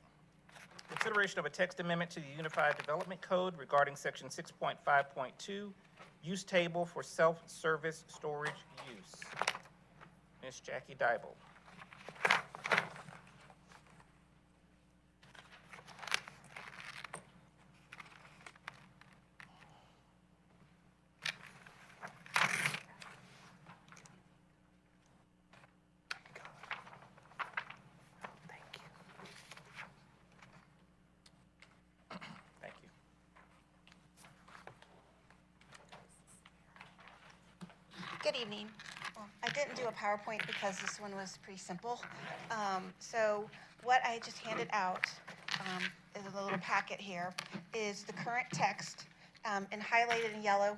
Consideration of a text amendment to the Unified Development Code regarding section 6.5.2, use table for self-service storage use. Ms. Jackie Dybel. Thank you. Good evening. Well, I didn't do a PowerPoint because this one was pretty simple. So what I just handed out is a little packet here, is the current text, and highlighted in yellow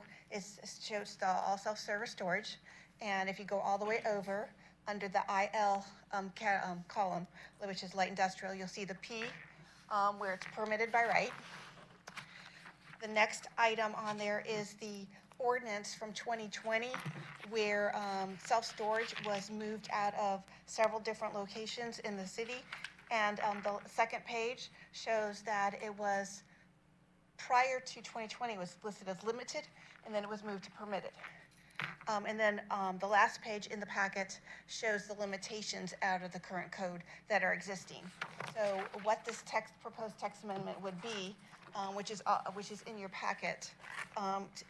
shows the all self-service storage. And if you go all the way over, under the IL column, which is light industrial, you'll see the P where it's permitted by right. The next item on there is the ordinance from 2020 where self-storage was moved out of several different locations in the city. And the second page shows that it was, prior to 2020, was listed as limited, and then it was moved to permitted. And then the last page in the packet shows the limitations out of the current code that are existing. So what this proposed text amendment would be, which is in your packet,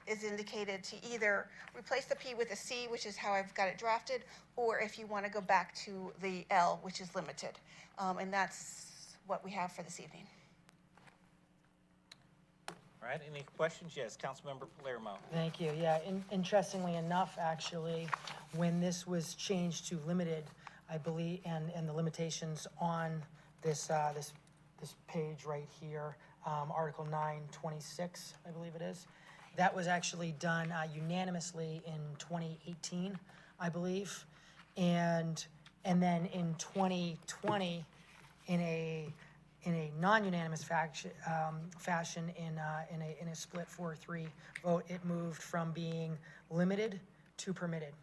is indicated to either replace the P with a C, which is how I've got it drafted, or if you want to go back to the L, which is limited. And that's what we have for this evening. All All right, any questions? Yes, Councilmember Palermo. Thank you. Yeah, interestingly enough, actually, when this was changed to limited, I believe, and the limitations on this page right here, Article 926, I believe it is, that was actually done unanimously in 2018, I believe. And then in 2020, in a non-unanimous fashion, in a split 4-3 vote, it moved from being limited to permitted.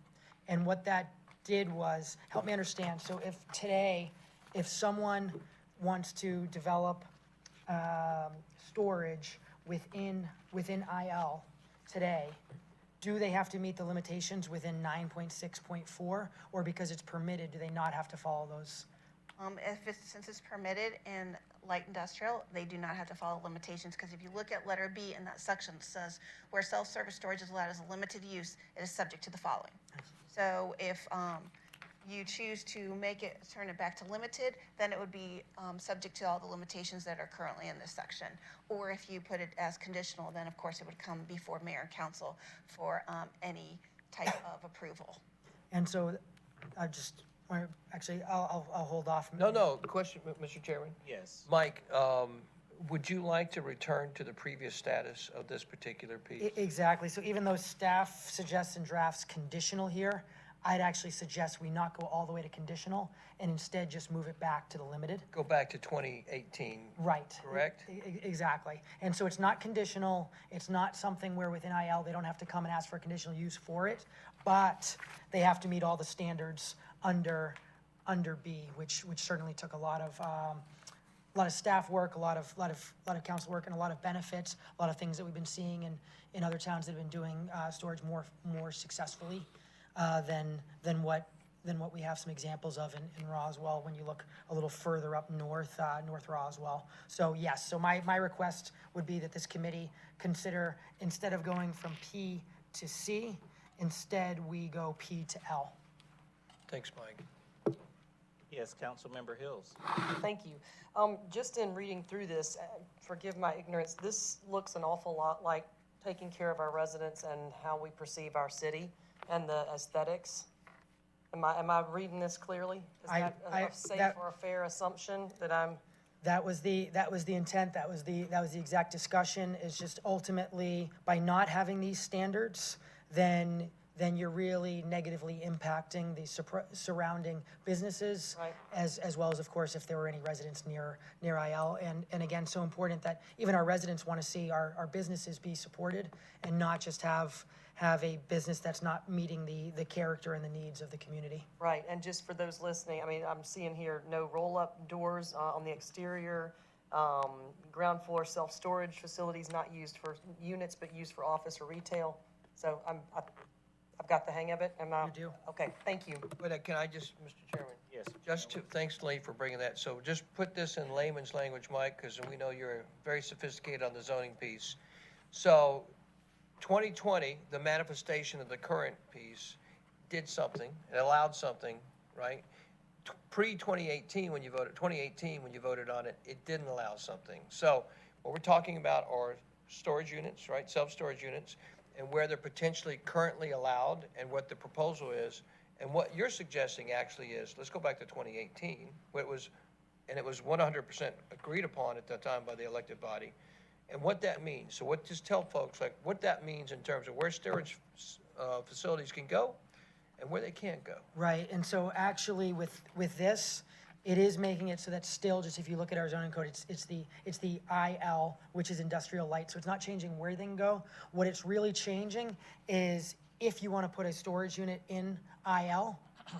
And what that did was, help me understand, so if today, if someone wants to develop storage within IL today, do they have to meet the limitations within 9.6.4, or because it's permitted, do they not have to follow those? Since it's permitted in light industrial, they do not have to follow limitations, because if you look at letter B in that section, it says where self-service storage is allowed as a limited use, it is subject to the following. So if you choose to turn it back to limited, then it would be subject to all the limitations that are currently in this section. Or if you put it as conditional, then of course it would come before mayor and council for any type of approval. And so actually, I'll hold off. No, question, Mr. Chairman. Yes. Mike, would you like to return to the previous status of this particular piece? Exactly. So even though staff suggests and drafts conditional here, I'd actually suggest we not go all the way to conditional and instead just move it back to the limited. Go back to 2018. Right. Correct? Exactly. And so it's not conditional, it's not something where within IL, they don't have to come and ask for a conditional use for it, but they have to meet all the standards under B, which certainly took a lot of staff work, a lot of council work, and a lot of benefits, a lot of things that we've been seeing in other towns that have been doing storage more successfully than what we have some examples of in Roswell when you look a little further up north Roswell. So yes, so my request would be that this committee consider, instead of going from P to C, instead we go P to L. Thanks, Mike. Yes, Councilmember Hills. Thank you. Just in reading through this, forgive my ignorance, this looks an awful lot like taking care of our residents and how we perceive our city and the aesthetics. Am I reading this clearly? Is that a safe or a fair assumption that I'm? That was the intent. That was the exact discussion. Is just ultimately by not having these standards, then you're really negatively impacting the surrounding businesses, Right. as well as, of course, if there were any residents near IL. And again, so important that even our residents want to see our businesses be supported and not just have a business that's not meeting the character and the needs of the community. Right, and just for those listening, I mean, I'm seeing here no roll-up doors on the exterior, ground floor self-storage facilities not used for units, but used for office or retail. So I've got the hang of it. Am I? You do. Okay, thank you. But can I just, Mr. Chairman? Yes. Thanks, Lee, for bringing that. So just put this in layman's language, Mike, because we know you're very sophisticated on the zoning piece. So 2020, the manifestation of the current piece did something, it allowed something, right? Pre-2018, when you voted on it, it didn't allow something. So what we're talking about are storage units, right? Self-storage units, and where they're potentially currently allowed and what the proposal is. And what you're suggesting actually is, let's go back to 2018, where it was 100% agreed upon at that time by the elected body. And what that means. So just tell folks like what that means in terms of where storage facilities can go and where they can't go. Right, and so actually with this, it is making it so that still, just if you look at our zoning code, it's the IL, which is industrial light, so it's not changing where they can go. What it's really changing is if you want to put a storage unit in IL,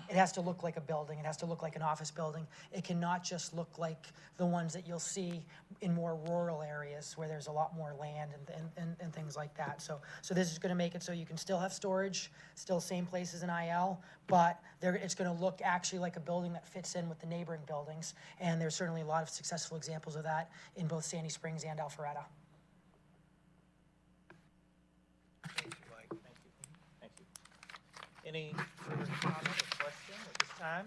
it has to look like a building, it has to look like an office building. It cannot just look like the ones that you'll see in more rural areas where there's a lot more land and things like that. So this is gonna make it so you can still have storage, still same places in IL, but it's gonna look actually like a building that fits in with the neighboring buildings. And there's certainly a lot of successful examples of that in both Sandy Springs and Alpharetta. Thank you, Mike. Thank you. Any further comment or question at this time?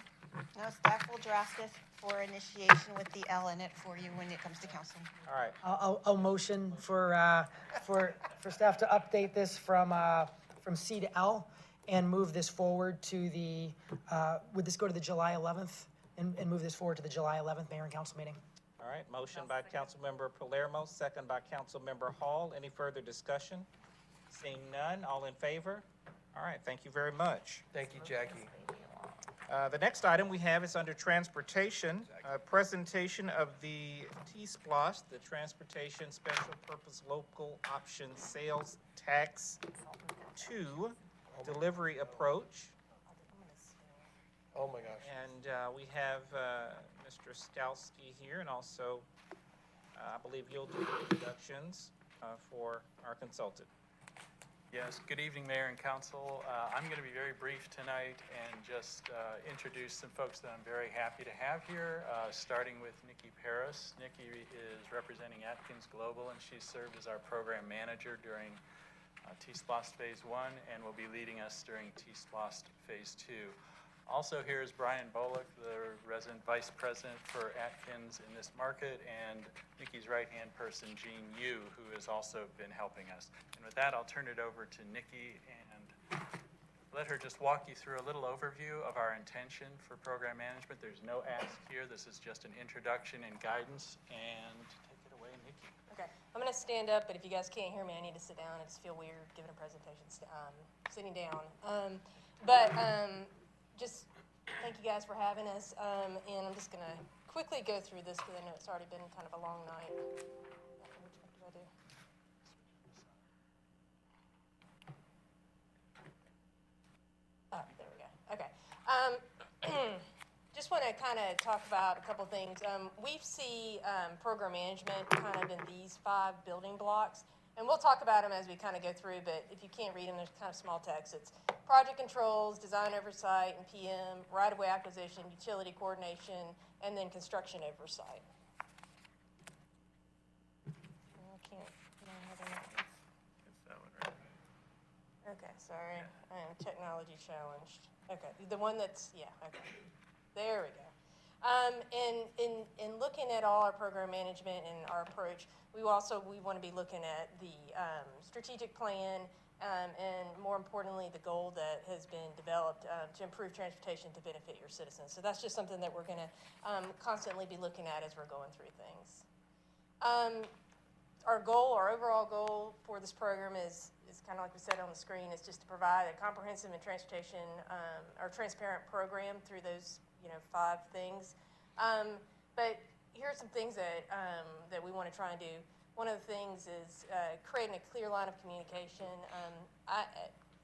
No, staff will draft it for initiation with the L in it for you when it comes to council. All right, I'll motion for staff to update this from C to L and move this forward to the, would this go to the July 11th? And move this forward to the July 11th mayor and council meeting? all right. Motion by Councilmember Palermo, second by Councilmember Hall. Any further discussion? Seeing none, all in favor? All right, thank you very much. Thank you, Jackie. The next item we have is under transportation, presentation of the T-SPLOST, the Transportation Special Purpose Local Option Sales Tax 2 Delivery Approach. Oh, my gosh. And we have Mr. Skowski here, and also I believe you'll do the introductions for our consultant. Yes, good evening, Mayor and Council. I'm going to be very brief tonight and just introduce some folks that I'm very happy to have here, starting with Nikki Paris. Nikki is representing Atkins Global, and she's served as our program manager during T-SPLOST Phase 1 and will be leading us during T-SPLOST Phase 2. Also here is Brian Bullock, the resident vice president for Atkins in this market, and Nikki's right-hand person, Jean Yu, who has also been helping us. And with that, I'll turn it over to Nikki and let her just walk you through a little overview of our intention for program management. There's no ask here. This is just an introduction and guidance. And take it away, Nikki. Okay, I'm gonna stand up, but if you guys can't hear me, I need to sit down. I just feel weird giving a presentation sitting down. Just thank you guys for having us, and I'm just gonna quickly go through this because I know it's already been kind of a long night. Which one do I do? Oh, there we go. Okay. Just want to kind of talk about a couple things. We see program management kind of in these 5 building blocks, and we'll talk about them as we kind of go through, but if you can't read them, there's kind of small text. It's project controls, design oversight and PM, right-of-way acquisition, utility coordination, and then construction oversight. I can't, no, I don't know. It's that one right there. Okay, sorry, I am technology challenged. Okay, the one that's, yeah, okay, there we go. In looking at all our program management and our approach, we want to be looking at the strategic plan, and more importantly, the goal that has been developed to improve transportation to benefit your citizens. So that's just something that we're going to constantly be looking at as we're going through things. Our overall goal for this program is kind of like we said on the screen, is just to provide a comprehensive and transparent program through those 5 things. But here are some things that we want to try and do. One of the things is creating a clear line of communication.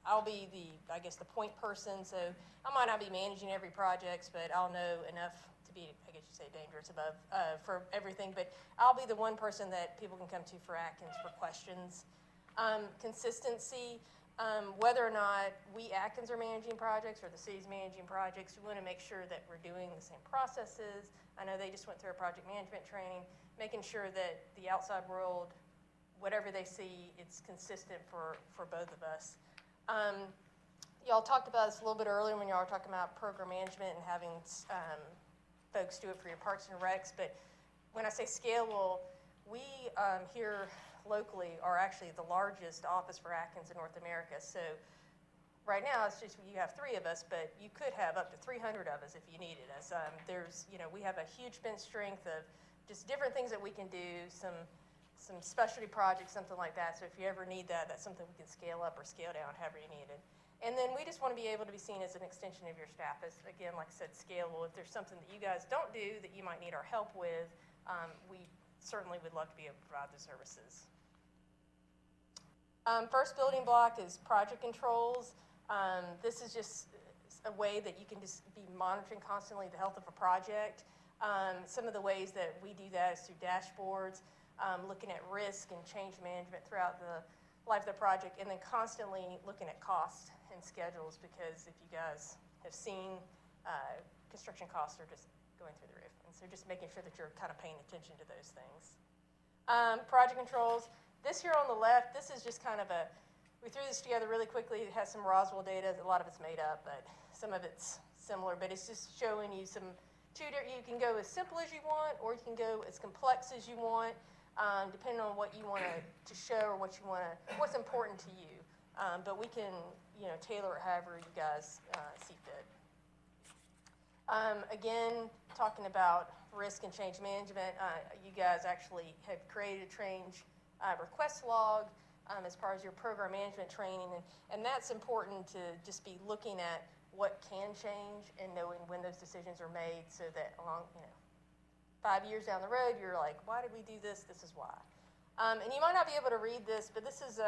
I'll be the point person, so I might not be managing every project, but I'll know enough to be, I guess you say, dangerous above for everything. But I'll be the one person that people can come to for Atkins for questions. Consistency, whether or not we Atkins are managing projects or the city's managing projects, we want to make sure that we're doing the same processes. I know they just went through a project management training, making sure that the outside world, whatever they see, it's consistent for both of us. Y'all talked about this a little bit earlier when y'all were talking about program management and having folks do it for your parks and recs, but when I say scale, well, we here locally are actually the largest office for Atkins in North America. So right now it's just you have 3 of us, but you could have up to 300 of us if you needed us. We have a huge bench strength of just different things that we can do, some specialty projects, something like that. So if you ever need that, that's something we can scale up or scale down, however you need it. And then we just want to be able to be seen as an extension of your staff, as again, like I said, scalable. If there's something that you guys don't do that you might need our help with, we certainly would love to be able to provide the services. First building block is project controls. This is just a way that you can just be monitoring constantly the health of a project. Some of the ways that we do that is through dashboards, looking at risk and change management throughout the life of the project, and then constantly looking at costs and schedules, because if you guys have seen, construction costs are just going through the roof. And so just making sure that you're kind of paying attention to those things. Project controls. This here on the left, this is just kind of we threw this together really quickly. It has some Roswell data. A lot of it's made up, but some of it's similar. But it's just showing you you can go as simple as you want, or you can go as complex as you want, depending on what you want to show or what's important to you. But we can, tailor it however you guys see fit. Again, talking about risk and change management, you guys actually have created a change request log as far as your program management training, and that's important to just be looking at what can change and knowing when those decisions are made, so that 5 years down the road, you're like, why did we do this? This is why. And you might not be able to read this, but this is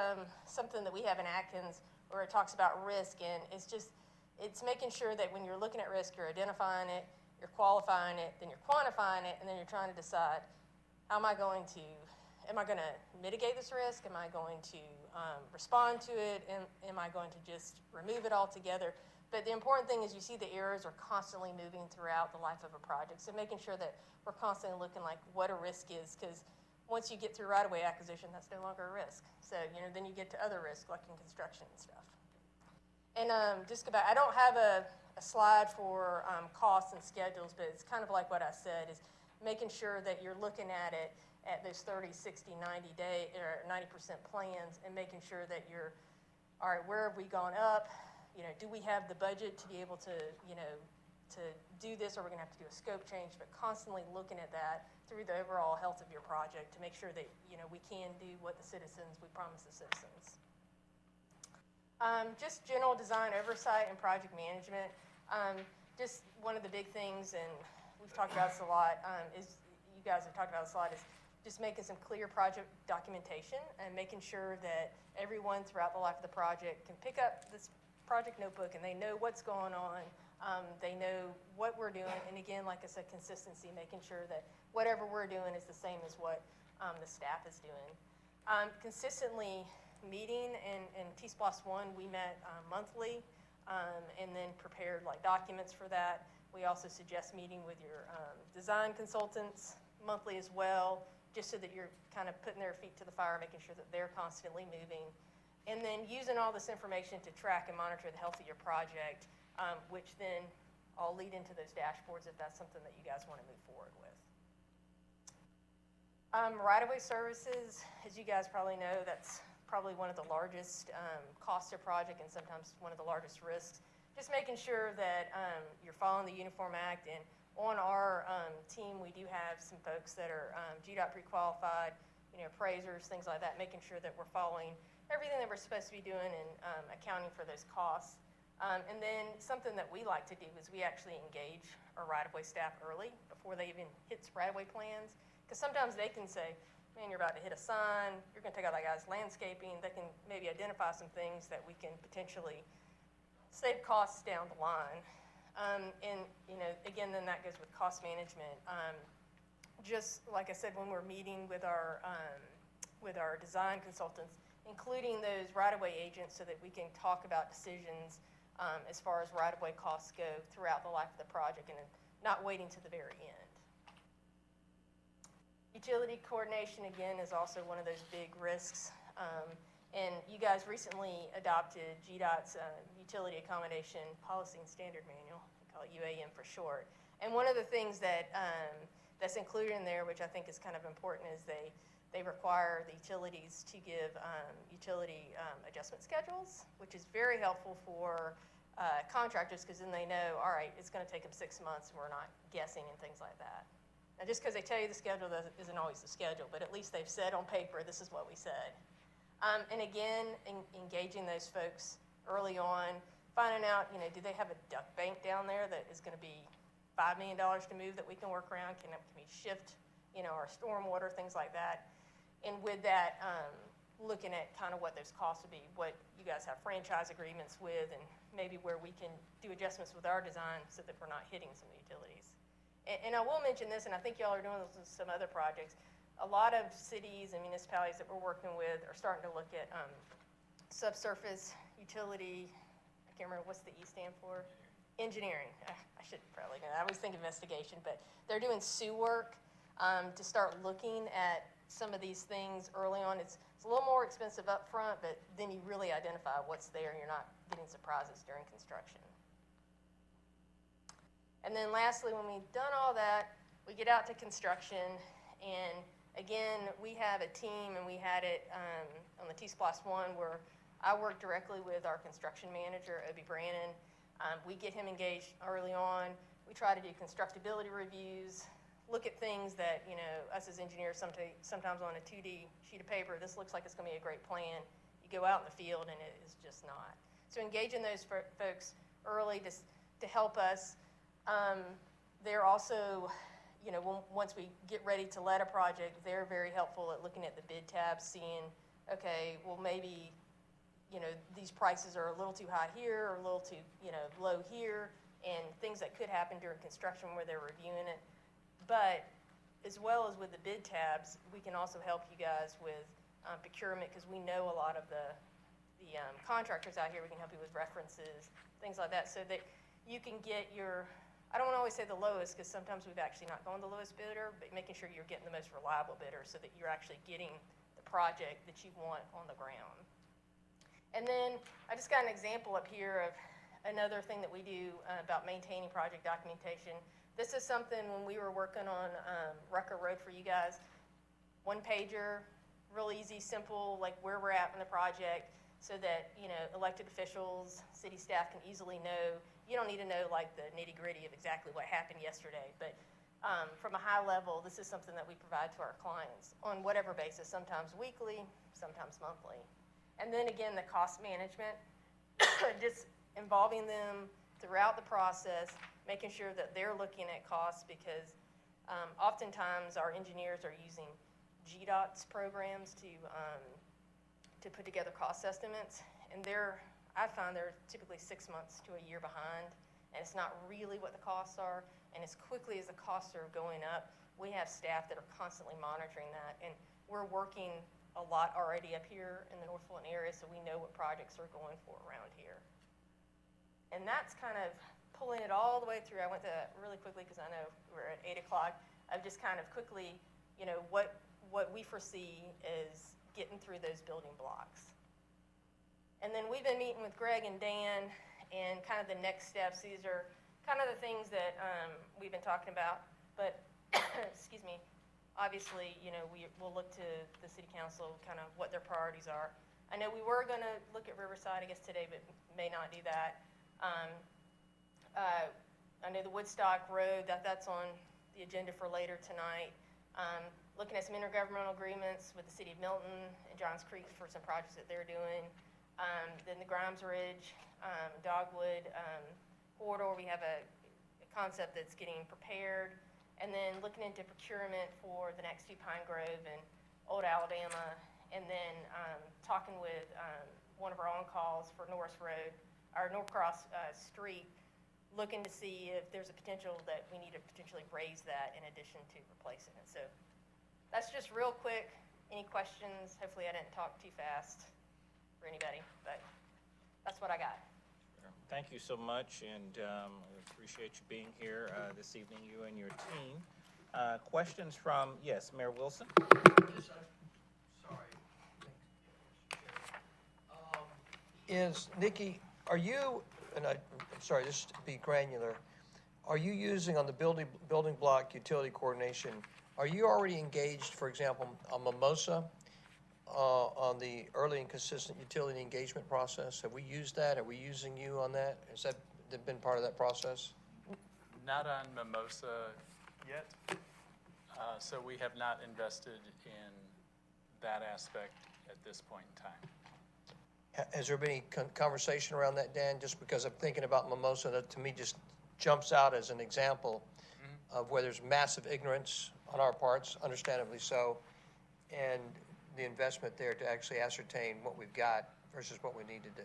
something that we have in Atkins where it talks about risk, and it's making sure that when you're looking at risk, you're identifying it, you're qualifying it, then you're quantifying it, and then you're trying to decide, am I going to mitigate this risk? Am I going to respond to it? Am I going to just remove it altogether? But the important thing is you see the errors are constantly moving throughout the life of a project. So making sure that we're constantly looking like what a risk is, because once you get through right-of-way acquisition, that's no longer a risk. So, then you get to other risks like in construction and stuff. And just go back, I don't have a slide for costs and schedules, but it's kind of like what I said, is making sure that you're looking at it at those 30, 60, 90 day or 90% plans, and making sure that you're, all right, where have we gone up? Do we have the budget to be able to, to do this, or we're gonna have to do a scope change, but constantly looking at that through the overall health of your project to make sure that, we can do what we promise the citizens. Just general design oversight and project management. Just one of the big things, and we've talked about this a lot, is you guys have talked about this a lot, is just making some clear project documentation and making sure that everyone throughout the life of the project can pick up this project notebook and they know what's going on. They know what we're doing, and again, like I said, consistency, making sure that whatever we're doing is the same as what the staff is doing. Consistently meeting, in T+1, we met monthly, and then prepared documents for that. We also suggest meeting with your design consultants monthly as well, just so that you're kind of putting their feet to the fire, making sure that they're constantly moving. And then using all this information to track and monitor the health of your project, which then all lead into those dashboards if that's something that you guys want to move forward with. Right-of-way services, as you guys probably know, that's probably one of the largest costs of project and sometimes one of the largest risks. Just making sure that you're following the Uniform Act. And on our team, we do have some folks that are GDOT pre-qualified, appraisers, things like that, making sure that we're following everything that we're supposed to be doing and accounting for those costs. And then something that we like to do is we actually engage our right-of-way staff early before they even hit right-of-way plans. Because sometimes they can say, man, you're about to hit a sign, you're gonna take out that guy's landscaping. They can maybe identify some things that we can potentially save costs down the line. And again, then that goes with cost management. Just like I said, when we're meeting with our design consultants, including those right-of-way agents so that we can talk about decisions as far as right-of-way costs go throughout the life of the project and not waiting to the very end. Utility coordination, again, is also one of those big risks. And you guys recently adopted GDOT's Utility Accommodation Policy and Standard Manual. We call it UAM for short. And one of the things that that's included in there, which I think is kind of important, is they require the utilities to give utility adjustment schedules, which is very helpful for contractors, because then they know, all right, it's going to take them 6 months and we're not guessing and things like that. Now, just because they tell you the schedule isn't always the schedule, but at least they've said on paper, this is what we said. And again, engaging those folks early on, finding out, do they have a duct bank down there that is going to be $5 million to move that we can work around? Can we shift, our stormwater, things like that? And with that, looking at kind of what those costs would be, what you guys have franchise agreements with, and maybe where we can do adjustments with our design so that we're not hitting some utilities. And I will mention this, and I think y'all are doing this with some other projects. A lot of cities and municipalities that we're working with are starting to look at subsurface utility. I can't remember what's the E stand for. Engineering. I should probably know. I always think investigation, but they're doing SUE work to start looking at some of these things early on. It's a little more expensive up front, but then you really identify what's there and you're not getting surprises during construction. And then lastly, when we've done all that, we get out to construction, and again, we have a team, and we had it on the T-1 where I work directly with our construction manager, Obie Brannon. We get him engaged early on. We try to do constructability reviews, look at things that, you know, us as engineers sometimes on a 2D sheet of paper, this looks like it's gonna be a great plan. You go out in the field and it is just not. So engaging those folks early to help us. They're also, you know, once we get ready to let a project, they're very helpful at looking at the bid tabs, seeing, okay, well, maybe, you know, these prices are a little too high here or a little too, you know, low here, and things that could happen during construction where they're reviewing it. But as well as with the bid tabs, we can also help you guys with procurement, because we know a lot of the contractors out here. We can help you with references, things like that, so that you can get your, I don't want to always say the lowest, because sometimes we've actually not gone the lowest bidder, but making sure you're getting the most reliable bidder so that you're actually getting the project that you want on the ground. And then I just got an example up here of another thing that we do about maintaining project documentation. This is something when we were working on Rucker Road for you guys, one pager, real easy, simple, like where we're at in the project, so that, you know, elected officials, city staff can easily know. You don't need to know like the nitty gritty of exactly what happened yesterday, but from a high level, this is something that we provide to our clients on whatever basis, sometimes weekly, sometimes monthly. And then again, the cost management, just involving them throughout the process, making sure that they're looking at costs, because oftentimes our engineers are using GDOT's programs to put together cost estimates, and I find they're typically 6 months to a year behind, and it's not really what the costs are. And as quickly as the costs are going up, we have staff that are constantly monitoring that, and we're working a lot already up here in the North Fulton area, so we know what projects are going for around here. And that's kind of pulling it all the way through. I went to that really quickly because I know we're at 8 o'clock. I've just kind of quickly, you know, what we foresee is getting through those building blocks. And then we've been meeting with Greg and Dan, and kind of the next steps. These are kind of the things that we've been talking about, but excuse me, obviously, you know, we'll look to the city council, kind of what their priorities are. I know we were gonna look at Riverside, I guess today, but may not do that. I know the Woodstock Road, that's on the agenda for later tonight. Looking at some intergovernmental agreements with the city of Milton and Johns Creek for some projects that they're doing. Then the Grimes Ridge, Dogwood corridor, we have a concept that's getting prepared. And then looking into procurement for the next to Pine Grove and Old Alabama. And then talking with one of our on-calls for Norris Road, or Norcross Street, looking to see if there's a potential that we need to potentially raise that in addition to replacing it. So that's just real quick. Any questions? Hopefully I didn't talk too fast for anybody, but that's what I got. Thank you so much, and we appreciate you being here this evening, you and your team. Questions from, yes, Mayor Wilson? Yes, sorry. Is, Nikki, are you, and I'm sorry, this is to be granular, are you using on the building block utility coordination, are you already engaged, for example, on Mimosa, on the early and consistent utility engagement process? Have we used that? Are we using you on that? Has that been part of that process? Not on Mimosa yet, so we have not invested in that aspect at this point in time. Has there been any conversation around that, Dan? Just because I'm thinking about Mimosa, that to me just jumps out as an example of where there's massive ignorance on our parts, understandably so, and the investment there to actually ascertain what we've got versus what we need to do.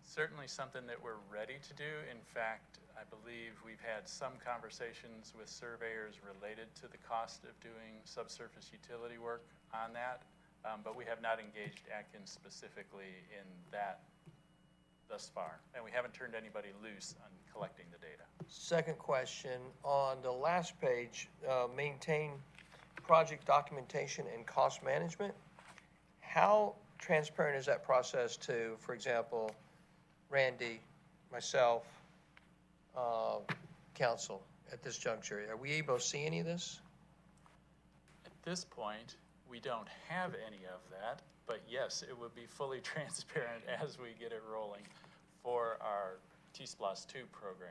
It's certainly something that we're ready to do. In fact, I believe we've had some conversations with surveyors related to the cost of doing subsurface utility work on that, but we have not engaged Atkins specifically in that thus far, and we haven't turned anybody loose on collecting the data. Second question, on the last page, maintain project documentation and cost management. how transparent is that process to, for example, Randy, myself, council at this juncture? Are we able to see any of this? At this point, we don't have any of that, but yes, it would be fully transparent as we get it rolling for our T-SPLOS 2 program.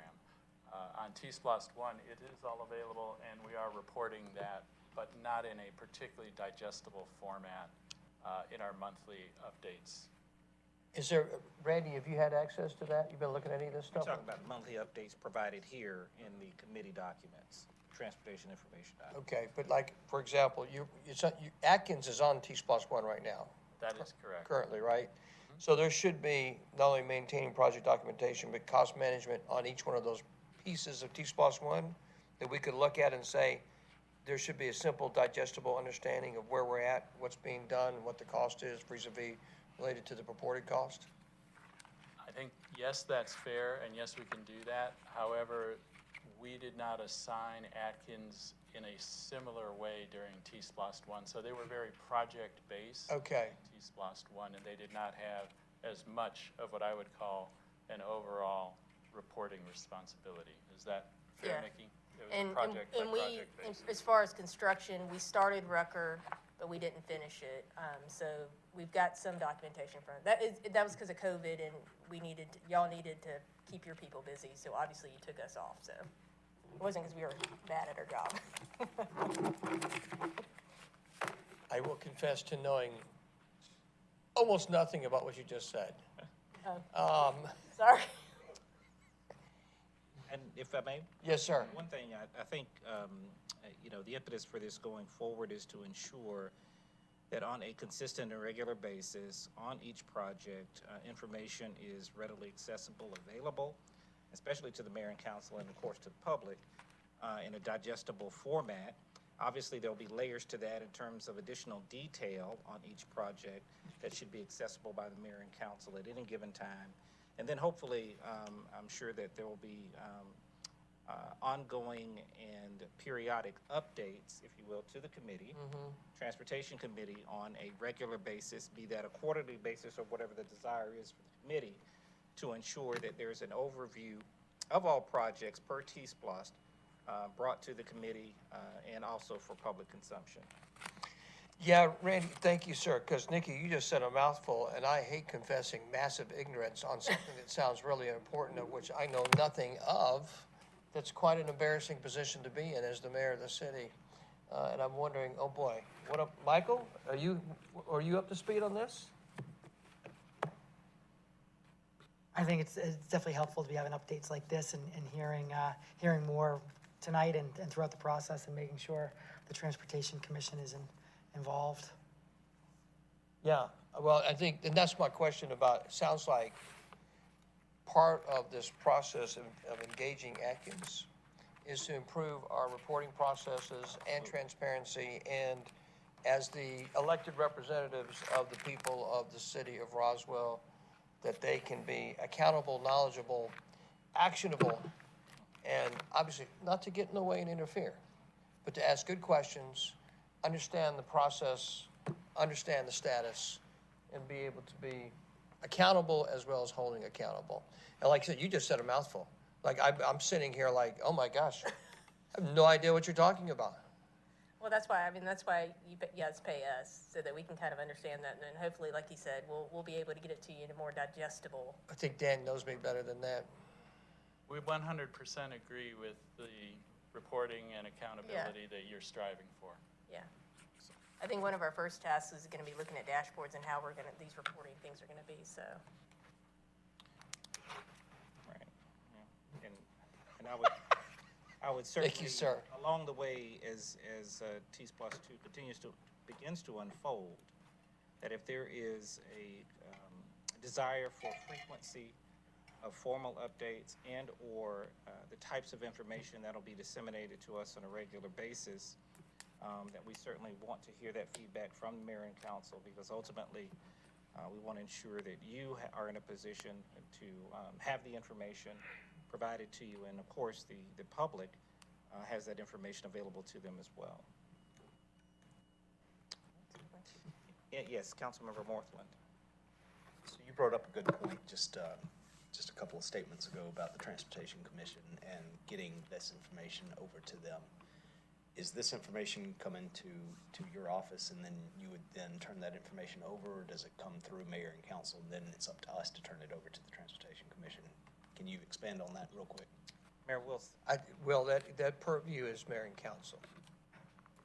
On T-SPLOS 1, it is all available, and we are reporting that, but not in a particularly digestible format in our monthly updates. Is there, Randy, have you had access to that? You've been looking at any of this We're stuff? talking about monthly updates provided here in the committee documents, transportation information documents. Okay, but like, for example, Atkins is on T-SPLOS 1 right now, That is correct. currently, right? So there should be not only maintaining project documentation, but cost management on each one of those pieces of T-SPLOS 1 that we could look at and say, there should be a simple digestible understanding of where we're at, what's being done, and what the cost is vis-a-vis related to the purported cost? I think, yes, that's fair, and yes, we can do that. However, we did not assign Atkins in a similar way during T-SPLOS 1, so they were very project-based. Okay. T-SPLOS 1, and they did not have as much of what I would call an overall reporting responsibility. Is that fair, Yeah. Nikki? It was a project by project basis. As far as construction, we started Rucker, but we didn't finish it. So we've got some documentation from it. That was because of COVID, and y'all needed to keep your people busy, so obviously you took us off, so. It wasn't because we were bad at our job. I will confess to knowing almost nothing about what you just said. Sorry. And if I may, Yes, sir. one thing, I think, the impetus for this going forward is to ensure that on a consistent and regular basis, on each project, information is readily accessible, available, especially to the mayor and council and, of course, to the public, in a digestible format. Obviously, there'll be layers to that in terms of additional detail on each project that should be accessible by the mayor and council at any given time. And then hopefully, I'm sure that there will be ongoing and periodic updates, if you will, to the committee, transportation committee, on a regular basis, be that a quarterly basis or whatever the desire is for the committee, to ensure that there's an overview of all projects per T-SPLOS brought to the committee and also for public consumption. Yeah, Randy, thank you, sir, because Nikki, you just said a mouthful, and I hate confessing massive ignorance on something that sounds really important, of which I know nothing of. That's quite an embarrassing position to be in as the mayor of the city. And I'm wondering, oh boy, what up, Michael, are you up to speed on this? I think it's definitely helpful to be having updates like this and hearing more tonight and throughout the process, and making sure the Transportation Commission is involved. Yeah, well, I think, and that's my question about, it sounds like part of this process of engaging Atkins is to improve our reporting processes and transparency, and as the elected representatives of the people of the city of Roswell, that they can be accountable, knowledgeable, actionable, and obviously not to get in the way and interfere, but to ask good questions, understand the process, understand the status, and be able to be accountable as well as holding accountable. And like I said, you just said a mouthful. Like I'm sitting here like, oh my gosh, I have no idea what you're talking about. Well, that's why you guys pay us, so that we can kind of understand that, and then hopefully, like you said, we'll be able to get it to you in a more digestible. I think Dan knows me better than that. We 100% agree with the reporting and accountability that you're striving for. Yeah. I think one of our first tasks is gonna be looking at dashboards and how these reporting things are gonna be, so. Right. Yeah. And I would certainly. Thank you, sir. Along the way, as T-SPLOS 2 begins to unfold, that if there is a desire for frequency of formal updates and/or the types of information that'll be disseminated to us on a regular basis, that we certainly want to hear that feedback from the mayor and council, because ultimately we want to ensure that you are in a position to have the information provided to you, and of course the public has that information available to them as well. Yes, Councilmember Morthland. So you brought up a good point just a couple of statements ago about the Transportation Commission and getting this information over to them. Is this information coming to your office and then you would then turn that information over, or does it come through mayor and council and then it's up to us to turn it over to the Transportation Commission? Can you expand on that real quick? Mayor Wilson. Well, that purview is mayor and council.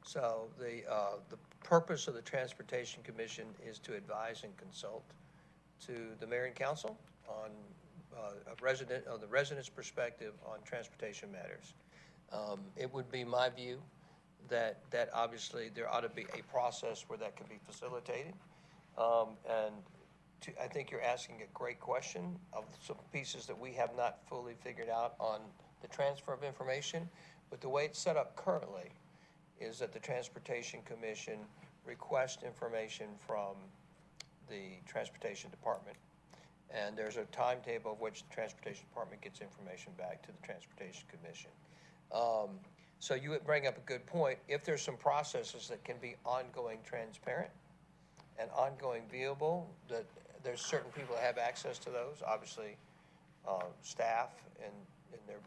So the purpose of the Transportation Commission is to advise and consult to the mayor and council on the resident's perspective on transportation matters. It would be my view that obviously there ought to be a process where that can be facilitated. I think you're asking a great question of some pieces that we have not fully figured out on the transfer of information. But the way it's set up currently is that the Transportation Commission requests information from the Transportation Department. And there's a timetable of which the Transportation Department gets information back to the Transportation Commission. So you would bring up a good point. If there's some processes that can be ongoing transparent and ongoing viewable, that there's certain people that have access to those, obviously staff in their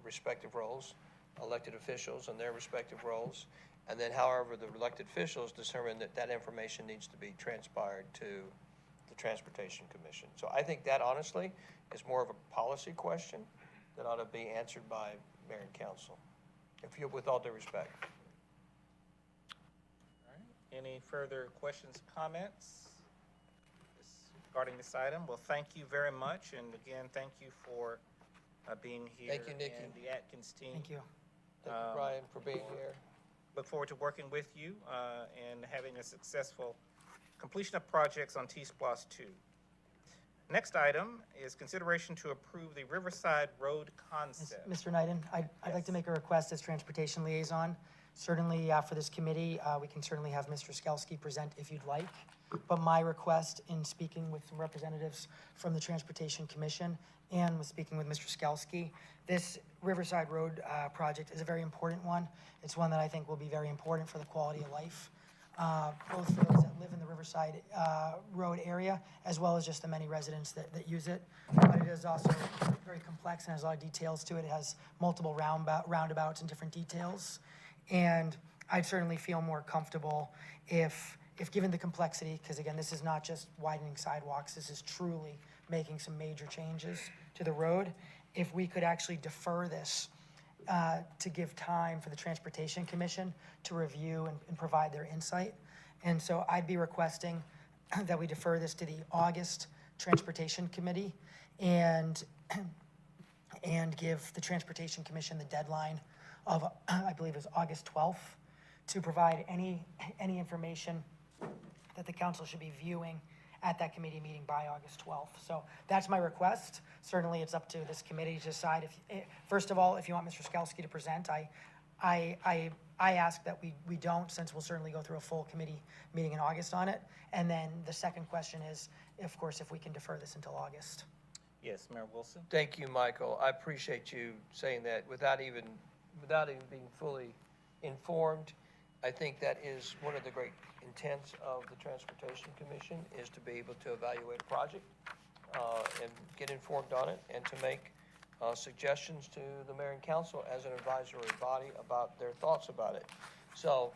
respective roles, elected officials in their respective roles, and then however the elected officials determine that information needs to be transpired to the Transportation Commission. So I think that honestly is more of a policy question that ought to be answered by mayor and council, with all due respect. All right. Any further questions, comments regarding this item? Well, thank you very much. And again, thank you for being here. Thank you, Nikki. And the Atkins team. Thank you. Thank you, Brian, for being here. Look forward to working with you and having a successful completion of projects on T-Splosh 2. Next item is consideration to approve the Riverside Road concept. Mr. Knighton, I'd like to make a request as transportation liaison. Certainly, for this committee, we can certainly have Mr. Skelski present if you'd like. But my request in speaking with some representatives from the Transportation Commission and with speaking with Mr. Skelski, this Riverside Road project is a very important one. It's one that I think will be very important for the quality of life, both for those that live in the Riverside Road area, as well as just the many residents that use it. But it is also very complex and has a lot of details to it. It has multiple roundabouts and different details. And I'd certainly feel more comfortable if given the complexity, because again, this is not just widening sidewalks, this is truly making some major changes to the road, if we could actually defer this to give time for the Transportation Commission to review and provide their insight. And so I'd be requesting that we defer this to the August Transportation Committee and give the Transportation Commission the deadline of, I believe it was August 12th, to provide any information that the council should be viewing at that committee meeting by August 12th. So that's my request. Certainly, it's up to this committee to decide. First of all, if you want Mr. Skelski to present, I ask that we don't, since we'll certainly go through a full committee meeting in August on it. And then the second question is, of course, if we can defer this until August. Yes, Mayor Wilson. Thank you, Michael. I appreciate you saying that without even being fully informed. I think that is one of the great intents of the Transportation Commission, is to be able to evaluate a project and get informed on it, and to make suggestions to the mayor and council as an advisory body about their thoughts about it. So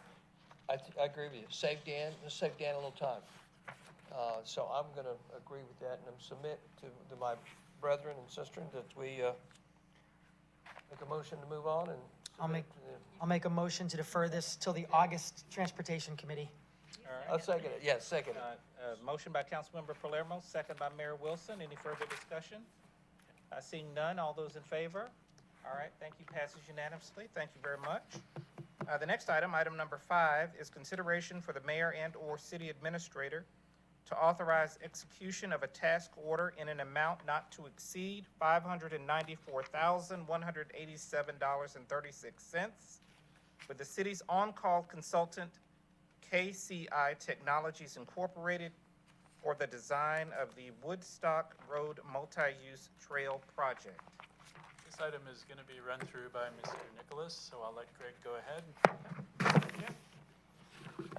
I agree with you. Let's save Dan a little time. So I'm going to agree with that and submit to my brethren and sisters that we make a motion to move on and I'll make a motion to defer this till the August Transportation Committee. All right. I'll second it. Yes, second it. Motion by Councilmember Palermo, second by Mayor Wilson. Any further discussion? Seeing none, all those in favor? All right, thank you. Passes unanimously. Thank you very much. The next item, item number 5, is consideration for the mayor and/or city administrator to authorize execution of a task order in an amount not to exceed $594,187.36 with the city's on-call consultant, KCI Technologies Incorporated, for the design of the Woodstock Road Multi-Use Trail Project. This item is going to be run through by Mr. Nicholas, so I'll let Greg go ahead.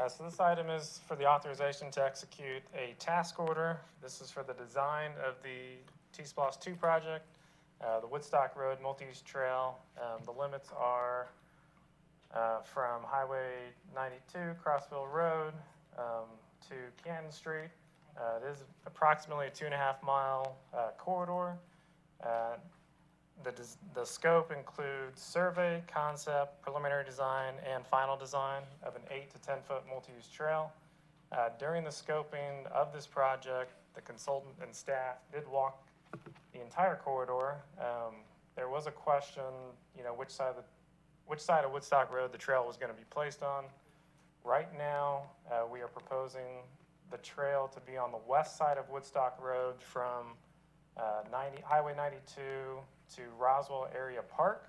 So this item is for the authorization to execute a task order. This is for the design of the T-Splosh 2 project, the Woodstock Road Multi-Use Trail. The limits are from Highway 92, Crossville Road, to Canton Street. It is approximately a 2.5-mile corridor. The scope includes survey, concept, preliminary design, and final design of an 8 to 10 foot multi-use trail. During the scoping of this project, the consultant and staff did walk the entire corridor. There was a question, which side of Woodstock Road the trail was going to be placed on. Right now, we are proposing the trail to be on the west side of Woodstock Road from Highway 92 to Roswell Area Park.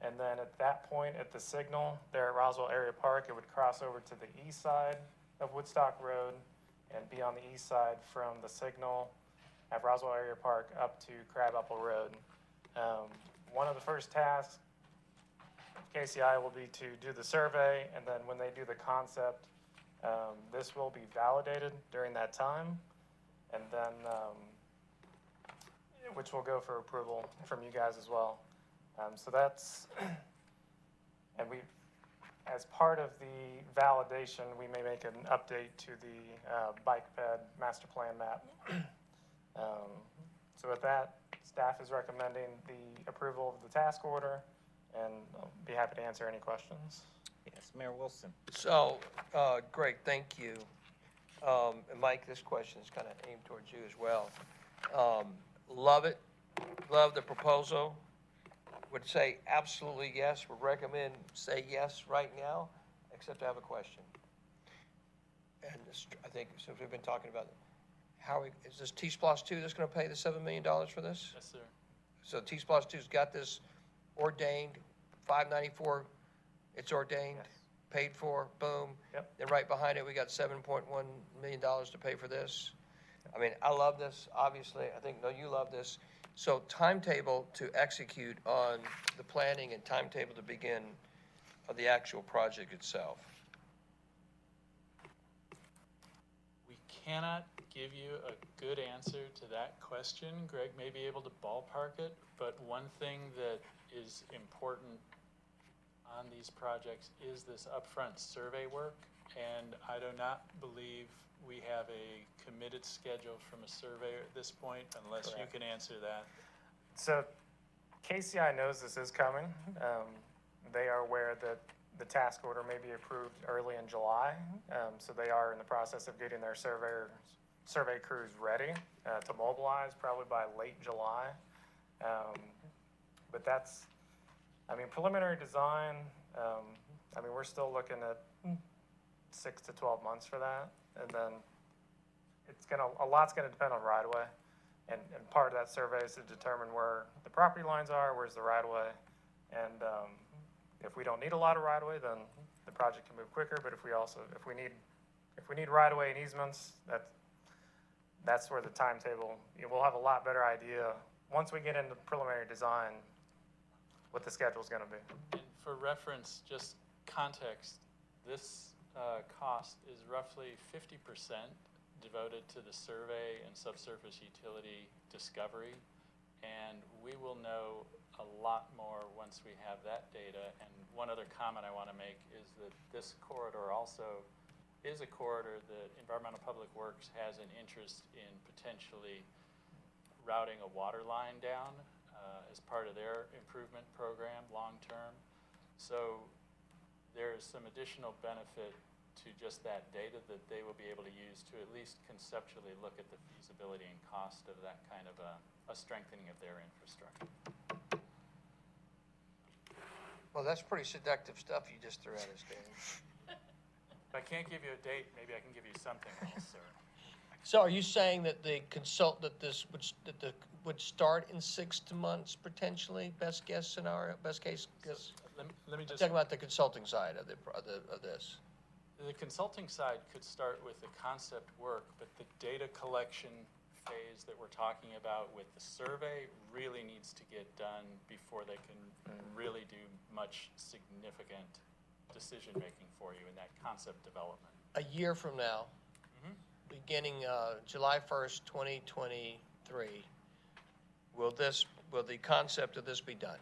And then at that point at the signal there at Roswell Area Park, it would cross over to the east side of Woodstock Road and be on the east side from the signal at Roswell Area Park up to Crabapple Road. One of the first tasks of KCI will be to do the survey, and then when they do the concept, this will be validated during that time, and then which will go for approval from you guys as well. So that's, and as part of the validation, we may make an update to the bike ped master plan map. So with that, staff is recommending the approval of the task order, and I'll be happy to answer any questions. Yes, Mayor Wilson. So, Greg, thank you. And Mike, this question is kind of aimed towards you as well. Love it. Love the proposal. Would say absolutely yes. Would recommend say yes right now, except I have a question. And this, I think since we've been talking about it, is this T-Splosh 2 that's going to pay the $7 million for this? Yes, sir. So T-Splosh 2's got this ordained, 594, it's ordained, Yes. paid for, boom. Yep. Then right behind it, we got $7.1 million to pay for this. I mean, I love this, obviously. I think, no, you love this. So timetable to execute on the planning and timetable to begin of the actual project itself. We cannot give you a good answer to that question. Greg may be able to ballpark it, but one thing that is important on these projects is this upfront survey work, and I do not believe we have a committed schedule from a surveyor at this point, unless you Correct. can answer that. So KCI knows this is coming. They are aware that the task order may be approved early in July. So they are in the process of getting their survey crews ready to mobilize probably by late July. But that's, preliminary design, we're still looking at 6 to 12 months for that. And then a lot's gonna depend on right-of-way. And part of that survey is to determine where the property lines are, where's the right-of-way. And if we don't need a lot of right-of-way, then the project can move quicker. But if we need right-of-way and easements, that's where the timetable, we'll have a lot better idea once we get into preliminary design what the schedule's gonna be. And for reference, just context, this cost is roughly 50% devoted to the survey and subsurface utility discovery, and we will know a lot more once we have that data. And one other comment I want to make is that this corridor also is a corridor that Environmental Public Works has an interest in potentially routing a water line down as part of their improvement program long-term. So there's some additional benefit to just that data that they will be able to use to at least conceptually look at the feasibility and cost of that kind of a strengthening of their infrastructure. Well, that's pretty seductive stuff you just threw at us, Danny. If I can't give you a date, maybe I can give you something else, sir. So are you saying that the would start in 6 months potentially? Best guess scenario, best case guess? Let me just. Talking about the consulting side of this. The consulting side could start with the concept work, but the data collection phase that we're talking about with the survey really needs to get done before they can really do much significant decision-making for you in that concept development? A year from now, beginning July 1st, 2023, will the concept of this be done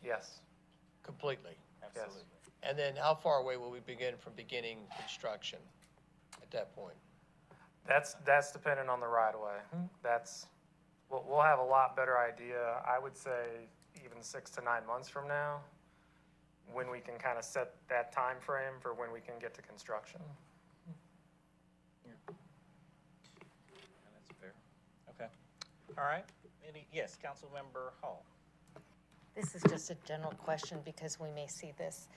Yes. completely? Absolutely. And then how far away will we begin from beginning construction at that point? That's dependent on the right of way. We'll have a lot better idea, I would say even 6 to 9 months from now, when we can kind of set that time frame for when we can get to construction. That's fair. Okay. All right. Yes, Councilmember Hall. This is just a general question because we may see this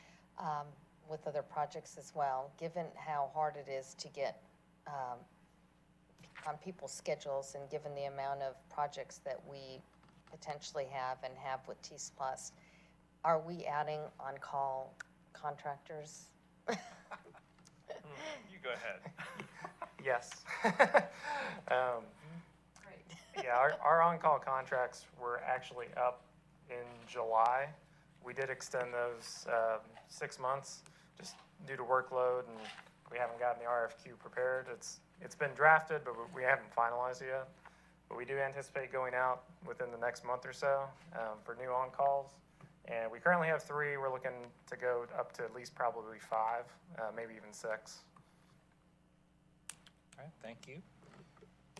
with other projects as well. Given how hard it is to get on people's schedules and given the amount of projects that we potentially have and have with T-Plus, are we adding on-call contractors? You go ahead. Yes. Great. Yeah, our on-call contracts were actually up in July. We did extend those 6 months just due to workload, and we haven't gotten the RFQ prepared. It's been drafted, but we haven't finalized it yet. But we do anticipate going out within the next month or so for new on-calls. And we currently have 3. We're looking to go up to at least probably 5, maybe even 6. All right, thank you.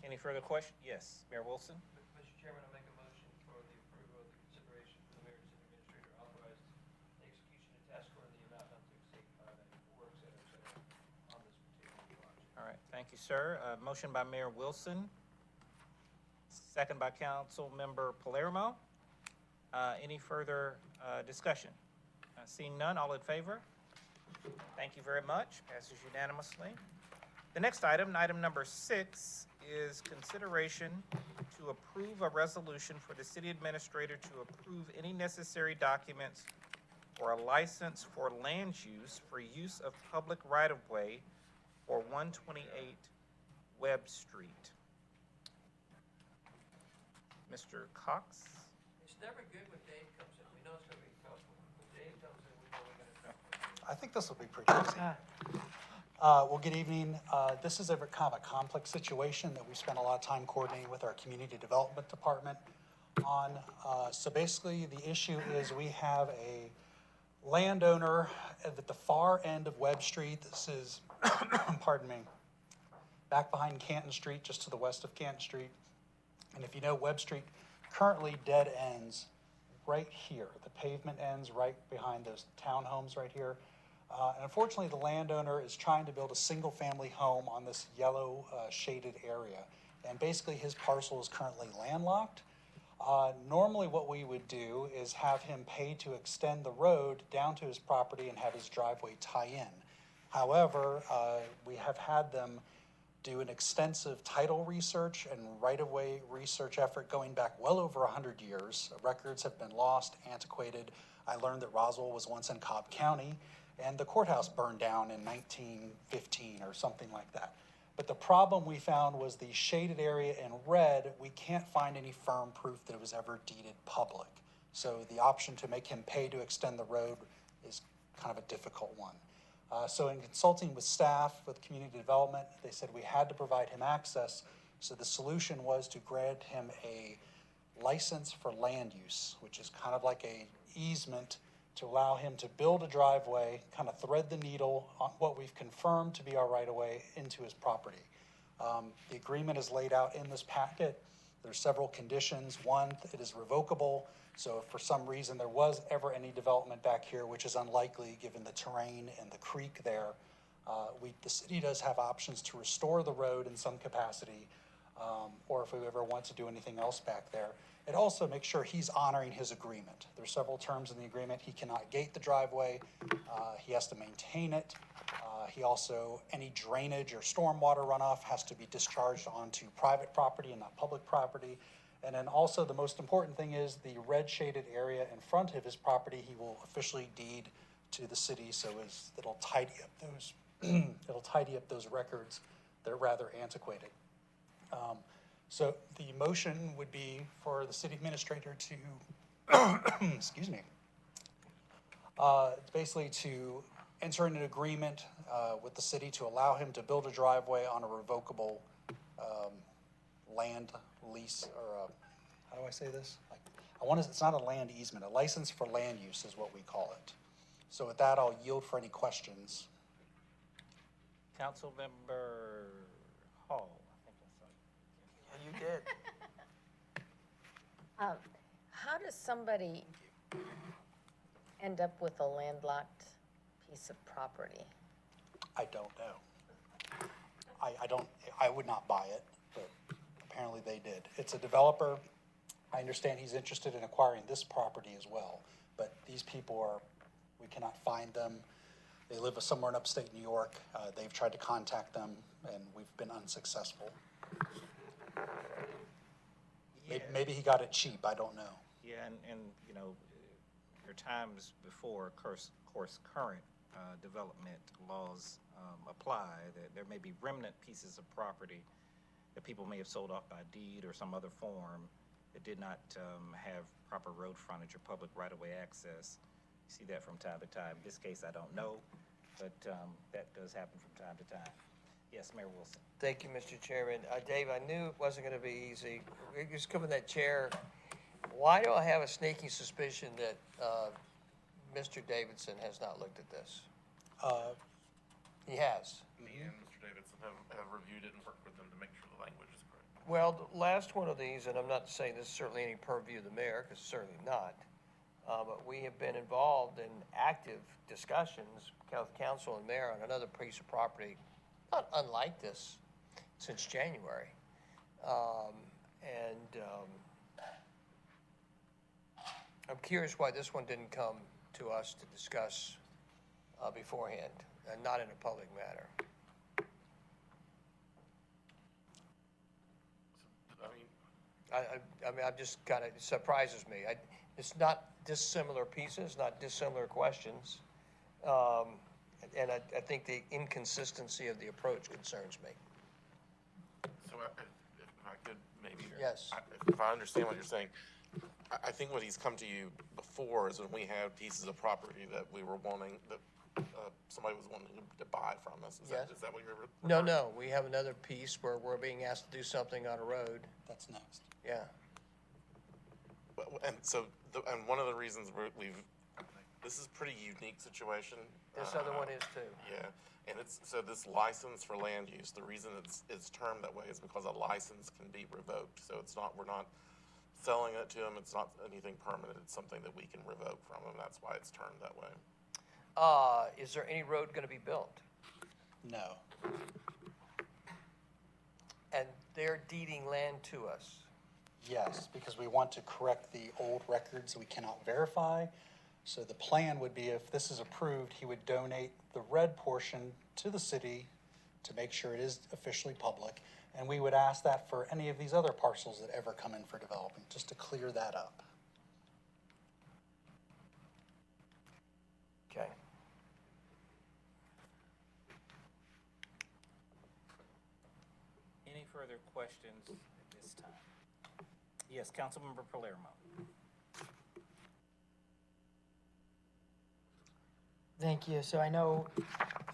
Any further questions? Yes, Mayor Wilson? Mr. Chairman, I make a motion for the approval of the consideration for the mayor and city administrator authorized the execution of task order in the amount not to exceed 594, et cetera, on this particular project. All right, thank you, sir. Motion by Mayor Wilson, second by Councilmember Palermo. Any further discussion? Seeing none, all in favor? Thank you very much. Passes unanimously. The next item, item number 6, is consideration to approve a resolution for the city administrator to approve any necessary documents for a license for land use of public right-of-way for 128 Webb Street. Mr. Cox? It's never good when Dave comes in. We know it's gonna be tough. When Dave comes in, we know we're gonna. I think this will be pretty easy. Well, good evening. This is kind of a complex situation that we spent a lot of time coordinating with our community development department on. So basically, the issue is we have a landowner at the far end of Webb Street. This is, pardon me, back behind Canton Street, just to the west of Canton Street. And if you know, Webb Street currently dead ends right here. The pavement ends right behind those townhomes right here. And unfortunately, the landowner is trying to build a single-family home on this yellow shaded area. And basically, his parcel is currently landlocked. Normally, what we would do is have him pay to extend the road down to his property and have his driveway tie in. However, we have had them do an extensive title research and right-of-way research effort going back well over 100 years. Records have been lost, antiquated. I learned that Roswell was once in Cobb County, and the courthouse burned down in 1915 or something like that. But the problem we found was the shaded area in red, we can't find any firm proof that it was ever deeded public. So the option to make him pay to extend the road is kind of a difficult one. So in consulting with staff, with community development, they said we had to provide him access. So the solution was to grant him a license for land use, which is kind of like a easement to allow him to build a driveway, kind of thread the needle on what we've confirmed to be our right-of-way into his property. The agreement is laid out in this packet. There's several conditions. One, it is revocable. So if for some reason there was ever any development back here, which is unlikely given the terrain and the creek there, the city does have options to restore the road in some capacity, or if we ever want to do anything else back there. It also makes sure he's honoring his agreement. There's several terms in the agreement. He cannot gate the driveway. He has to maintain it. He also, any drainage or stormwater runoff has to be discharged onto private property and not public property. And then also the most important thing is the red shaded area in front of his property, he will officially deed to the city, so it'll tidy up those it'll tidy up those records that are rather antiquated. So the motion would be for the city administrator to, excuse me, basically to enter into an agreement with the city to allow him to build a driveway on a revocable land lease, or how do I say this? It's not a land easement, a license for land use is what we call it. So with that, I'll yield for any questions. Councilmember Hall, I think I saw you. You did. How does somebody end up with a landlocked piece of property? I don't know. I would not buy it, but apparently they did. It's a developer. I understand he's interested in acquiring this property as well, but these people we cannot find them. They live somewhere in upstate New York. They've tried to contact them, and we've been unsuccessful. Maybe he got it cheap, I don't know. Yeah, and you know, there are times before, of course, current development laws apply, that there may be remnant pieces of property that people may have sold off by deed or some other form that did not have proper road frontage or public right-of-way access. You see that from time to time. In this case, I don't know, but that does happen from time to time. Yes, Mayor Wilson. Thank you, Mr. Chairman. Dave, I knew it wasn't going to be easy. You just come in that chair. Why do I have a sneaking suspicion that Mr. Davidson has not looked at this? He has. Me and Mr. Davidson have reviewed it and worked with them to make sure the language is correct. Well, the last one of these, and I'm not saying this is certainly any purview of the mayor, because it's certainly not, but we have been involved in active discussions with council and mayor on another piece of property, not unlike this, since January. I'm curious why this one didn't come to us to discuss beforehand, and not in a public matter. I mean, I'm just kind of, it surprises me. It's not dissimilar pieces, not dissimilar questions. And I think the inconsistency of the approach concerns me. So if I could maybe. Yes. If I understand what you're saying, I think what he's come to you before is when we had pieces of property that we were wanting, that somebody was wanting to buy from us. Is Yes. that what you're? No, we have another piece where we're being asked to do something on a road. That's next. Yeah. And so, and one of the reasons this is a pretty unique situation. This other one is too. Yeah, and so this license for land use, the reason it's termed that way is because a license can be revoked. So we're not selling it to them, it's not anything permanent, it's something that we can revoke from them, that's why it's termed that way. Is there any road gonna be built? No. And they're deeding land to us? Yes, because we want to correct the old records we cannot verify. So the plan would be, if this is approved, he would donate the red portion to the city to make sure it is officially public. And we would ask that for any of these other parcels that ever come in for development, just to clear that up. Okay. Any further questions at this time? Yes, Councilmember Palermo. Thank you. So I know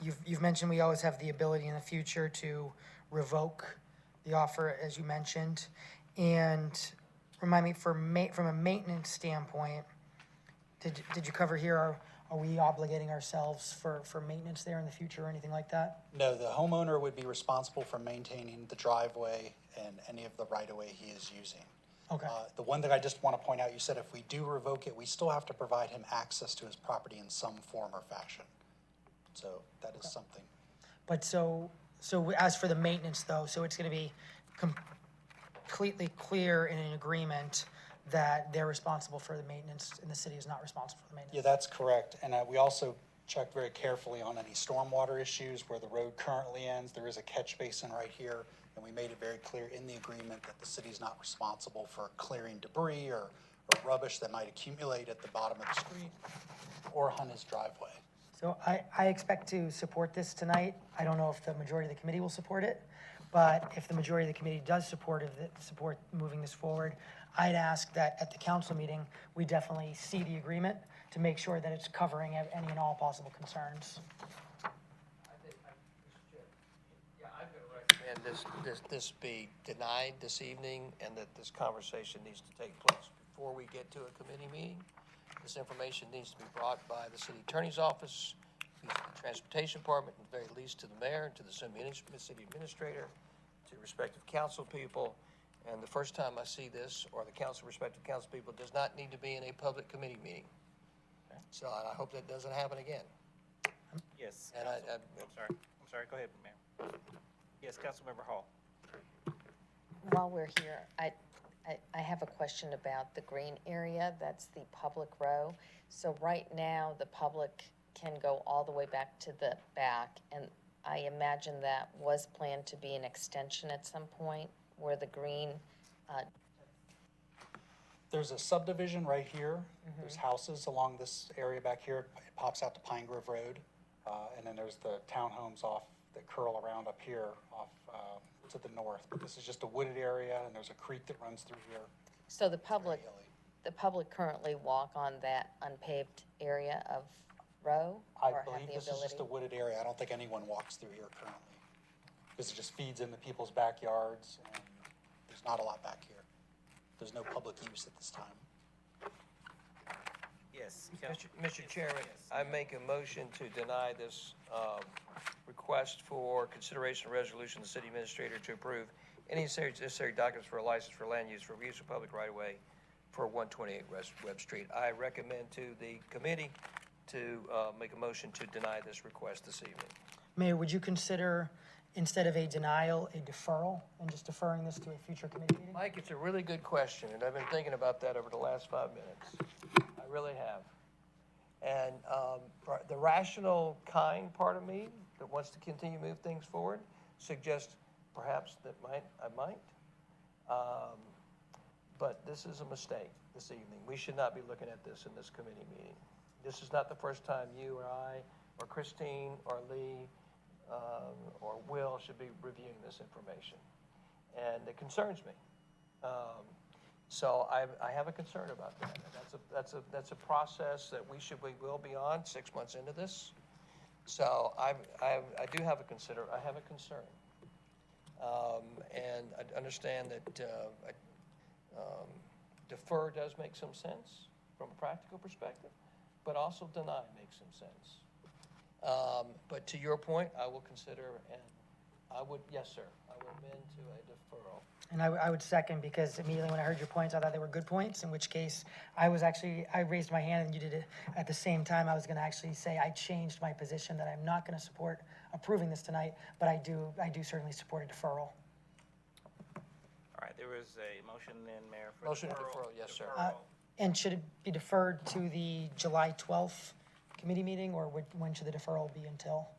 you've mentioned we always have the ability in the future to revoke the offer, as you mentioned. And remind me, from a maintenance standpoint, did you cover here, are we obligating ourselves for maintenance there in the future or anything like that? No, the homeowner would be responsible for maintaining the driveway and any of the right-of-way he is using. Okay. The one that I just want to point out, you said if we do revoke it, we still have to provide him access to his property in some form or fashion. So that is something. But so as for the maintenance though, so it's gonna be completely clear in an agreement that they're responsible for the maintenance and the city is not responsible for the maintenance? Yeah, that's correct. And we also checked very carefully on any stormwater issues where the road currently ends. There is a catch basin right here, and we made it very clear in the agreement that the city's not responsible for clearing debris or rubbish that might accumulate at the bottom of the street or on his driveway. So I expect to support this tonight. I don't know if the majority of the committee will support it, but if the majority of the committee does support moving this forward, I'd ask that at the council meeting, we definitely see the agreement to make sure that it's covering any and all possible concerns. Yeah, I'm going to recommend this be denied this evening, and that this conversation needs to take place before we get to a committee meeting. This information needs to be brought by the city attorney's office, the transportation department, and at the very least to the mayor, and to the city administrator, to respective council people. And the first time I see this, or the respective council people, does not need to be in a public committee meeting. So I hope that doesn't happen again. Yes. And I'm sorry, go ahead, Mayor. Yes, Councilmember Hall. While we're here, I have a question about the green area, that's the public row. So right now, the public can go all the way back to the back, and I imagine that was planned to be an extension at some point where the green, There's a subdivision right here. There's houses along this area back here. It pops out to Pine Grove Road. And then there's the townhomes off that curl around up here off to the north. But this is just a wooded area, and there's a creek that runs through here. so the public currently walk on that unpaved area of row? I or have believe the this is just a ability? wooded area. I don't think anyone walks through here currently. Because it just feeds into people's backyards, and there's not a lot back here. There's no public use at this time. Yes. Mr. Chairman, I make a motion to deny this request for consideration of resolution of the city administrator to approve any necessary documents for a license for land use for use of public right-of-way for 128 Webb Street. I recommend to the committee to make a motion to deny this request this evening. Mayor, would you consider, instead of a denial, a deferral, and just deferring this to a future committee meeting? Mike, it's a really good question, and I've been thinking about that over the last 5 minutes. I really have. And the rational, kind part of me that wants to continue to move things forward suggests perhaps that I might. But this is a mistake this evening. We should not be looking at this in this committee meeting. This is not the first time you or I, or Christine, or Lee, or Will should be reviewing this information. And it concerns me. So I have a concern about that. And that's a process that we will be on 6 months into this. So I do have a concern. And I understand that defer does make some sense from a practical perspective, but also deny makes some sense. But to your point, I will consider, and yes, sir, I would amend to a deferral. And I would second, because immediately when I heard your points, I thought they were good points, in which case I raised my hand and you did it at the same time. I was going to actually say I changed my position, that I'm not going to support approving this tonight, but I do certainly support a deferral. All right, there was a motion then, Mayor, for Motion to deferral. deferral, yes, sir. And should it be deferred to the July 12th committee meeting, or when should the deferral be until?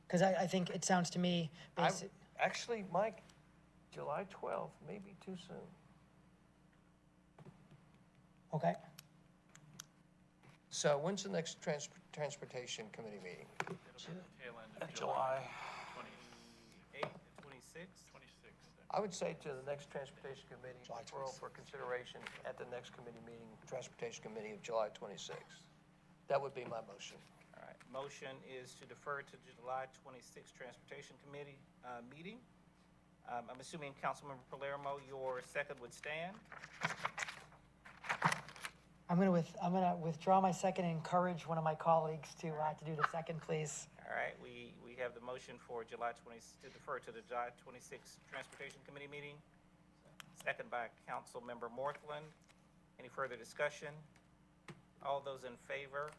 Because I think it sounds to me, Actually, Mike, July 12th may be too soon. okay. So when's the next transportation committee meeting? Tail end of July. 28th, 26th? 26th. I would say to the next transportation committee, July deferral for consideration at the next committee meeting, transportation committee of July 26th. That would be my motion. All right, motion is to defer to July 26th Transportation Committee meeting. I'm assuming, Councilmember Palermo, your second would stand? I'm going to withdraw my second and encourage one of my colleagues to do the second, please. All right, we have the motion for to defer to the July 26th Transportation Committee meeting. Second by Councilmember Morthland. Any further discussion? All those in favor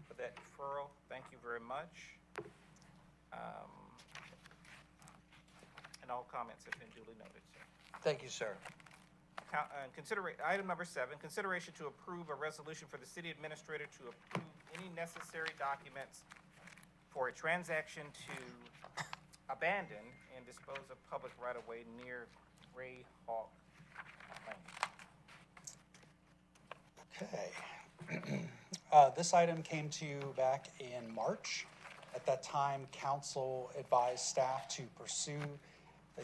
for that deferral, thank you very much. And all comments have been duly noted, sir. Thank you, sir. Item number 7, consideration to approve a resolution for the city administrator to approve any necessary documents for a transaction to abandon and dispose of public right-of-way near Ray Hawk Lane. Okay. This item came to you back in March. At that time, council advised staff to pursue the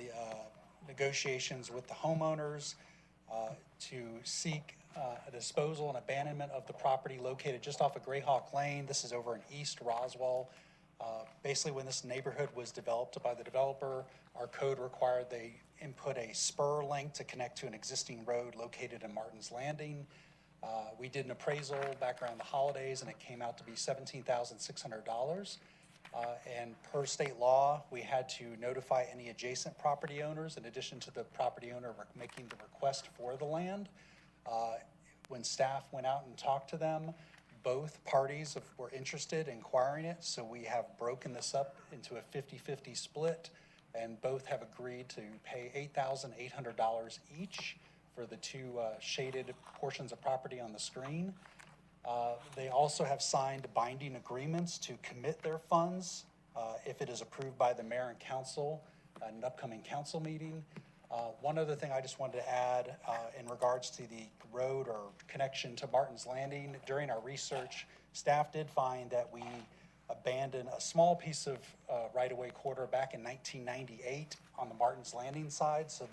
negotiations with the homeowners to seek a disposal and abandonment of the property located just off of Greyhawk Lane. This is over in East Roswell. Basically, when this neighborhood was developed by the developer, our code required they input a spur link to connect to an existing road located in Martin's Landing. We did an appraisal back around the holidays, and it came out to be $17,600. And per state law, we had to notify any adjacent property owners in addition to the property owner making the request for the land. When staff went out and talked to them, both parties were interested in acquiring it, so we have broken this up into a 50-50 split, and both have agreed to pay $8,800 each for the two shaded portions of property on the screen. They also have signed binding agreements to commit their funds if it is approved by the mayor and council at an upcoming council meeting. One other thing I just wanted to add in regards to the road or connection to Martin's Landing, during our research, staff did find that we abandoned a small piece of right-of-way corridor back in 1998 on the Martin's Landing side, so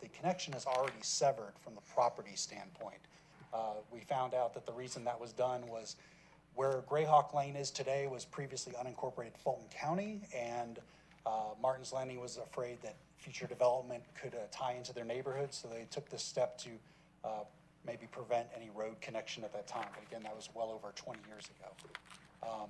the connection is already severed from the property standpoint. We found out that the reason that was done was where Greyhawk Lane is today was previously unincorporated Fulton County, and Martin's Landing was afraid that future development could tie into their neighborhood, so they took this step to maybe prevent any road connection at that time. But again, that was well over 20 years ago.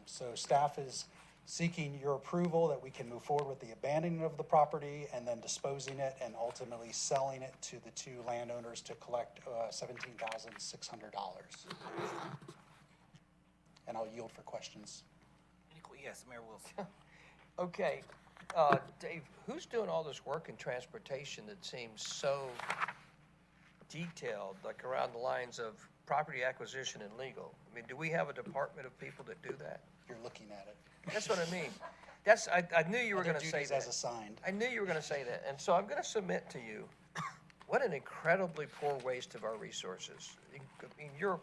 So staff is seeking your approval that we can move forward with the abandoning of the property and then disposing it and ultimately selling it to the two landowners to collect $17,600. And I'll yield for questions. Yes, Mayor Wilson. Okay, Dave, who's doing all this work in transportation that seems so detailed, like around the lines of property acquisition and legal? I mean, do we have a department of people that do that? You're looking at it. That's what I mean. I knew you were Other gonna say duties that. as assigned. I knew you were gonna say that, and so I'm gonna submit to you, what an incredibly poor waste of our resources. I mean, you're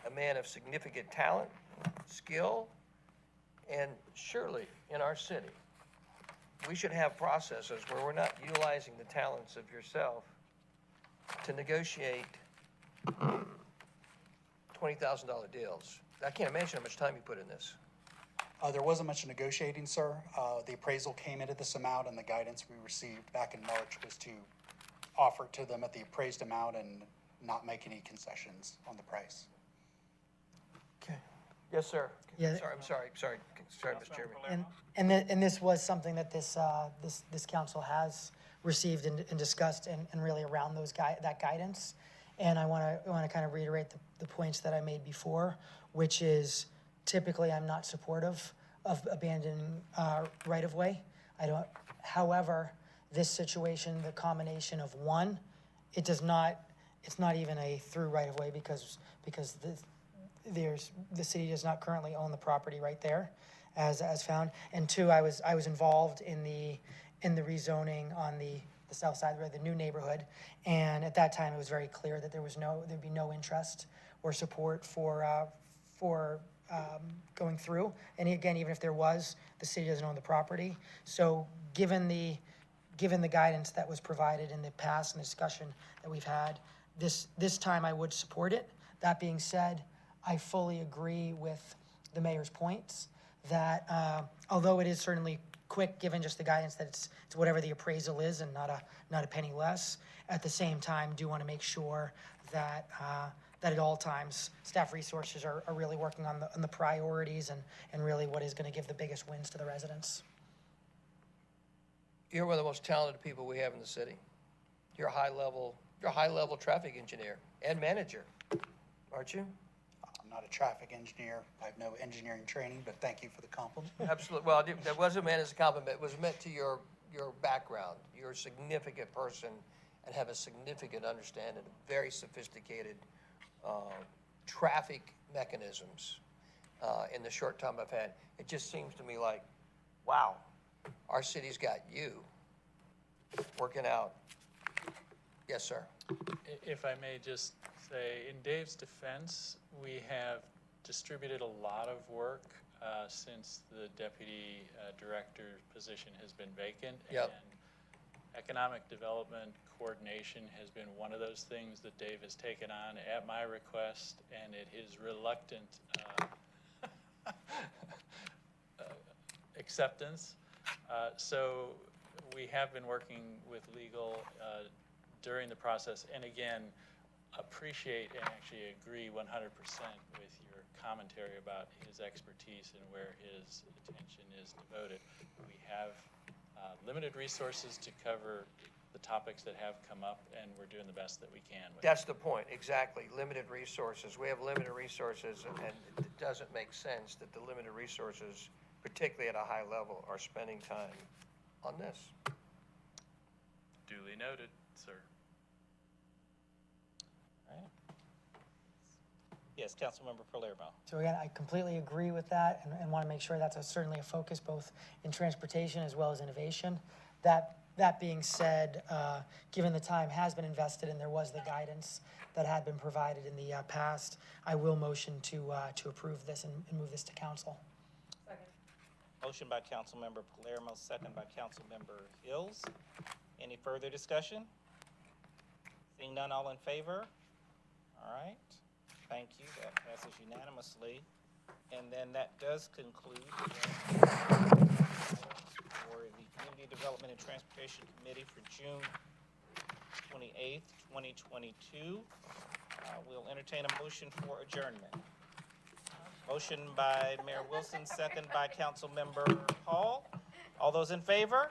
a man of significant talent, skill, and surely in our city, we should have processes where we're not utilizing the talents of yourself to negotiate $20,000 deals. I can't imagine how much time you put in this. There wasn't much negotiating, sir. The appraisal came in at this amount, and the guidance we received back in March was to offer it to them at the appraised amount and not make any concessions on the price. Okay. Yes, sir. Yeah. Sorry, Mr. Chairman. And this was something that this council has received and discussed and really around that guidance. And I want to kind of reiterate the points that I made before, which is typically I'm not supportive of abandoning right-of-way. However, this situation, the combination of one, it's not even a through right-of-way because the city does not currently own the property right there as found. And two, I was involved in the rezoning on the south side where the new neighborhood. And at that time, it was very clear that there'd be no interest or support for going through. And again, even if there was, the city doesn't own the property. So given the guidance that was provided in the past and the discussion that we've had, this time I would support it. That being said, I fully agree with the mayor's points that although it is certainly quick, given just the guidance that it's whatever the appraisal is and not a penny less, at the same time, do want to make sure that at all times, staff resources are really working on the priorities and really what is going to give the biggest wins to the residents. You're one of the most talented people we have in the city. You're a high-level traffic engineer and manager, aren't you? I'm not a traffic engineer. I have no engineering training, but thank you for the compliment. Absolutely. Well, that wasn't meant as a compliment. It was meant to your background. You're a significant person and have a significant understanding of very sophisticated traffic mechanisms in the short time I've had. It just seems to me like, wow, our city's got you working out. Yes, sir. If I may just say, in Dave's defense, we have distributed a lot of work since the deputy director position has been vacant. Yep. Economic development coordination has been one of those things that Dave has taken on at my request and at his reluctant acceptance. So we have been working with legal during the process, and again, appreciate and actually agree 100% with your commentary about his expertise and where his attention is devoted. We have limited resources to cover the topics that have come up, and we're doing the best that we can with it. That's the point, exactly, limited resources. We have limited resources, and it doesn't make sense that the limited resources, particularly at a high level, are spending time on this. Duly noted, sir. Yes, Councilmember Palermo. So again, I completely agree with that and want to make sure that's certainly a focus both in transportation as well as innovation. That being said, given the time has been invested and there was the guidance that had been provided in the past, I will motion to approve this and move this to council. Motion by Councilmember Palermo, second by Councilmember Hills. Any further discussion? Seeing none, all in favor? All right, thank you, that passes unanimously. And then that does conclude the for the Community Development and Transportation Committee for June 28th, 2022. We'll entertain a motion for adjournment. Motion by Mayor Wilson, second by Councilmember Hall. All those in favor?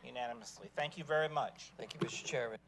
Unanimously. Thank you very much. Thank you, Mr. Chairman.